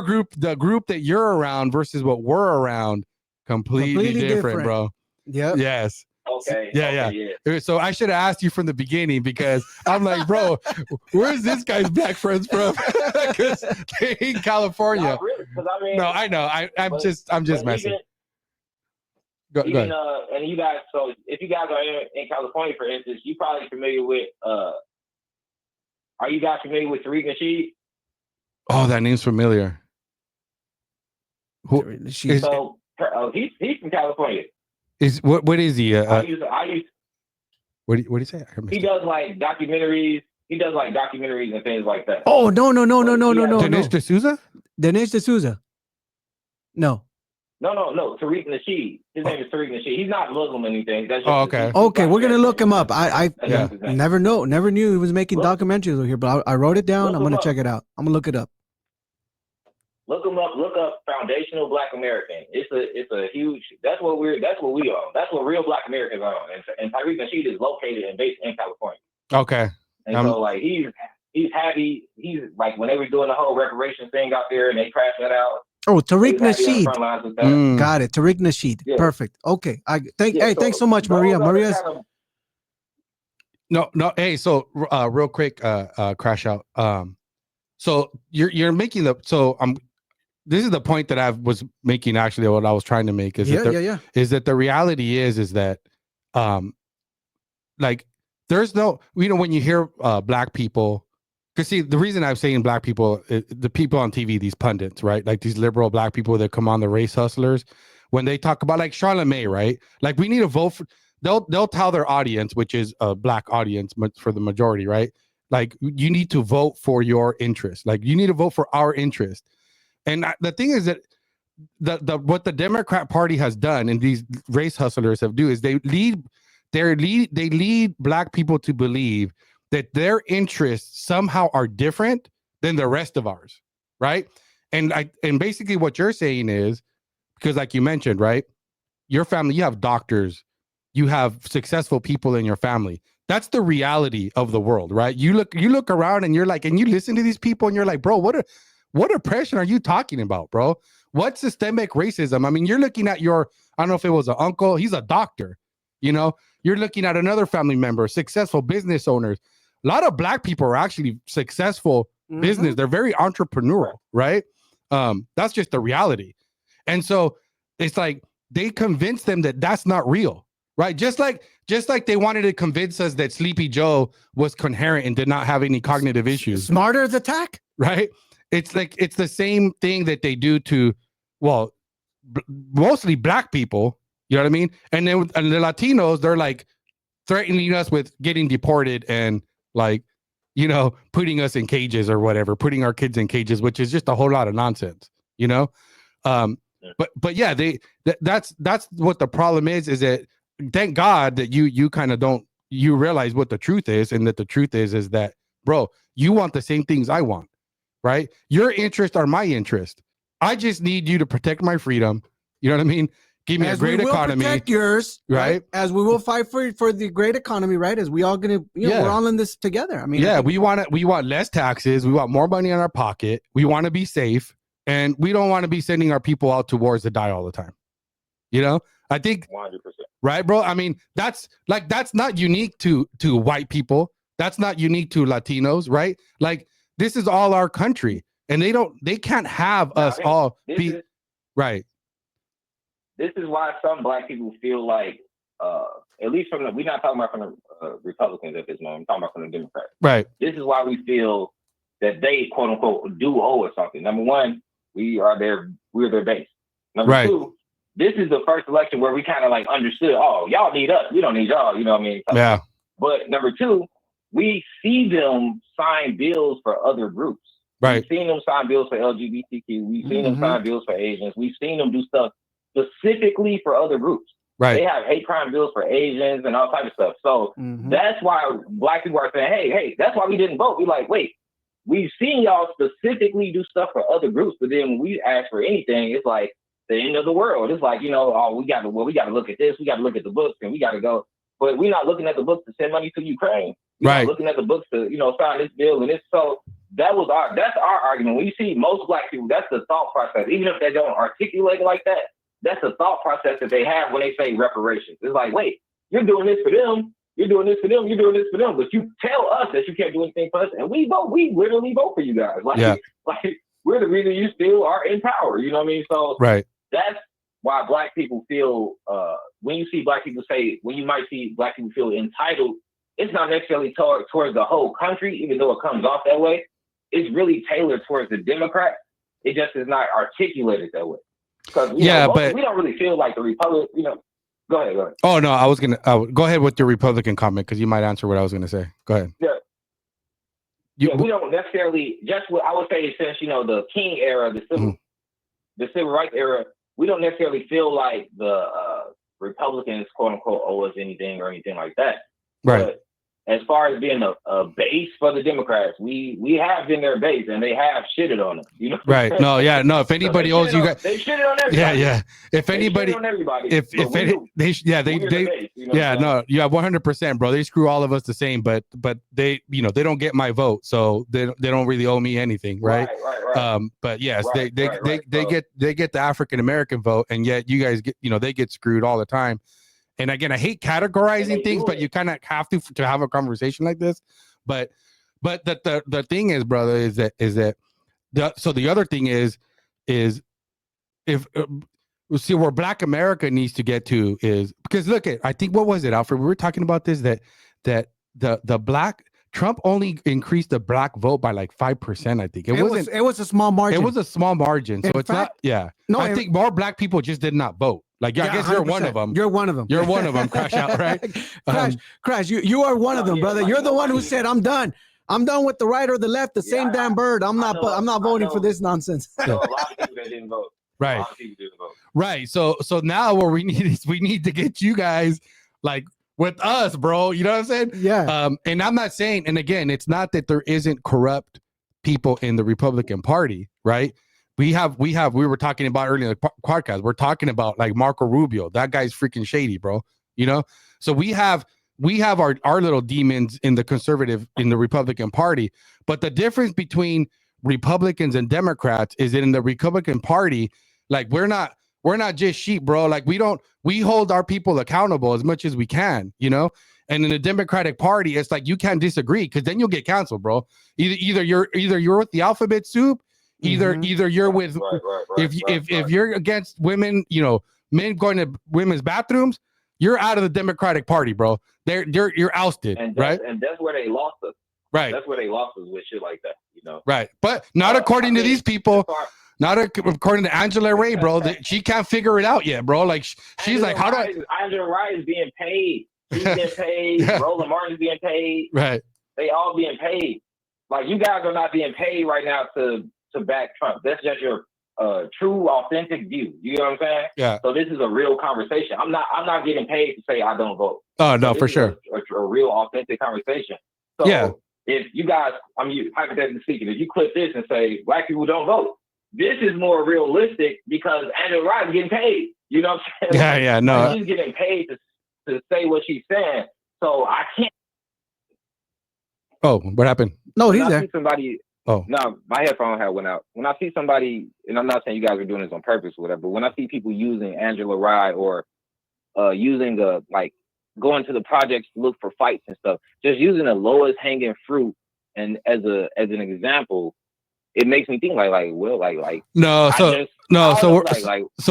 group, the group that you're around versus what we're around, completely different, bro. Yeah. Yes. Okay. Yeah. So I should have asked you from the beginning, because I'm like, bro, where's this guy's black friends from? Because they in California. Not really, I mean, no, I know. I'm just messing. Go ahead. And you guys, so if you guys are in California, for instance, you probably familiar with are you guys familiar with Tariq Nasheed? Oh, that name's familiar. He's from California. What is he? I use what do you say? He does like documentaries. He does like documentaries and things like that. Oh, no. Dinesh D'Souza? Dinesh D'Souza. No. No. Tariq Nasheed. His name is Tariq Nasheed. He's not Muslim or anything. That's just okay. Okay, we're gonna look him up. I never knew he was making documentaries over here, but I wrote it down. I'm gonna check it out. I'm gonna look it up. Look him up. Look up Foundational Black American. It's a huge. That's what we are. That's what real Black Americans are. And Tariq Nasheed is located and based in California. Okay. And so like he's happy. He's like, when they were doing the whole reparations thing out there and they crashed that out. Oh, Tariq Nasheed. Got it. Tariq Nasheed. Yeah. Perfect. Okay. Thanks so much, Maria. Maria's. No. Hey, so real quick, crash out. So you're making this is the point that I was making, actually, what I was trying to make is is that the reality is that like there's no, when you hear black people, because see, the reason I'm saying black people, the people on TV, these pundits, right? Like these liberal black people that come on, the race hustlers, when they talk about like Charlamagne, right? Like we need to vote for, they'll tell their audience, which is a black audience for the majority, right? Like you need to vote for your interest. Like you need to vote for our interest. And the thing is that what the Democrat Party has done, and these race hustlers have do, is they lead black people to believe that their interests somehow are different than the rest of ours, right? And basically what you're saying is, because like you mentioned, right, your family, you have doctors, you have successful people in your family. That's the reality of the world, right? You look around and you're like, and you listen to these people and you're like, bro, what oppression are you talking about, bro? What systemic racism? I mean, you're looking at I don't know if it was an uncle, he's a doctor, you're looking at another family member, successful business owners. A lot of black people are actually successful business. They're very entrepreneurial, right? That's just the reality. And so it's like they convince them that that's not real, right? Just like they wanted to convince us that Sleepy Joe was coherent and did not have any cognitive issues. Smarter attack, right? It's like it's the same thing that they do to, mostly black people. You know what I mean? And then the Latinos, they're like threatening us with getting deported and like, putting us in cages or whatever, putting our kids in cages, which is just a whole lot of nonsense, But yeah, that's what the problem is that thank God that you kind of you realize what the truth is, and that the truth is that, bro, you want the same things I want, right? Your interests are my interest. I just need you to protect my freedom. You know what I mean? Give me a great economy. Protect yours, right? As we will fight for the great economy, right? As we all gonna, we're all in this together. I mean, we want less taxes. We want more money in our pocket. We want to be safe, and we don't want to be sending our people out to wars to die all the time. I think 100%. Right, bro? I mean, that's not unique to white people. That's not unique to Latinos, right? Like this is all our country, and they can't have us all be right. This is why some black people feel like, at least we're not talking about from the Republicans at this moment. I'm talking about from the Democrats. Right. This is why we feel that they, quote unquote, do owe us something. Number one, we're their base. Number two, this is the first election where we kind of like understood, oh, y'all need us. We don't need y'all. You know what I mean? Yeah. But number two, we see them sign bills for other groups. Right. We've seen them sign bills for LGBTQ. We've seen them sign bills for Asians. We've seen them do stuff specifically for other groups. Right. They have hate crime bills for Asians and all types of stuff. So that's why black people are saying, hey, that's why we didn't vote. We like, wait, we've seen y'all specifically do stuff for other groups, but then when we ask for anything, it's like the end of the world. It's like, we got to look at this. We got to look at the books, and we got to go. But we're not looking at the books to send money to Ukraine. We're not looking at the books to, sign this bill and this. So that's our argument. When you see most black people, that's the thought process. Even if they don't articulate it like that, that's the thought process that they have when they say reparations. It's like, wait, you're doing this for them. You're doing this for them. You're doing this for them. But you tell us that you can't do anything for us, and we vote. We literally vote for you guys. Like we're the reason you still are in power. You know what I mean? So that's why black people feel when you might see black people feel entitled, it's not necessarily towards the whole country, even though it comes off that way. It's really tailored towards the Democrats. It just is not articulated that way. Because but we don't really feel like the Republic. Go ahead. Oh no, I was gonna go ahead with your Republican comment because you might answer what I was gonna say. Go ahead. Yeah. We don't necessarily just what I would say since the King era, the civil rights era. We don't necessarily feel like the Republicans, quote unquote, owe us anything or anything like that. Right. But as far as being a base for the Democrats, we have been their base, and they have shitted on them. Right. No. Yeah. No. If anybody owes you guys, they shitted on everybody. Yeah. If anybody, on everybody. They 100%, bro. They screw all of us the same, but they, they don't get my vote, so they don't really owe me anything, right? Right. But yes, they get the African American vote, and yet you guys get, they get screwed all the time. And again, I hate categorizing things, but you kind of have to have a conversation like this. But the thing is, brother, is that the other thing is is if see where Black America needs to get to is because look at I think what was it, Alfred? We were talking about this that the Black Trump only increased the Black vote by like 5%. I think it was a small margin. It was a small margin, so it's not. Yeah, no, I think more Black people just did not vote. Like, I guess you're 100%. one of them. You're one of them. You're one of them. Crash out, right? Crash. You are one of them, brother. You're the one who said, "I'm done. I'm done with the right or the left. The same damn bird. I'm not voting for this nonsense." I know a lot of people that didn't vote. Right. A lot of people didn't vote. Right. So now what we need is we need to get you guys like with us, bro. You know what I'm saying? Yeah. And I'm not saying, and again, it's not that there isn't corrupt people in the Republican Party, right? We were talking about earlier in the podcast. We're talking about like Marco Rubio. That guy's freaking shady, bro. You know? So we have our little demons in the Republican Party. But the difference between Republicans and Democrats is that in the Republican Party, like we're not just sheep, bro. Like we hold our people accountable as much as we can, you know? And in the Democratic Party, it's like you can't disagree because then you'll get canceled, bro. Either you're with the alphabet soup, either you're with if you're against women, you know, men going to women's bathrooms, you're out of the Democratic Party, bro. You're ousted, right? And that's where they lost us. Right. That's where they lost us with shit like that, you know. Right. But not according to these people. Not according to Angela Ray, bro. She can't figure it out yet, bro. Like she's like, how do I? Angela Ray is being paid. He's being paid. Yeah. Roland Martin's being paid. Right. They all being paid. Like you guys are not being paid right now to back Trump. That's just your true, authentic view. You know what I'm saying? Yeah. So this is a real conversation. I'm not getting paid to say I don't vote. Oh no, for sure. A real, authentic conversation. So yeah. If you guys, hypothetically speaking, if you clip this and say Black people don't vote, this is more realistic because Angela Rye is getting paid. You know what I'm saying? Yeah, no. She's getting paid to say what she's saying. So I can't. Oh, what happened? No, he's there. there. Somebody. Oh. No, my headphone had went out. When I see somebody, and I'm not saying you guys are doing this on purpose or whatever, but when I see people using Angela Rye or using going to the projects to look for fights and stuff, just using the lowest hanging fruit and as an example, it makes me think like no, so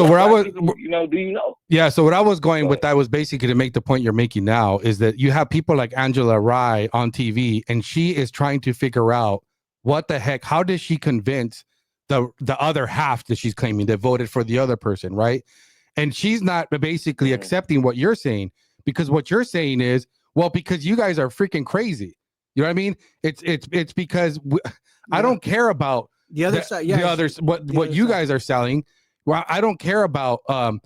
where I was, you know, do you know? Yeah, so what I was going with that was basically to make the point you're making now is that you have people like Angela Rye on TV, and she is trying to figure out what the heck, how does she convince the other half that she's claiming that voted for the other person, right? And she's not basically accepting what you're saying, because what you're saying is, well, because you guys are freaking crazy. You know what I mean? It's because I don't care about the other side. Yeah, the others. What you guys are selling. Well, I don't care about a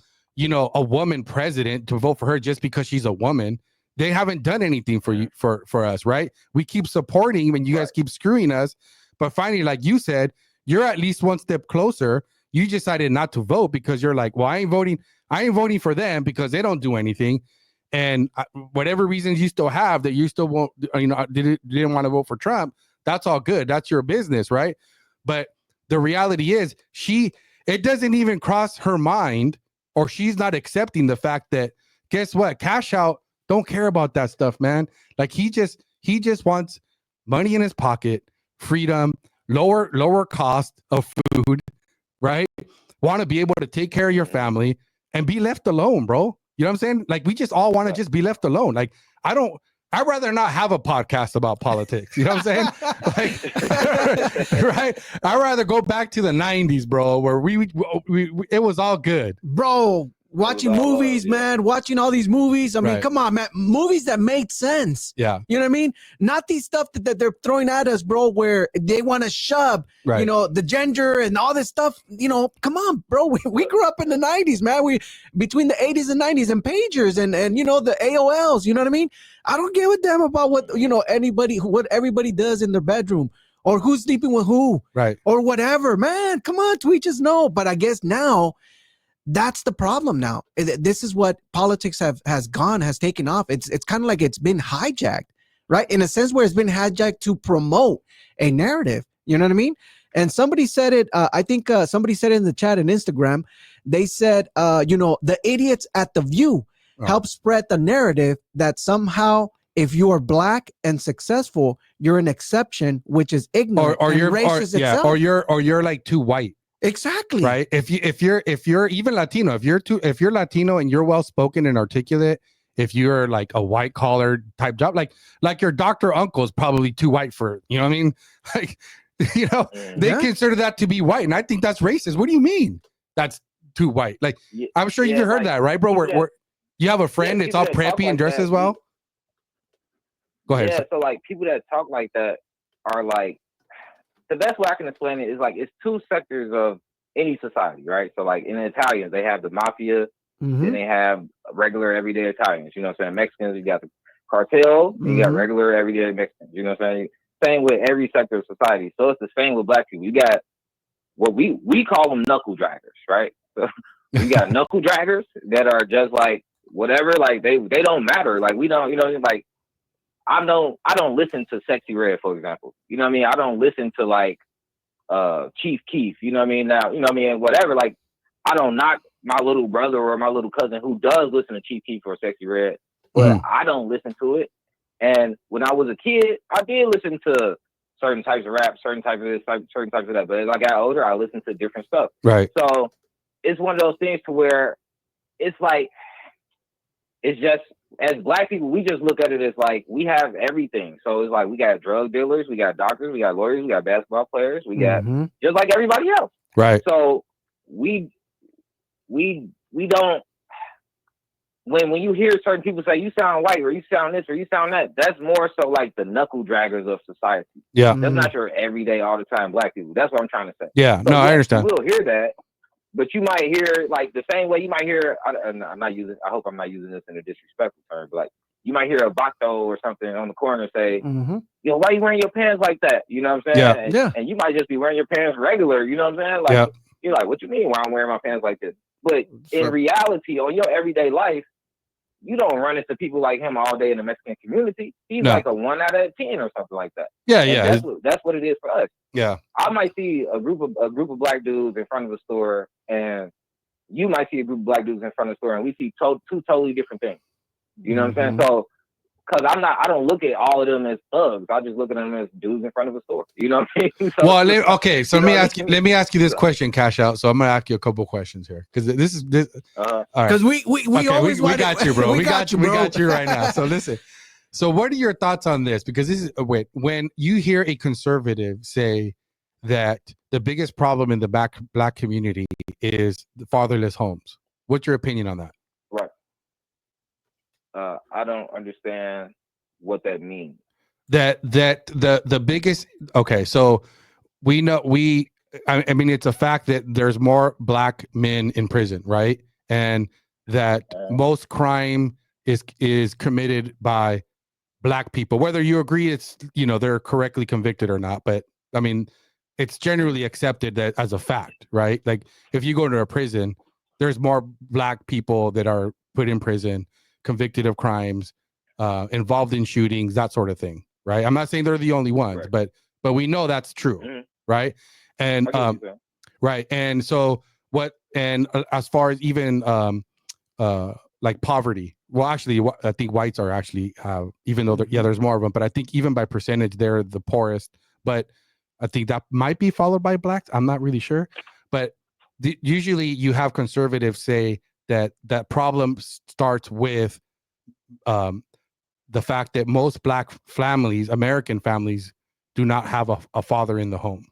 woman president to vote for her just because she's a woman. They haven't done anything for you for us, right? We keep supporting when you guys keep screwing us, but finally, like you said, you're at least one step closer. You decided not to vote because you're like, well, I ain't voting for them because they don't do anything. And whatever reasons you still have that you still won't, didn't want to vote for Trump, that's all good. That's your business, right? But the reality is it doesn't even cross her mind, or she's not accepting the fact that, guess what? Cash Out don't care about that stuff, man. Like he just wants money in his pocket, freedom, lower cost of food, right? Want to be able to take care of your family and be left alone, bro. You know what I'm saying? Like we just all want to just be left alone. Like I'd rather not have a podcast about politics. You know what I'm saying? Right? I'd rather go back to the 90s, bro, where we it was all good. Bro, watching movies, man, watching all these movies. I mean, come on, man. Movies that made sense. Yeah. You know what I mean? Not these stuff that they're throwing at us, bro, where they want to shove, the gender and all this stuff. Come on, bro. We grew up in the 90s, man. We between the 80s and 90s and pagers and the AOLs, you know what I mean? I don't give a damn about what everybody does in their bedroom or who's sleeping with who. Right. Or whatever, man. Come on, to each his know. But I guess now that's the problem now. This is what politics has taken off. It's kind of like it's been hijacked, right? In a sense where it's been hijacked to promote a narrative. You know what I mean? And somebody said it, I think somebody said it in the chat and Instagram. They said, the idiots at The View help spread the narrative that somehow if you are black and successful, you're an exception, which is ignorant or and you're racist itself. or you're like too white. Exactly. Right. If you're even Latino, if you're Latino and you're well spoken and articulate, if you're like a white collar type job, like your doctor uncle is probably too white for it. You know what I mean? Like, they consider that to be white, and I think that's racist. What do you mean that's too white? Like, I'm sure you've heard that, right, bro? Where you have a friend that's all preppy and dressed as well. Go ahead. Yeah, so like people that talk like that are like, the best way I can explain it is like it's two sectors of any society, right? So like in the Italians, they have the mafia, then they have regular everyday Italians. You know what I'm saying? Mexicans, you got the cartel, and you got regular everyday Mexicans. You know what I'm saying? Same with every sector of society. So it's the same with black people. You got what we call them knuckle draggers, right? So you got knuckle draggers that are just like whatever, like they don't matter. Like we don't, like I don't listen to Sexy Red, for example. You know what I mean? I don't listen to like Chief Keef, you know what I mean? Now, you know what I mean? Whatever, like I don't knock my little brother or my little cousin who does listen to Chief Keef or Sexy Red, but I don't listen to it. And when I was a kid, I did listen to certain types of rap, certain types of this, certain types of that. But as I got older, I listened to different stuff. Right. So it's one of those things to where it's like, it's just, as black people, we just look at it as like, we have everything. So it's like, we got drug dealers, we got doctors, we got lawyers, we got basketball players, we got just like everybody else. Right. So we don't, when you hear certain people say you sound white or you sound this or you sound that, that's more so like the knuckle draggers of society. Yeah. That's not your everyday, all the time black people. That's what I'm trying to say. Yeah. So No, I understand. You will hear that, but you might hear like the same way you might hear, I hope I'm not using this in a disrespectful term, but like you might hear a Bato or something on the corner say, yo, why you wearing your pants like that? You know what I'm saying? Yeah. And you might just be wearing your pants regular, you know what I'm saying? Like, you're like, what you mean why I'm wearing my pants like this? But in reality, on your everyday life, you don't run into people like him all day in the Mexican community. He's like a 1 out of 10 or something like that. Yeah, and yeah. That's what it is for us. Yeah. I might see a group of black dudes in front of a store, and you might see a group of black dudes in front of the store, and we see two totally different things. You know what I'm saying? So, because I don't look at all of them as thugs. I just look at them as dudes in front of a store. You know what I mean? So, Well, okay. So let me ask you this question, Cash Out. So I'm gonna ask you a couple questions here because this is all right. Because we always we got you, bro. we got you right now. So listen. So what are your thoughts on this? Because this is when you hear a conservative say that the biggest problem in the black community is the fatherless homes. What's your opinion on that? Right. I don't understand what that means. That the biggest, okay, so we know I mean it's a fact that there's more black men in prison, right? And that most crime is committed by black people, whether you agree it's they're correctly convicted or not, but I mean it's generally accepted that as a fact, right? Like if you go to a prison, there's more black people that are put in prison, convicted of crimes, involved in shootings, that sort of thing, right? I'm not saying they're the only ones, but we know that's true, right? And right, and so as far as even like poverty, well, actually, I think whites are actually even though there's more of them, but I think even by percentage they're the poorest. But I think that might be followed by blacks. I'm not really sure, but usually you have conservatives say that problem starts with the fact that most black families, American families, do not have a father in the home.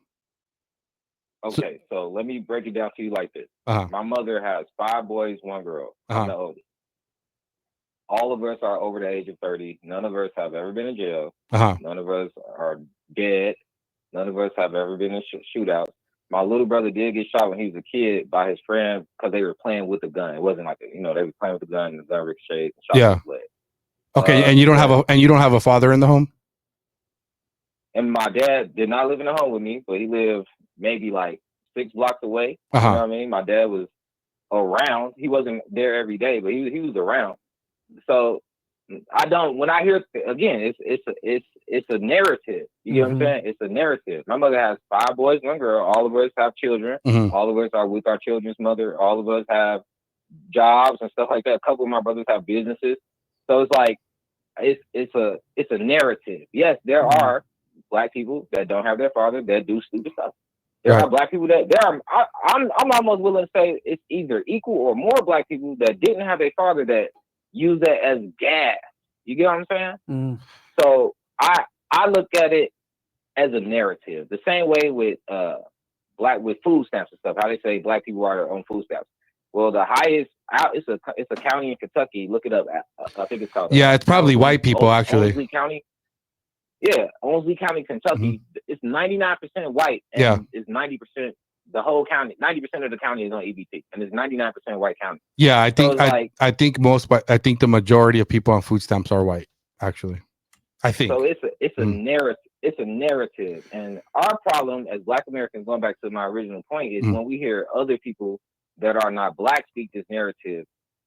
Okay, so let me break it down to you like this. My mother has 5 boys, 1 girl. I'm the oldest. All of us are over the age of 30. None of us have ever been in jail. None of us are dead. None of us have ever been in shootouts. My little brother did get shot when he was a kid by his friend because they were playing with a gun. It wasn't like they were playing with a gun and the gun ricocheted and shot his leg. Okay, and you don't have a father in the home? And my dad did not live in the home with me, but he lived maybe like 6 blocks away. You know what I mean? My dad was around. He wasn't there every day, but he was around. So when I hear, again, it's a narrative. You know what I'm saying? It's a narrative. My mother has 5 boys, 1 girl. All of us have children. All of us are with our children's mother. All of us have jobs and stuff like that. A couple of my brothers have businesses. So it's like, it's a narrative. Yes, there are black people that don't have their father that do stupid stuff. There are black people that I'm almost willing to say it's either equal or more black people that didn't have a father that used that as gas. You get what I'm saying? Mm. So I look at it as a narrative. The same way with with food stamps and stuff. How they say black people are on food stamps. Well, the highest it's a county in Kentucky. Look it up. I think it's called. Yeah, it's probably white people actually. Onsley County. Yeah, Onsley County, Kentucky. It's 99% white, and it's 90%. The whole county, 90% of the county is on EBT, and it's 99% white county. Yeah, I think So it's I think I think the majority of people on food stamps are white. Actually, I think so. It's a narrative. It's a narrative, and our problem as Black Americans, going back to my original point, is when we hear other people that are not Black speak this narrative,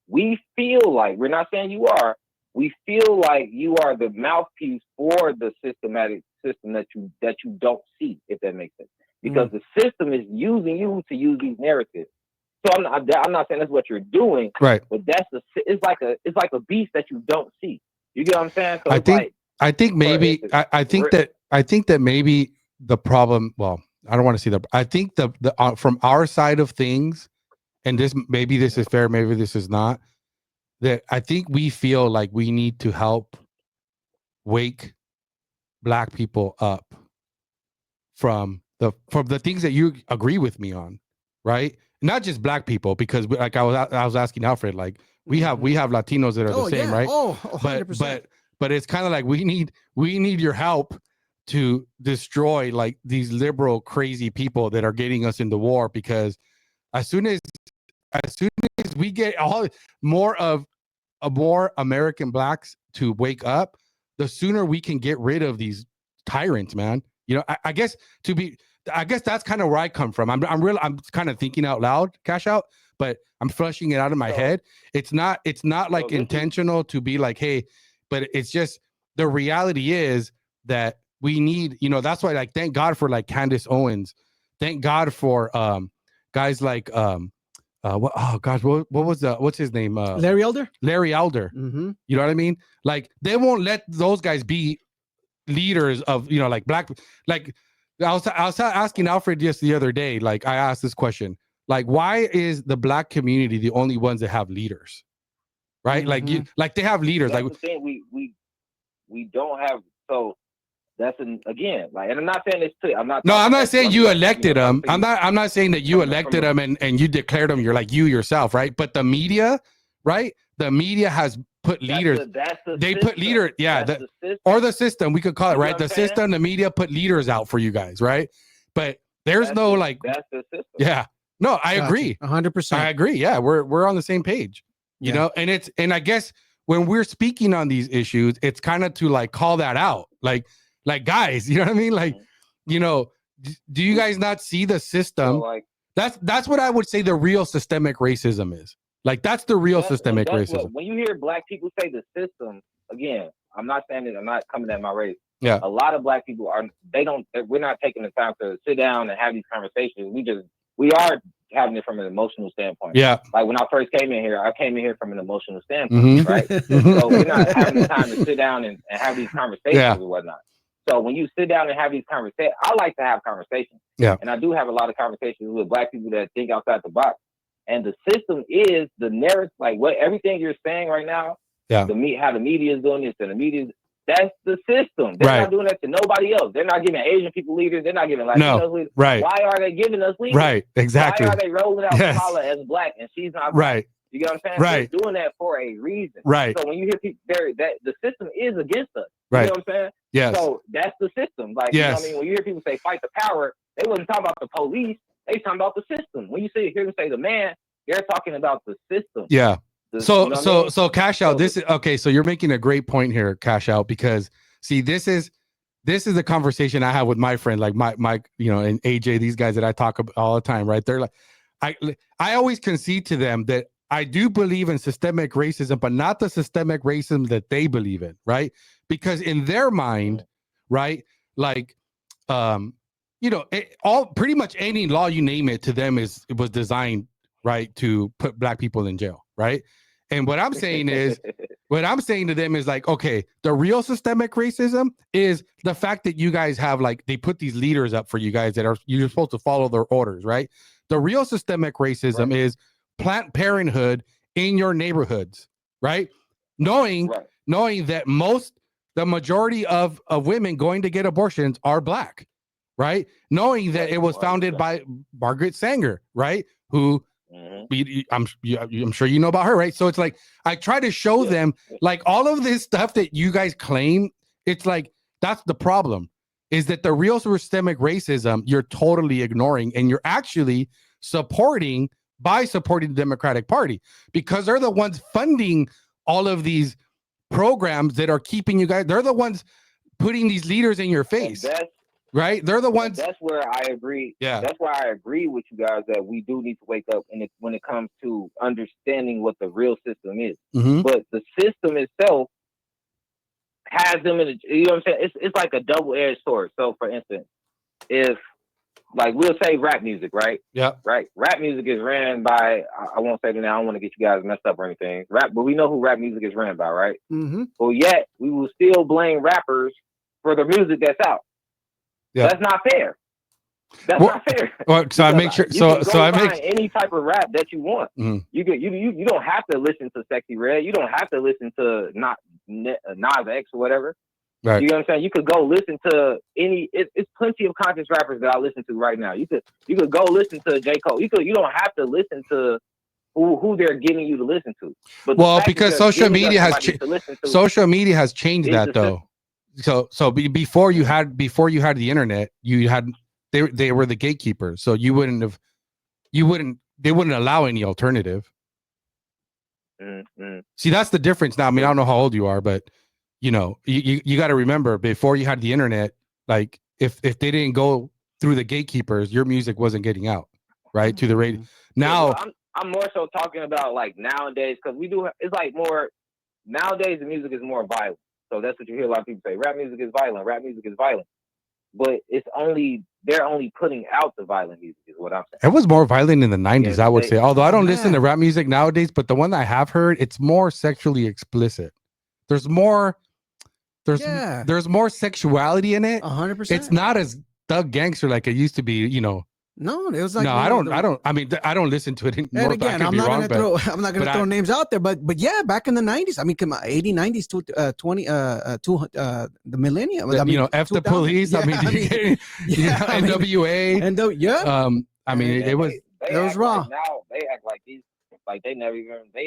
we feel like, we're not saying you are, we feel like you are the mouthpiece for the systematic system that you don't see, if that makes sense. Because the system is using you to use these narratives. So I'm not saying that's what you're doing, right? But it's like a beast that you don't see. You get what I'm saying? So I think maybe that maybe the problem. Well, I don't want to see that. I think the from our side of things, and this is fair, maybe this is not. That I think we feel like we need to help wake Black people up from the things that you agree with me on, right? Not just Black people, because like I was asking Alfred, like we have Latinos that are the same, right? Oh, 100%. But it's kind of like we need your help to destroy like these liberal crazy people that are getting us into war, because as soon as we get more American Blacks to wake up, the sooner we can get rid of these tyrants, man. You know, I guess that's kind of where I come from. I'm kind of thinking out loud, Cash Out, but I'm flushing it out of my head. It's not like intentional to be like, hey, but it's just the reality is that we need, you know, that's why, like, thank God for like Candace Owens. Thank God for guys like what's his name? Larry Elder. You know what I mean? Like, they won't let those guys be leaders of, you know, like Black, like I was asking Alfred just the other day, like I asked this question, like, why is the Black community the only ones that have leaders? Right? Like they have leaders. That's like the thing, we don't have, so that's again, like, and I'm not saying this too. I'm not saying you elected them. I'm not saying that you elected them and you declared them. You're like you yourself, right? But the media, right? The media has put leaders. They put leaders, or the system. We could call it, right? The system, the media put leaders out for you guys, right? But there's that's the system. Yeah. No, I agree. 100%. I agree. Yeah, we're on the same page. You know, and I guess when we're speaking on these issues, it's kind of to like call that out, like guys, you know what I mean? Like, you know, do you guys not see the system? So, like, that's what I would say the real systemic racism is. Like, that's the real systemic racism. When you hear Black people say the system, again, I'm not saying that I'm not coming at my race. Yeah. A lot of Black people we're not taking the time to sit down and have these conversations. We are having it from an emotional standpoint. Yeah. Like when I first came in here, I came in here from an emotional standpoint, right? So we're not having the time to sit down and have these conversations or whatnot. So when you sit down and have these conversations, I like to have conversations. Yeah. And I do have a lot of conversations with Black people that think outside the box. And the system is the narrative, like everything you're saying right now, how the media is doing this and the media, that's the system. They're not doing that to nobody else. They're not giving Asian people leaders. They're not giving Latinos leaders. Right. Why are they giving us leaders? Right. Exactly. Why are they rolling out Kamala as Black and she's not Black? Right. You get what I'm saying? Right. They're doing that for a reason. Right. So when you hear people, that the system is against us. Right. You know what I'm saying? Yes. So that's the system. Like, you know what I mean? When you hear people say fight the power, they wasn't talking about the police. They talking about the system. When you hear them say the man, they're talking about the system. Yeah. So Cash Out, So this is okay. So you're making a great point here, Cash Out, because see, this is the conversation I have with my friend, like my you know, and AJ, these guys that I talk about all the time, right? They're like, I always concede to them that I do believe in systemic racism, but not the systemic racism that they believe in, right? Because in their mind, right, like, you know, pretty much any law you name it to them was designed, right, to put Black people in jail, right? And what I'm saying is, what I'm saying to them is like, okay, the real systemic racism is the fact that you guys have like, they put these leaders up for you guys that are, you're supposed to follow their orders, right? The real systemic racism is Planned Parenthood in your neighborhoods, right? Knowing that the majority of women going to get abortions are Black, right? Knowing that it was founded by Margaret Sanger, right? Who, I'm sure you know about her, right? So it's like I try to show them like all of this stuff that you guys claim. It's like that's the problem, is that the real systemic racism you're totally ignoring, and you're actually supporting the Democratic Party, because they're the ones funding all of these programs that are keeping you guys. They're the ones putting these leaders in your face. Right, they're the ones. That's where I agree. Yeah, that's why I agree with you guys that we do need to wake up, and when it comes to understanding what the real system is. But the system itself has them in. You know what I'm saying? It's like a double-edged sword. So, for instance, if like we'll say rap music, right? Yeah. Right. Rap music is ran by. I won't say the name. I don't want to get you guys messed up or anything. But we know who rap music is ran by, right? Well, yet we will still blame rappers for the music that's out. Yeah. That's not fair. That's not fair. Well, so I make sure. So I make any type of rap that you want. You don't have to listen to Sexy Red. You don't have to listen to Nas X or whatever. Right. You know what I'm saying? You could go listen to any. It's plenty of conscious rappers that I listen to right now. You could go listen to J. Cole. You don't have to listen to who they're getting you to listen to. But because social media has changed that though. So before you had the internet, they were the gatekeepers. So they wouldn't allow any alternative. See, that's the difference now. I mean, I don't know how old you are, but you know, you got to remember, before you had the internet, like if they didn't go through the gatekeepers, your music wasn't getting out, right, to the radio. Now, I'm more so talking about like nowadays, because it's like more nowadays the music is more violent. So that's what you hear a lot of people say. Rap music is violent. Rap music is violent. But they're only putting out the violent music is what I'm saying. It was more violent in the 90s, I would say. Although I don't listen to rap music nowadays, but the one I have heard, it's more sexually explicit. There's more sexuality in it. 100%. It's not as thug gangster like it used to be, you know. No, it was like I don't listen to it anymore. And again, I'm not gonna throw names out there, but yeah, back in the 90s, I mean, come on, 80s, 90s to the millennium. I mean, F the police. Yeah, NWA. I mean, it was raw. raw. Now they act like they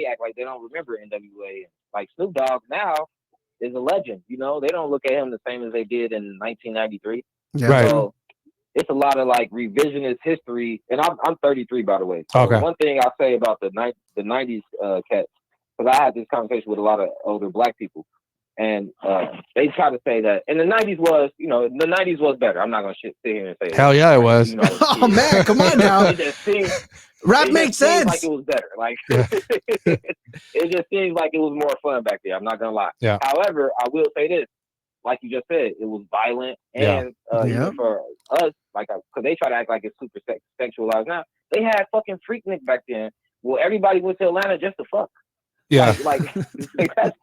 act like they don't remember NWA. Like Snoop Dogg now is a legend. You know, they don't look at him the same as they did in 1993. Yeah. Right. So it's a lot of like revisionist history, and I'm 33 by the way. So okay. One thing I'll say about the 90s cats, because I had this conversation with a lot of older Black people, and they try to say that, and the 90s was, you know, the 90s was better. I'm not gonna sit here and say that. Hell yeah, it was. You know, oh man, come on now. Rap makes sense. Like it was better. Like it just seems like it was more fun back there. I'm not gonna lie. Yeah. However, I will say this. Like you just said, it was violent, and even for us, like, because they try to act like it's super sexualized now. They had fucking Freaknik back then. Well, everybody went to Atlanta just to fuck. Yeah. Like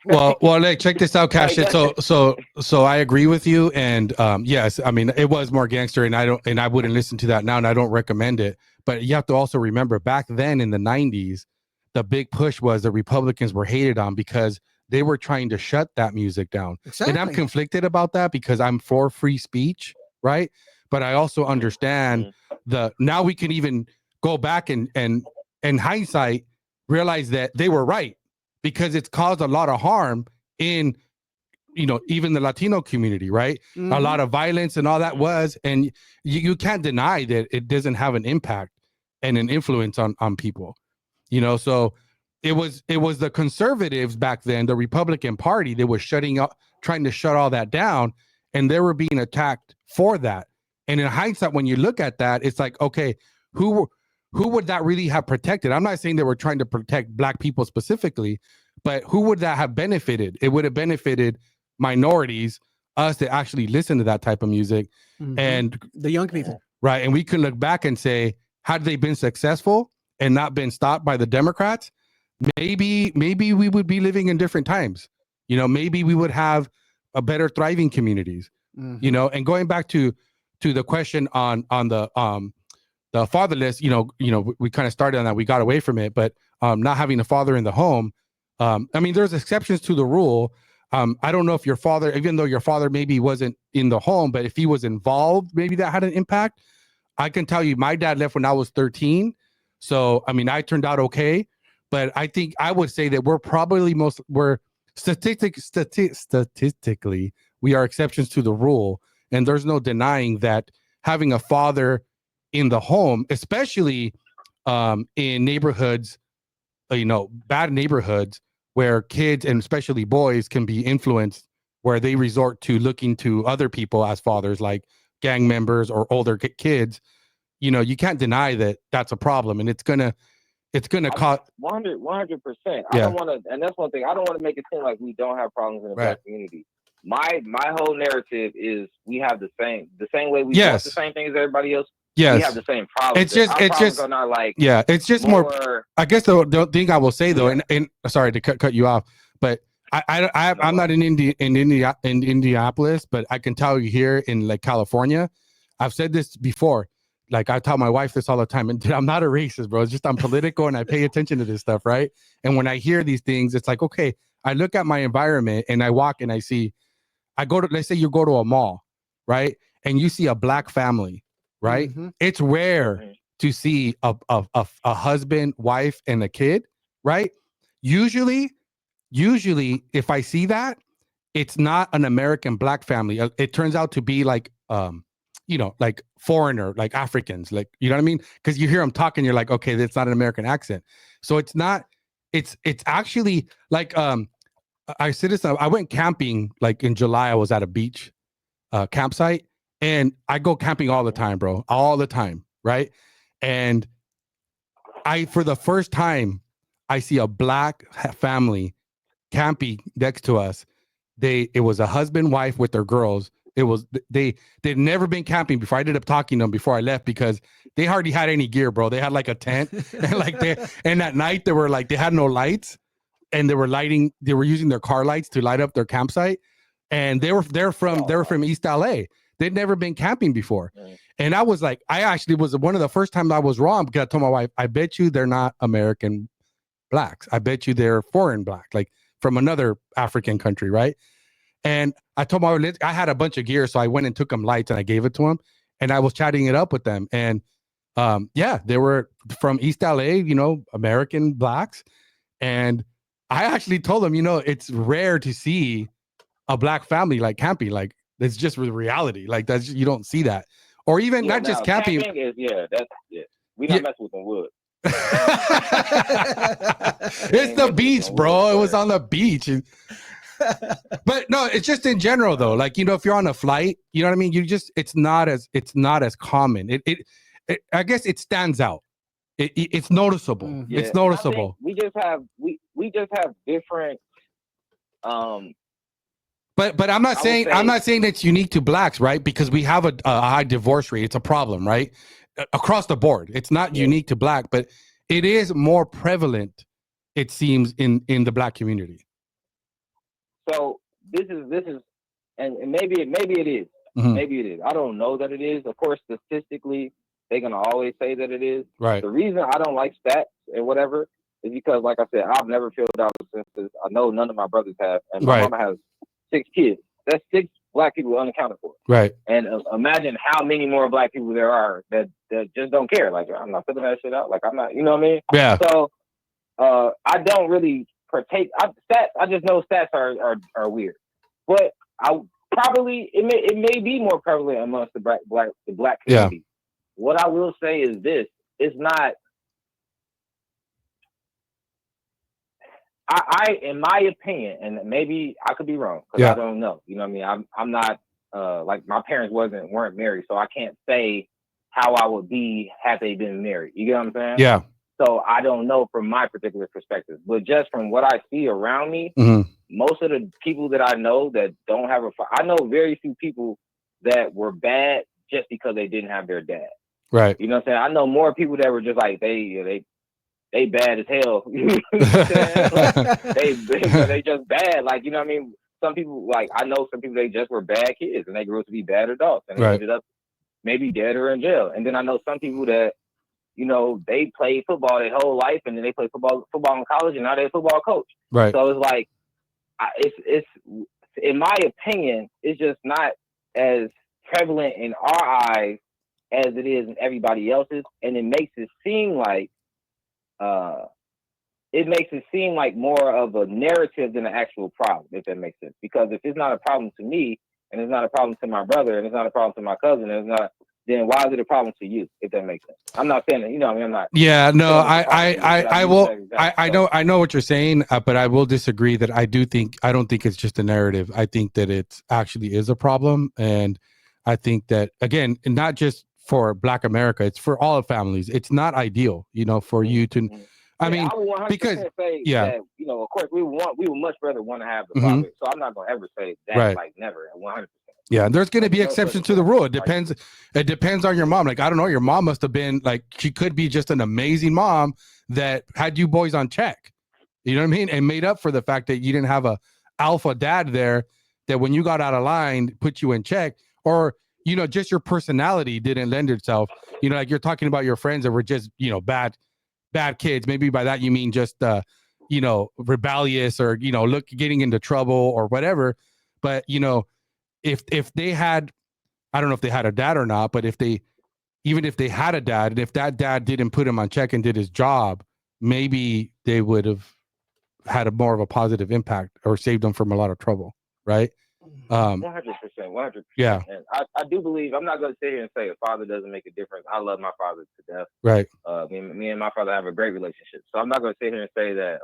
well, like, check this out, Cash. So I agree with you, and yes, I mean, it was more gangster, and I wouldn't listen to that now, and I don't recommend it. But you have to also remember, back then in the 90s, the big push was the Republicans were hated on because they were trying to shut that music down. Exactly. And I'm conflicted about that because I'm for free speech, right? But I also understand now we can even go back and in hindsight realize that they were right, because it's caused a lot of harm in, you know, even the Latino community, right? Mm-hmm. A lot of violence and all that was, and you can't deny that it doesn't have an impact and an influence on people, you know. So it was the conservatives back then, the Republican Party, that was trying to shut all that down, and they were being attacked for that. And in hindsight, when you look at that, it's like, okay, who would that really have protected? I'm not saying they were trying to protect Black people specifically, but who would that have benefited? It would have benefited minorities, us that actually listen to that type of music, and the young people, right? And we can look back and say, had they been successful and not been stopped by the Democrats, maybe we would be living in different times. You know, maybe we would have a better thriving communities. You know, and going back to the question on the fatherless, you know, we kind of started on that. We got away from it, but not having a father in the home. I mean, there's exceptions to the rule. I don't know if your father, even though your father maybe wasn't in the home, but if he was involved, maybe that had an impact. I can tell you, my dad left when I was 13. So, I mean, I turned out okay, but I think I would say that we're statistically, we are exceptions to the rule. And there's no denying that having a father in the home, especially in neighborhoods, you know, bad neighborhoods where kids and especially boys can be influenced, where they resort to looking to other people as fathers, like gang members or older kids. You know, you can't deny that that's a problem, and it's gonna cause 100%. I Yeah. don't want to, and that's one thing. I don't want to make it seem like we don't have problems in the black community. My whole narrative is we have the same way we want the same thing as everybody else. Yes. We have the same problems. It's Our problems just are not like it's just more. I guess the thing I will say though, and sorry to cut you off, but I'm not in Indianapolis, but I can tell you here in like California, I've said this before. Like I tell my wife this all the time, and I'm not a racist, bro. It's just I'm political and I pay attention to this stuff, right? And when I hear these things, it's like, okay, I look at my environment and I walk and I see, let's say you go to a mall, right? And you see a black family, right? It's rare to see a husband, wife, and a kid, right? Usually if I see that, it's not an American black family. It turns out to be like you know, like foreigner, like Africans, like, you know what I mean? Because you hear them talking, you're like, okay, that's not an American accent. So it's not, it's actually like I went camping like in July. I was at a beach campsite, and I go camping all the time, bro, all the time, right? And for the first time, I see a black family camping next to us. It was a husband, wife with their girls. It was they'd never been camping before. I ended up talking to them before I left because they hardly had any gear, bro. They had like a tent, and at night they had no lights, and they were using their car lights to light up their campsite. And they're from East LA. They'd never been camping before. And I was like, I actually was one of the first times I was wrong, because I told my wife, I bet you they're not American blacks. I bet you they're foreign black, like from another African country, right? And I told my wife, I had a bunch of gear, so I went and took them lights and I gave it to them, and I was chatting it up with them. And they were from East LA, you know, American blacks. And I actually told them, you know, it's rare to see a black family like camping. Like, it's just reality. Like, you don't see that. Or even not just camping. Is, we not messing with the wood. It's the beach, bro. It was on the beach. But no, it's just in general though. Like, you know, if you're on a flight, you know what I mean? It's not as common. It I guess it stands out. It's noticeable. It's noticeable. We just have different But I'm not saying it's unique to blacks, right? Because we have a high divorce rate. It's a problem, right? Across the board. It's not unique to black, but it is more prevalent, it seems, in the black community. So this is, and maybe it is. Maybe it is. I don't know that it is. Of course, statistically, they're gonna always say that it is. Right. The reason I don't like stats and whatever is because, like I said, I've never filled out a census. I know none of my brothers have, and my mama has 6 kids. That's 6 black people unaccounted for. Right. And imagine how many more black people there are that just don't care. Like, I'm not filling that shit out. Like, I'm not. You know what I mean? Yeah. So I don't really partake. Stats. I just know stats are weird, but it may be more prevalent amongst the black community. Yeah. What I will say is this: it's not. I in my opinion, and maybe I could be wrong because I don't know. You know what I mean? I'm not like, my parents weren't married, so I can't say how I would be had they been married. You get what I'm saying? Yeah. So I don't know from my particular perspective, but just from what I see around me, most of the people that I know that don't have I know very few people that were bad just because they didn't have their dad. Right. You know what I'm saying? I know more people that were just like, they they bad as hell. You know what I'm saying? Like, they just bad. Like, you know what I mean? Some people, like, I know some people, they just were bad kids and they grew up to be bad adults and they ended up maybe dead or in jail. And then I know some people that, you know, they played football their whole life and then they played football in college and now they're a football coach. Right. So it's like, it's in my opinion, it's just not as prevalent in our eyes as it is in everybody else's. And it makes it seem like, more of a narrative than an actual problem, if that makes sense. Because if it's not a problem to me, and it's not a problem to my brother, and it's not a problem to my cousin, and it's not, then why is it a problem to you, if that makes sense? I'm not saying that, you know, I mean, I'm not. Yeah, no, I know what you're saying, but I will disagree that I don't think it's just a narrative. I think that it actually is a problem. And I think that, again, not just for Black America, it's for all families. It's not ideal, you know, for you to, I mean, I would 100% because, say that, you know, of course, we would much rather want to have the father. So I'm not going to ever say that, like, never, 100%. Yeah, and there's going to be exceptions to the rule. It depends. It depends on your mom. Like, I don't know, your mom must have been like, she could be just an amazing mom that had you boys on check. You know what I mean? And made up for the fact that you didn't have a alpha dad there that when you got out of line, put you in check. Or, you know, just your personality didn't lend itself. You know, like you're talking about your friends that were just, you know, bad kids. Maybe by that you mean just, you know, rebellious or, you know, getting into trouble or whatever. But, you know, if they had, I don't know if they had a dad or not, but even if they had a dad, and if that dad didn't put him on check and did his job, maybe they would have had more of a positive impact or saved them from a lot of trouble, right? 100%. Yeah. And I do believe, I'm not going to sit here and say a father doesn't make a difference. I love my father to death. Right. Me and my father have a great relationship. So I'm not going to sit here and say that.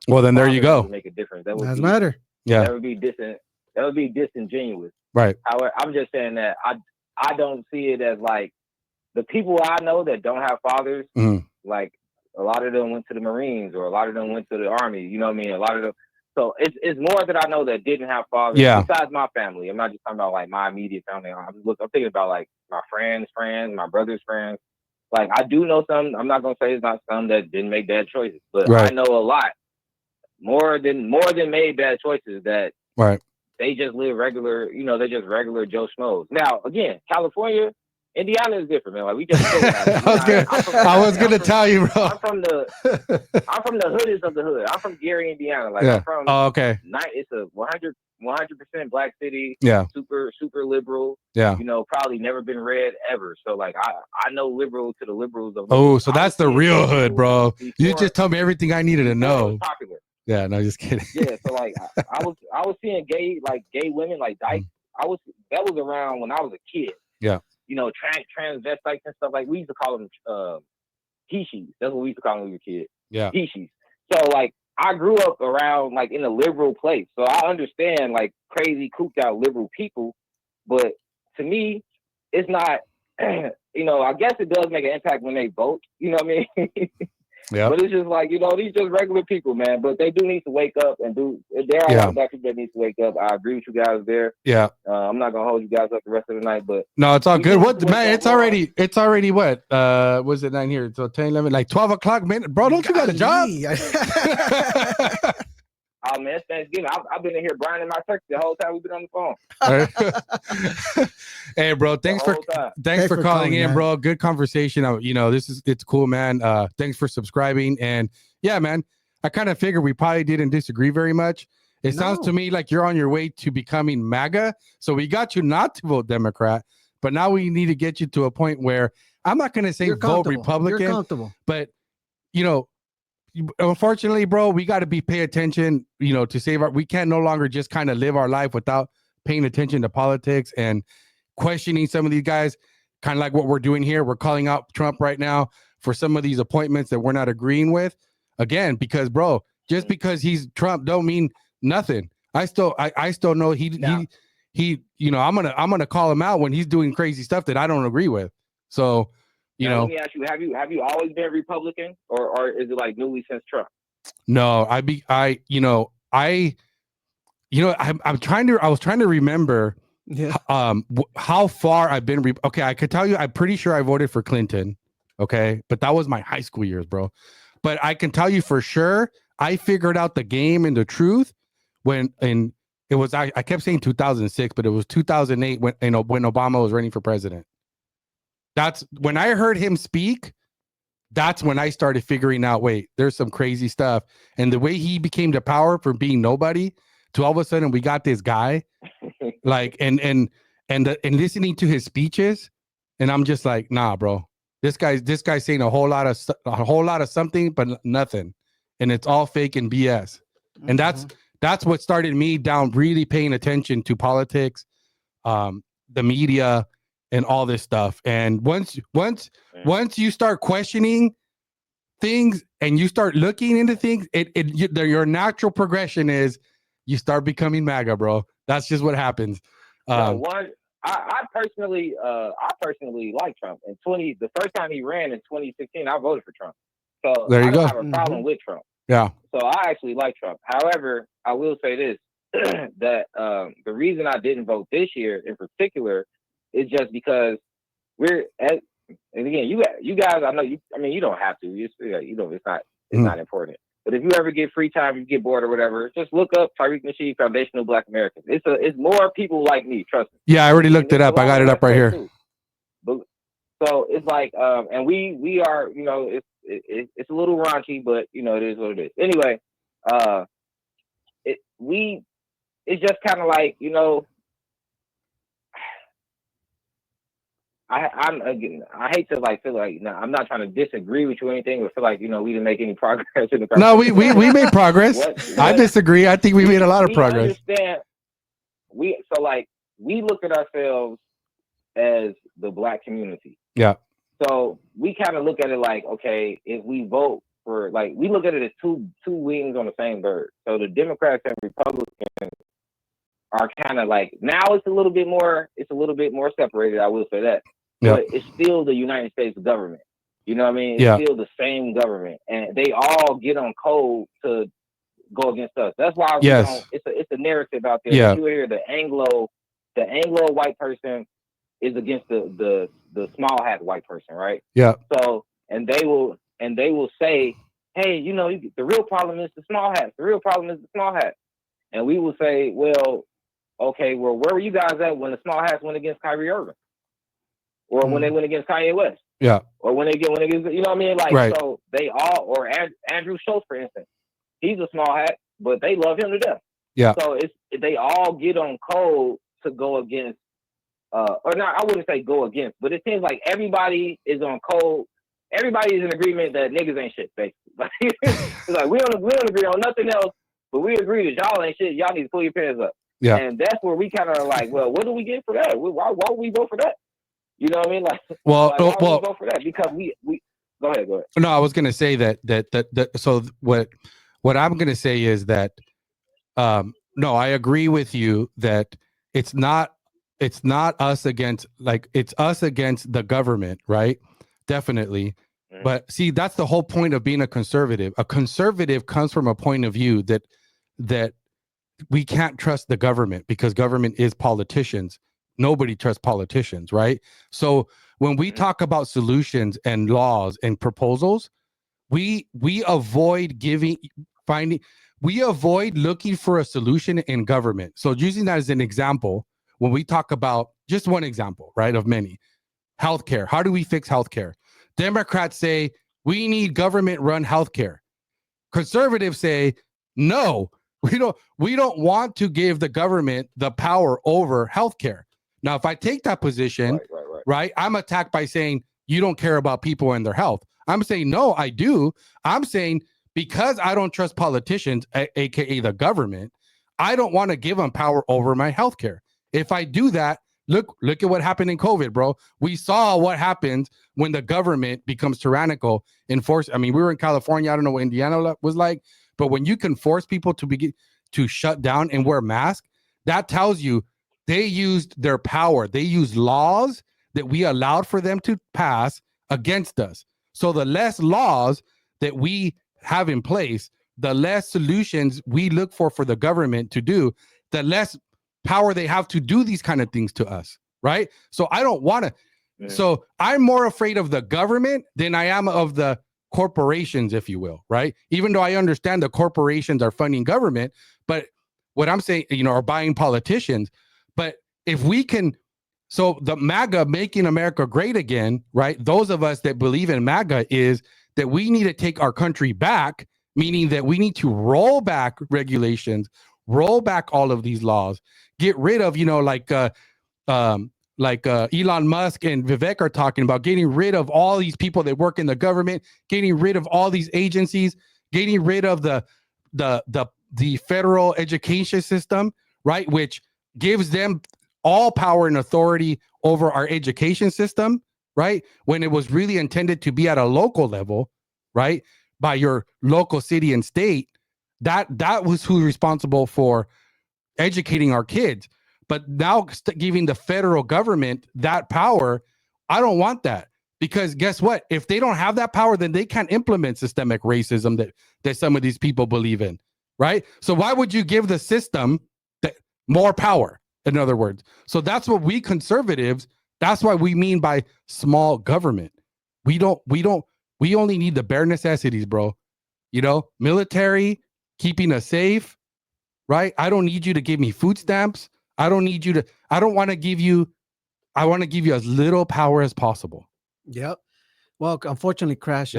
Well, then there you go. Make a difference. That would Doesn't matter. Yeah. That would be disingenuous. Right. However, I'm just saying that I don't see it as like the people I know that don't have fathers, like a lot of them went to the Marines or a lot of them went to the Army. You know what I mean? A lot of them. So it's more that I know that didn't have fathers besides my family. I'm not just talking about like my immediate family. I'm thinking about like my friends, my brother's friends. Like I do know some, I'm not going to say it's not some that didn't make bad choices, but I know a lot more than made bad choices that they just live regular, you know, they're just regular Joe Schmoes. Now, again, California, Indiana is different, man. Like we just I was gonna tell you, bro. I'm from the hoodest of the hood. I'm from Gary, Indiana. Like I'm from it's a 100% black city. Yeah. Super liberal. Yeah. You know, probably never been red ever. So like I know liberal to the liberals of so that's the real hood, bro. You just told me everything I needed to know. Popular. Yeah, no, just kidding. Yeah, so like I was seeing gay women like dyke. That was around when I was a kid. Yeah. You know, transvestites and stuff, like we used to call them Hishis. That's what we used to call them when we were kids. Yeah. Hishis. So like I grew up around like in a liberal place. So I understand like crazy cooped out liberal people, but to me, it's not you know, I guess it does make an impact when they vote, you know what I mean? Yeah. But it's just like, you know, these just regular people, man. But they do need to wake up and there are a lot of black people that need to wake up. I agree with you guys there. Yeah. I'm not gonna hold you guys up the rest of the night, but no, it's all good. What man, it's already what? Was it 9 here? So 10, 11, like 12 o'clock, man. Bro, don't you got a job? Oh man, it's Thanksgiving. I've been in here grinding my turkey the whole time we've been on the phone. Hey, bro, thanks for calling in, man. Bro. Good conversation. You know, it's cool, man. Thanks for subscribing. And yeah, man, I kind of figured we probably didn't disagree very much. It sounds to me like you're on your way to becoming MAGA. So we got you not to vote Democrat, but now we need to get you to a point where I'm not going to say vote Republican, but you know, unfortunately, bro, we got to pay attention, you know, to save we can't no longer just kind of live our life without paying attention to politics and questioning some of these guys, kind of like what we're doing here. We're calling out Trump right now for some of these appointments that we're not agreeing with. Again, because bro, just because he's Trump don't mean nothing. I still know he you know, I'm gonna call him out when he's doing crazy stuff that I don't agree with. So you know, let me ask you: Have you always been Republican, or is it like newly since Trump? No, I was trying to remember how far I've been. Okay, I could tell you, I'm pretty sure I voted for Clinton. Okay, but that was my high school years, bro. But I can tell you for sure, I figured out the game and the truth when it was I kept saying 2006, but it was 2008 when Obama was running for president. That's when I heard him speak. That's when I started figuring out, wait, there's some crazy stuff. And the way he became to power from being nobody to all of a sudden we got this guy, like and listening to his speeches, and I'm just like, nah, bro. This guy's saying a whole lot of something, but nothing, and it's all fake and BS. And that's what started me down really paying attention to politics, the media, and all this stuff. And once you start questioning things and you start looking into things, your natural progression is you start becoming MAGA, bro. That's just what happens. I personally like Trump. The first time he ran in 2016, I voted for Trump. So there you I don't go. have a problem with Trump. Yeah. So I actually like Trump. However, I will say this, that the reason I didn't vote this year in particular is just because and again, you guys, I know you. I mean, you don't have to. It's not important. But if you ever get free time, you get bored or whatever, just look up Tariq Nasheed, Foundational Black Americans. It's more people like me, trust me. Yeah, I already looked it up. I got it up right here. But, so it's like, and we are, it's a little raunchy, but it is what it is. Anyway, it's just kind of like, I hate to feel like I'm not trying to disagree with you or anything, but feel like we didn't make any progress in the No, we made progress. I disagree. I think we made a lot of progress. We look at ourselves as the Black community. Yeah. So we kind of look at it like, okay, if we vote for we look at it as two wings on the same bird. So the Democrats and Republicans are kind of now it's a little bit more separated. I will say that. Yep. But it's still the United States government. You know what I mean? Yeah. It's still the same government, and they all get on code to go against us. That's why it's a narrative out there. Yeah. You hear the Anglo white person is against the small hat white person, right? Yeah. So and they will say, hey, the real problem is the small hats. The real problem is the small hats. And we will say, well, okay, well, where were you guys at when the small hats went against Kyrie Irving? Or when they went against Kanye West? Yeah. Or when they get, you know what I mean? Right. So they all, or Andrew Schultz, for instance, he's a small hat, but they love him to death. Yeah. So they all get on code to go against, or not, I wouldn't say go against, but it seems like everybody is on code. Everybody is in agreement that niggas ain't shit, basically. It's like, we don't agree on nothing else, but we agree that y'all ain't shit. Y'all need to pull your pants up. Yeah. And that's where we kind of are like, well, what do we get for that? Why would we vote for that? You know what I mean? Why would we vote for that? Because we go ahead. No, I was gonna say that so what I'm gonna say is that no, I agree with you that it's not us against it's us against the government, right? Definitely. Mm-hmm. But see, that's the whole point of being a conservative. A conservative comes from a point of view that we can't trust the government because government is politicians. Nobody trusts politicians, right? So when we talk about solutions and laws and proposals, we avoid looking for a solution in government. So using that as an example, when we talk about just one example, right, of many, healthcare. How do we fix healthcare? Democrats say we need government-run healthcare. Conservatives say no. We don't want to give the government the power over healthcare. Now, if I take that position, right, I'm attacked by saying you don't care about people and their health. I'm saying, no, I do. I'm saying because I don't trust politicians, aka the government, I don't want to give them power over my healthcare. If I do that, look at what happened in COVID, bro. We saw what happens when the government becomes tyrannical. I mean, we were in California. I don't know what Indiana was like, but when you can force people to shut down and wear masks, that tells you they used their power. They used laws that we allowed for them to pass against us. So the less laws that we have in place, the less solutions we look for the government to do, the less power they have to do these kind of things to us, right? So I don't want to. Yeah. So I'm more afraid of the government than I am of the corporations, if you will, right? Even though I understand the corporations are funding government, but what I'm saying, are buying politicians. But if we can, so the MAGA, making America great again, right? Those of us that believe in MAGA is that we need to take our country back, meaning that we need to roll back regulations, roll back all of these laws, get rid of, Elon Musk and Vivek are talking about, getting rid of all these people that work in the government, getting rid of all these agencies, getting rid of the federal education system, right? Which gives them all power and authority over our education system, right? When it was really intended to be at a local level, right? By your local city and state, that was who's responsible for educating our kids. But now giving the federal government that power, I don't want that. Because guess what? If they don't have that power, then they can't implement systemic racism that some of these people believe in, right? So why would you give the system more power, in other words? So that's what we conservatives, that's why we mean by small government. We only need the bare necessities, bro. Military, keeping us safe, right? I don't need you to give me food stamps. I want to give you as little power as possible. Yep. Well, unfortunately, Crash,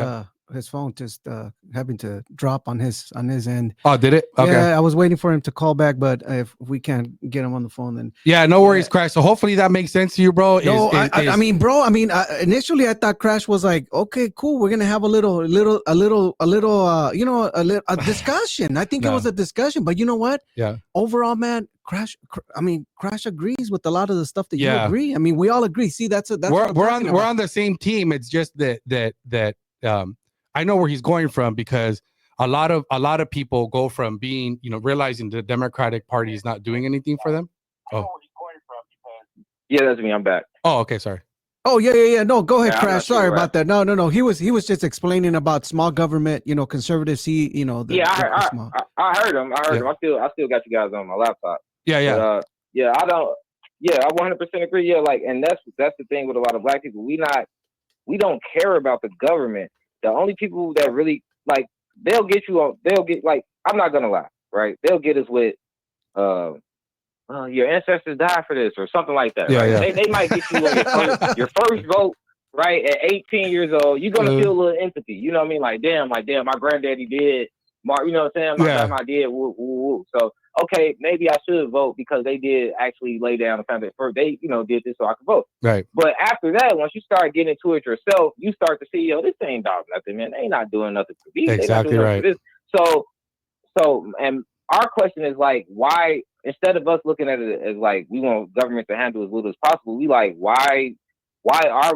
his phone just having to drop on his end. Oh, did it? Okay. Yeah, I was waiting for him to call back, but if we can't get him on the phone, then no worries, Crash. So hopefully that makes sense to you, bro. Initially I thought Crash was like, okay, cool, we're gonna have a discussion. I think it was a discussion, but you know what? Yeah. Overall, man, Crash agrees with a lot of the stuff that you agree. I mean, we all agree. See, we're on the same team. It's just that I know where he's going from, because a lot of people go from being, realizing the Democratic Party is not doing anything for them. Oh, yeah, that's me. I'm back. Oh, okay, sorry. Oh, yeah. No, go ahead, Crash. Sorry about that. No. He was just explaining about small government. Conservatives see. I heard him. I still got you guys on my laptop. Yeah. But, I 100% agree. Yeah, and that's the thing with a lot of black people. We don't care about the government. The only people that really they'll get I'm not gonna lie, right? They'll get us with your ancestors died for this or something like that. Yeah, right? yeah. They might get you on your first vote, right? At 18 years old, you're gonna feel a little empathy. You know what I mean? Like, damn, my granddaddy did. You know what I'm saying? My grandma did. Woo, woo, woo. So, okay, maybe I should vote because they did actually lay down the foundation. First, they, did this so I could vote. Right. But after that, once you start getting into it yourself, you start to see, this ain't dog nothing, man. They not doing nothing for me. Exactly right. For this. So, and our question is why, instead of us looking at it as we want government to handle as little as possible, we why are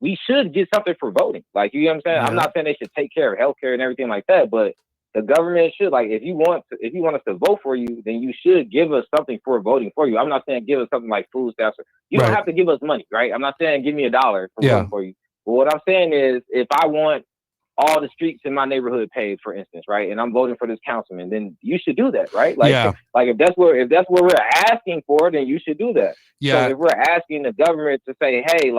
we should get something for voting. You know what I'm saying? Yeah. I'm not saying they should take care of healthcare and everything like that, but the government should, if you want us to vote for you, then you should give us something for voting for you. I'm not saying give us something like food stamps. You don't have to give us money, right? I'm not saying give me $1 for voting for you. But what I'm saying is, if I want all the streets in my neighborhood paved, for instance, right, and I'm voting for this councilman, then you should do that, right? If that's what we're asking for, then you should do that. Yeah. So if we're asking the government to say, hey,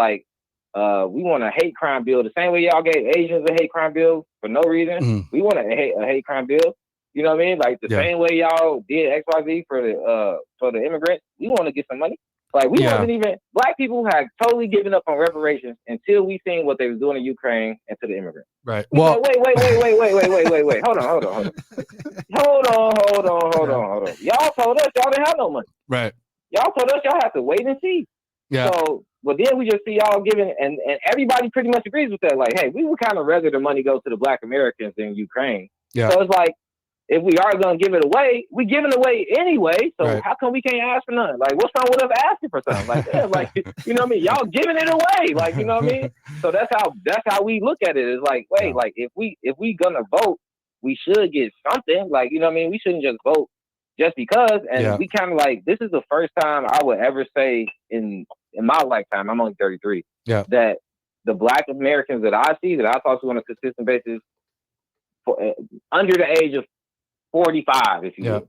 we want a hate crime bill, the same way y'all gave Asians a hate crime bill for no reason. We want a hate crime bill. You know what I mean? The same way y'all did XYZ for the immigrants. We want to get some money. Wasn't even, black people had totally given up on reparations until we seen what they was doing in Ukraine and to the immigrants. Right. Wait. Hold on. Y'all told us y'all didn't have no money. Right. Y'all told us y'all have to wait and see. Yeah. So, but then we just see y'all giving, and everybody pretty much agrees with that. Hey, we would kind of rather the money go to the black Americans than Ukraine. Yeah. So it's if we are going to give it away, we giving it away anyway. So how come we can't ask for nothing? What's wrong with us asking for something? You know what I mean? Y'all giving it away. You know what I mean? So that's how we look at it. It's if we gonna vote, we should get something. You know what I mean? We shouldn't just vote just because. And we kind of this is the first time I would ever say in my lifetime, I'm only 33, that the black Americans that I see, that I talk to on a consistent basis, under the age of 45, if you will,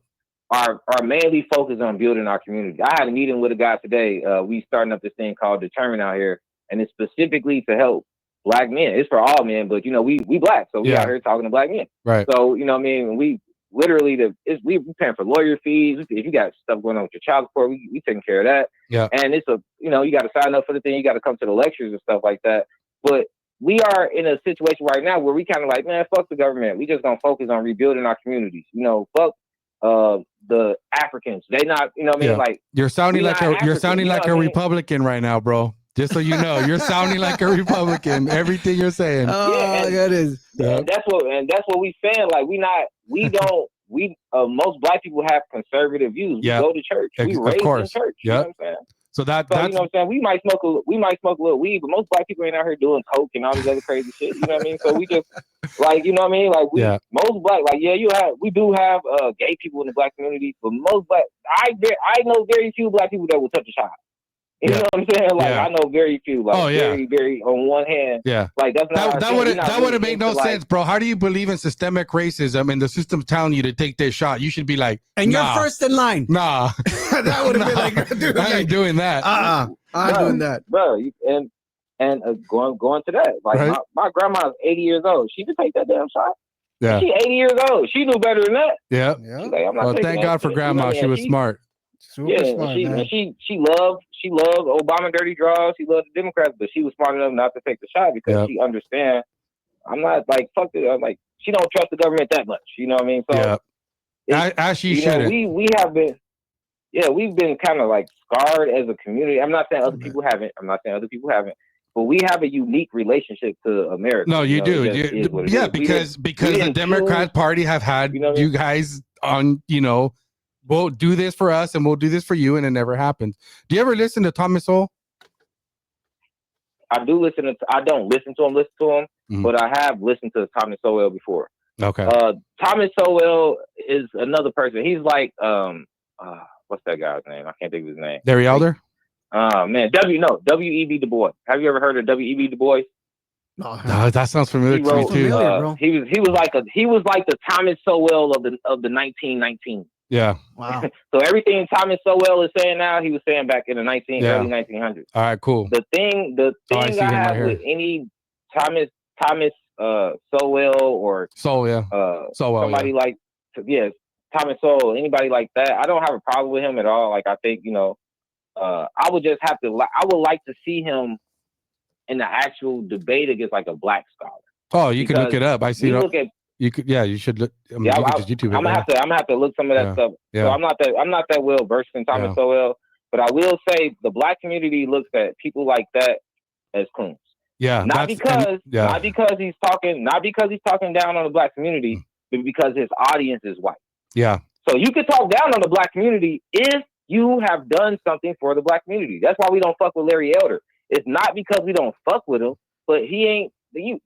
are mainly focused on building our community. I had a meeting with a guy today. We starting up this thing called Determine out here, and it's specifically to help black men. It's for all men, but we black, so we out here talking to black men. Right. So what I mean, we literally we paying for lawyer fees. If you got stuff going on with your child support, we taking care of that. Yeah. And it's you got to sign up for the thing. You got to come to the lectures and stuff like that. But we are in a situation right now where we kind of like, man, fuck the government. We just gonna focus on rebuilding our communities. Fuck the Africans. They not, like you're sounding like a Republican right now, bro. Just so you know, you're sounding like a Republican. Everything you're saying. Oh, that is. And that's what we saying. Like most black people have conservative views. We go to church. We raised in church. You know what I'm saying? So that's you know what I'm saying? We might smoke a little weed, but most black people ain't out here doing coke and all this other crazy shit. You know what I mean? So we just like, you know what I mean? Like most black, like we do have gay people in the black community, but most black, I know very few black people that will touch a child. You know what I'm saying? Like I know very few. Like very, very on one hand. Yeah. Like that's not that would have made no sense, bro. How do you believe in systemic racism and the system's telling you to take this shot? You should be like, and you're first in line. Nah. That would have been like, dude, I ain't doing that. I'm doing that, bro. And going to that, like my grandma's 80 years old. She could take that damn shot. Yeah. She 80 years old. She knew better than that. Yeah. She's like, I'm not well, taking thank that God for shit. grandma. She was smart. Super smart, and she loved Obama dirty draws. She loved the Democrats, but she was smart enough not to take the shot because she understands. I'm not like fuck it. I'm like she don't trust the government that much. You know what I mean? So as she should. We have been, we've been kind of like scarred as a community. I'm not saying other people haven't. But we have a unique relationship to America. No, you do. Because the Democrat Party have had you guys on. We'll do this for us and we'll do this for you, and it never happens. Do you ever listen to Thomas Sowell? I do listen to. I don't listen to him, but I have listened to Thomas Sowell before. Okay. Thomas Sowell is another person. He's like, what's that guy's name? I can't think of his name. Larry Elder? Man, W.E.B. Du Bois. Have you ever heard of W.E.B. Du Bois? No, that sounds familiar to me too. He was like the Thomas Sowell of the 1919. Yeah. Wow. So everything Thomas Sowell is saying now, he was saying back in the early 1900s. All right, cool. The thing I have with any Thomas Sowell or somebody like Thomas Sowell, anybody like that, I don't have a problem with him at all. Like I think I would just have to. I would like to see him in the actual debate against like a black scholar. Oh, you can look it up. I see. You could, you should look. I mean, you can just YouTube it. I'm gonna have to look some of that stuff. Yeah. So I'm not that well versed in Thomas Sowell, but I will say the black community looks at people like that as coons. Yeah, not because he's talking down on the black community, but because his audience is white. Yeah. So you could talk down on the black community if you have done something for the black community. That's why we don't fuck with Larry Elder. It's not because we don't fuck with him, but he ain't. You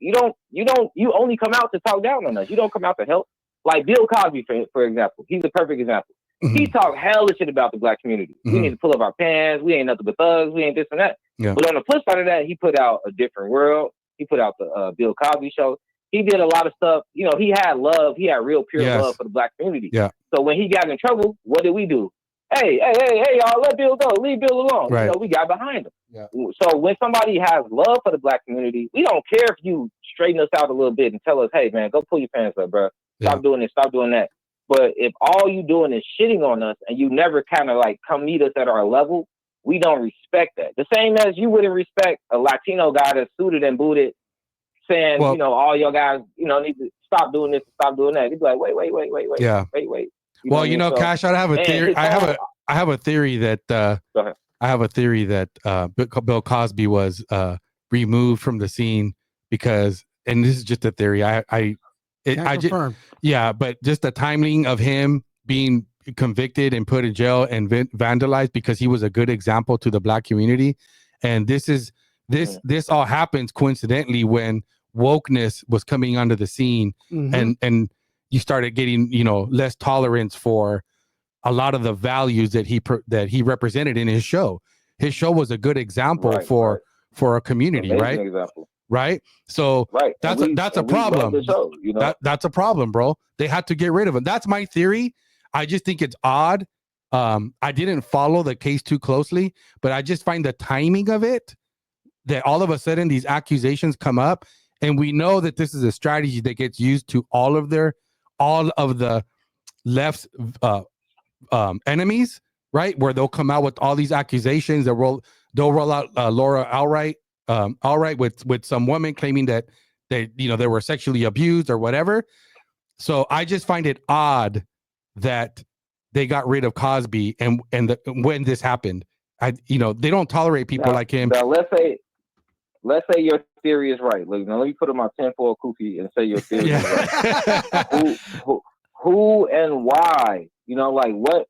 only come out to talk down on us. You don't come out to help. Like Bill Cosby, for example, he's a perfect example. Mm-hmm. He talked hella shit about the black community. Mm-hmm. We need to pull up our pants. We ain't nothing but thugs. We ain't this and that. Yeah. But on the flip side of that, he put out A Different World. He put out the Bill Cosby Show. He did a lot of stuff. He had love. He had real pure love for the black community. Yeah. So when he got in trouble, what did we do? Hey, y'all, let Bill go. Leave Bill alone. Right. We got behind him. Yeah. So when somebody has love for the black community, we don't care if you straighten us out a little bit and tell us, hey, man, go pull your pants up, bro. Stop doing this, stop doing that. But if all you doing is shitting on us and you never kind of like come meet us at our level, we don't respect that. The same as you wouldn't respect a Latino guy that's suited and booted saying, all your guys, need to stop doing this and stop doing that. He'd be like, wait. Yeah. Wait. Cash, I have a theory. I have a theory that Bill Cosby was removed from the scene because, and this is just a theory. But just the timing of him being convicted and put in jail and vandalized because he was a good example to the black community, and this all happens coincidentally when wokeness was coming onto the scene, and you started getting less tolerance for a lot of the values that he represented in his show. His show was a good example for a community, right? Example. Right. So that's a problem. That's a problem, bro. They had to get rid of him. That's my theory. I just think it's odd. I didn't follow the case too closely, but I just find the timing of it that all of a sudden these accusations come up, and we know that this is a strategy that gets used to all of the left's enemies, right? Where they'll come out with all these accusations. They'll roll out Laura Albright with some woman claiming that they were sexually abused or whatever. So I just find it odd that they got rid of Cosby and when this happened. They don't tolerate people like him. Now let's say your theory is right. Look, now let me put on my tinfoil kufi and say your theory is right. Who and why?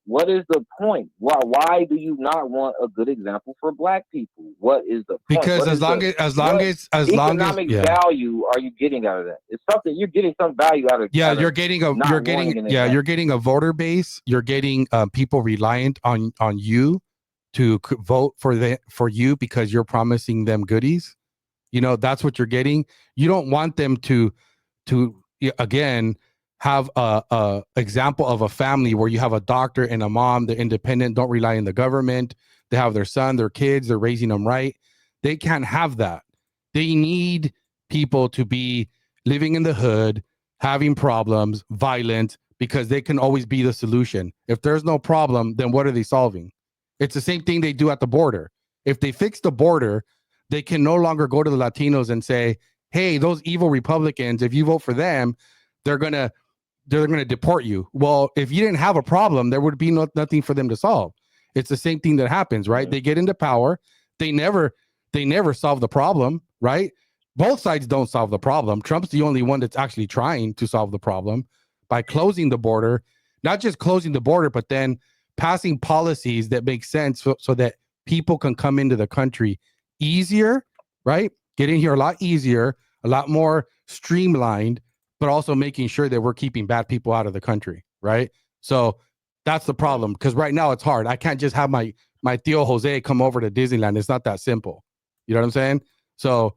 What is the point? Why do you not want a good example for Black people? What is the point? Because as long as economic value are you getting out of that? It's something you're getting some value out of. Yeah, you're getting a voter base. You're getting people reliant on you to vote for you because you're promising them goodies. That's what you're getting. You don't want them to again have a example of a family where you have a doctor and a mom. They're independent, don't rely on the government. They have their son, their kids, they're raising them right. They can't have that. They need people to be living in the hood, having problems, violent, because they can always be the solution. If there's no problem, then what are they solving? It's the same thing they do at the border. If they fix the border, they can no longer go to the Latinos and say, hey, those evil Republicans, if you vote for them, they're gonna deport you. Well, if you didn't have a problem, there would be nothing for them to solve. It's the same thing that happens, right? They get into power. They never solve the problem, right? Both sides don't solve the problem. Trump's the only one that's actually trying to solve the problem by closing the border, not just closing the border, but then passing policies that make sense so that people can come into the country easier, right? Get in here a lot easier, a lot more streamlined, but also making sure that we're keeping bad people out of the country, right? So that's the problem, because right now it's hard. I can't just have my Tío Jose come over to Disneyland. It's not that simple. You know what I'm saying? So,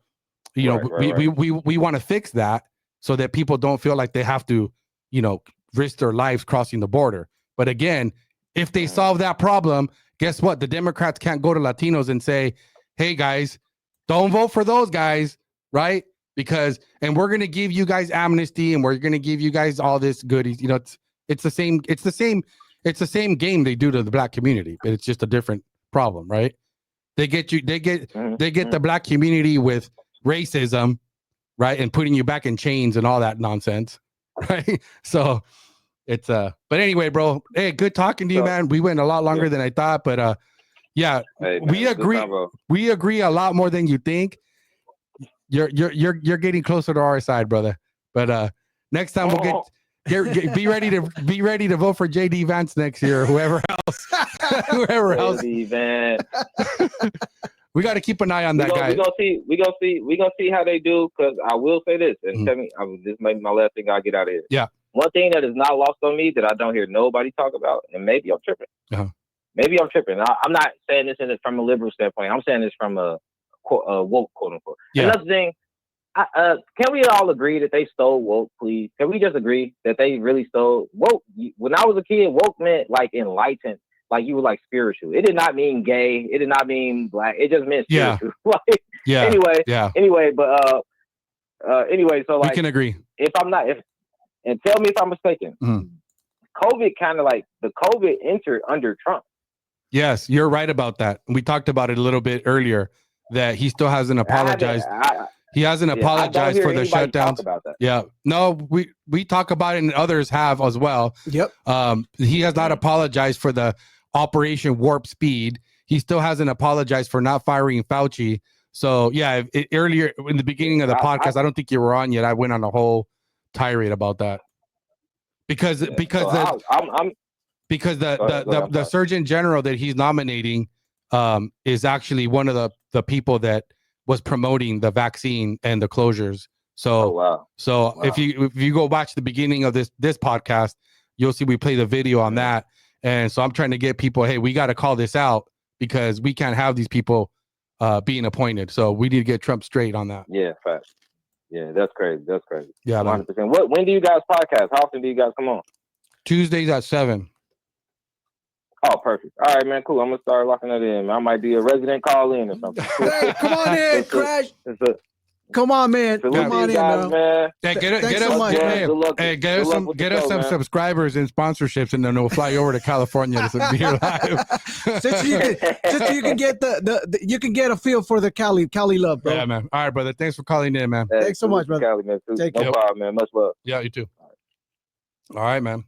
we want to fix that so that people don't feel like they have to, risk their lives crossing the border. But again, if they solve that problem, guess what? The Democrats can't go to Latinos and say, hey guys, don't vote for those guys, right? And we're going to give you guys amnesty and we're going to give you guys all this goodies. It's the same game they do to the Black community, but it's just a different problem, right? They get the Black community with racism, right? And putting you back in chains and all that nonsense, right? So it's but anyway, bro, hey, good talking to you, man. We went a lot longer than I thought, but hey, man, we agree a lot more than you think. You're getting closer to our side, brother. But next time we'll be ready to vote for JD Vance next year or whoever else. JD Vance. We got to keep an eye on that guy. We gonna see how they do. Because I will say this, and tell me, this may be my last thing. I'll get out of here. Yeah. One thing that is not lost on me that I don't hear nobody talk about, and maybe I'm tripping. Maybe I'm tripping. I'm not saying this from a liberal standpoint. I'm saying this from a woke, quote unquote. Yeah. Another thing, can we all agree that they stole woke, please? Can we just agree that they really stole woke? When I was a kid, woke meant like enlightened, like you were like spiritual. It did not mean gay. It did not mean Black. It just meant spiritual. Anyway, so like we can agree. And tell me if I'm mistaken. COVID kind of like the COVID entered under Trump. Yes, you're right about that. We talked about it a little bit earlier that he still hasn't apologized. He hasn't apologized for the shutdowns. Yeah, no, we talk about it, and others have as well. Yep. He has not apologized for the Operation Warp Speed. He still hasn't apologized for not firing Fauci. So yeah, earlier in the beginning of the podcast, I don't think you were on yet. I went on a whole tirade about that because the Surgeon General that he's nominating is actually one of the people that was promoting the vaccine and the closures. So if you go watch the beginning of this podcast, you'll see we play the video on that. And so I'm trying to get people, hey, we got to call this out because we can't have these people being appointed. So we need to get Trump straight on that. Yeah, fact. Yeah, that's crazy. Yeah, 100%. When do you guys podcast? How often do you guys come on? Tuesdays at 7. Oh, perfect. All right, man. Cool. I'm gonna start locking that in. I might be a resident call-in or something. Hey, come on in, Crash. Come on, man. Come on in, guys, bro. man. Yeah, Thanks so much, man. Get us some subscribers and sponsorships, and then we'll fly you over to California to be here live. Just so you can get you can get a feel for the Cali love, bro. Yeah, man. All right, brother. Thanks for calling in, man. Thanks so much, brother. Cali, man. Take No care. problem, man. Much love. Yeah, you too. All right, man.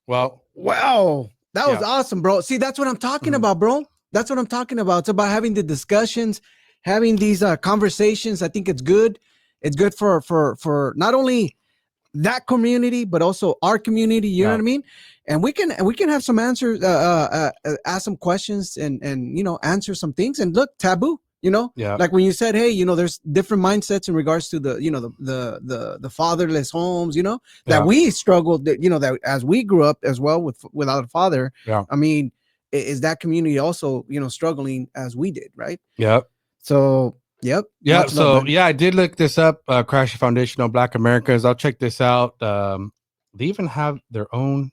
Well, wow, that was awesome, bro. See, that's what I'm talking about, bro. That's what I'm talking about. It's about having the discussions, having these conversations. I think it's good. It's good for not only that community, but also our community. You know what I mean? And we can have some answers, ask some questions, and answer some things. And look, taboo. Like when you said, hey, there's different mindsets in regards to the the fatherless homes. That we struggled. That as we grew up as well without a father. Yeah. I mean, is that community also struggling as we did, right? Yep. So. Yep. Yeah. So I did look this up. Crash Foundational Black Americas. I'll check this out. They even have their own.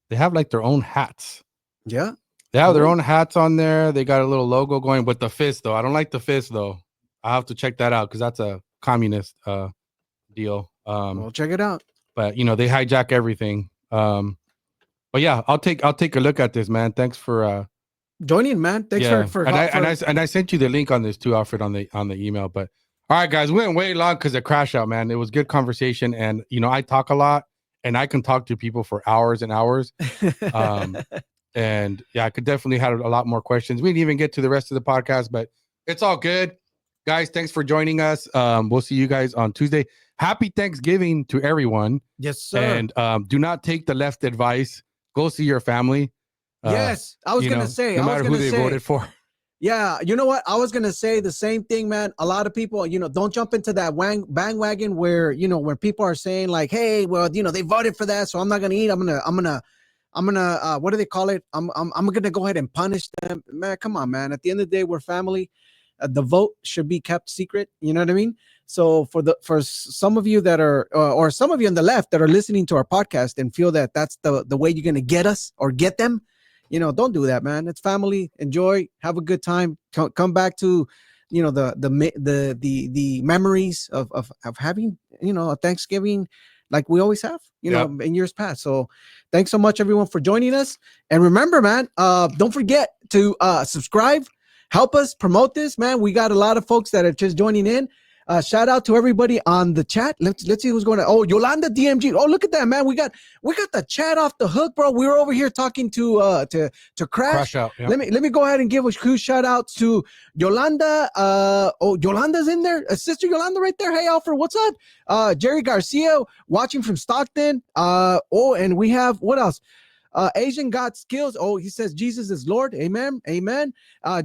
They have like their own hats. Yeah. They have their own hats on there. They got a little logo going with the fist though. I don't like the fist though. I have to check that out because that's a communist deal. Well, check it out. But they hijack everything. But yeah, I'll take a look at this, man. Thanks for joining, man. Thanks for and I sent you the link on this too, Alfred, on the email. But all right, guys, we went way long because of Crash Out, man. It was good conversation, and I talk a lot, and I can talk to people for hours and hours. And yeah, I could definitely have a lot more questions. We didn't even get to the rest of the podcast, but it's all good, guys. Thanks for joining us. We'll see you guys on Tuesday. Happy Thanksgiving to everyone. Yes, sir. And do not take the left advice. Go see your family. Yes, I was gonna say. No matter who they voted for. Yeah, you know what? I was gonna say the same thing, man. A lot of people, don't jump into that bandwagon where where people are saying like, "Hey, well, they voted for that, so I'm not gonna eat. I'm gonna, what do they call it? I'm gonna go ahead and punish them." Man, come on, man. At the end of the day, we're family. The vote should be kept secret. You know what I mean? So for some of you that are, or some of you on the left that are listening to our podcast and feel that that's the way you're gonna get us or get them. Don't do that, man. It's family. Enjoy. Have a good time. Come back to, the memories of having, a Thanksgiving like we always have, in years past. So thanks so much, everyone, for joining us. And remember, man, don't forget to subscribe. Help us promote this, man. We got a lot of folks that are just joining in. Shout out to everybody on the chat. Let's see who's going to. Oh, Yolanda DMG. Oh, look at that, man. We got the chat off the hook, bro. We were over here talking to Crash Out. Yeah. Let me go ahead and give a huge shout out to Yolanda. Yolanda's in there. Sister Yolanda right there. Hey, Alfred, what's up? Jerry Garcia watching from Stockton. And we have what else? Asian got skills. Oh, he says Jesus is Lord. Amen. Amen.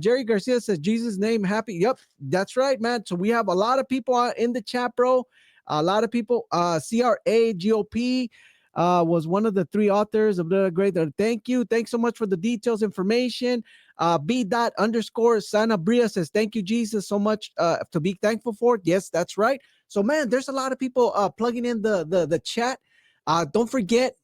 Jerry Garcia says Jesus' name happy. Yep, that's right, man. So we have a lot of people in the chat, bro. A lot of people. CRA GOP was one of the 3 authors of the great. Thank you. Thanks so much for the details, information. B._. Sana Bria says, thank you, Jesus, so much to be thankful for. Yes, that's right. So, man, there's a lot of people plugging in the chat. Don't forget,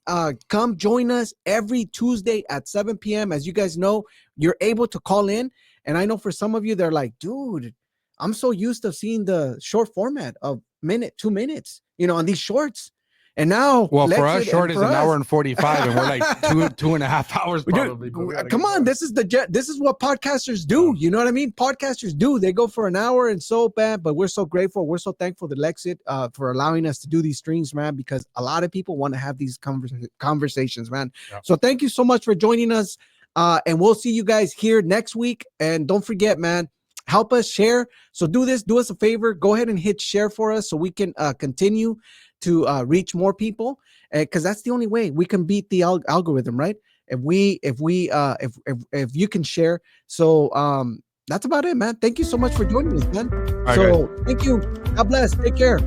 come join us every Tuesday at 7 p.m. As you guys know, you're able to call in. And I know for some of you, they're like, dude, I'm so used to seeing the short format of 2 minutes, on these shorts. And now, well, for us, short is an hour and 45, and we're like 2.5 hours probably. Dude, come on, this is what podcasters do. You know what I mean? Podcasters do. They go for an hour and so bad, but we're so grateful. We're so thankful to Lexit for allowing us to do these streams, man, because a lot of people want to have these conversations, man. Yeah. So thank you so much for joining us, and we'll see you guys here next week. And don't forget, man, help us share. So do us a favor. Go ahead and hit share for us so we can continue to reach more people, because that's the only way we can beat the algorithm, right? If you can share. So that's about it, man. Thank you so much for joining us, man. Thank you. God bless. Take care.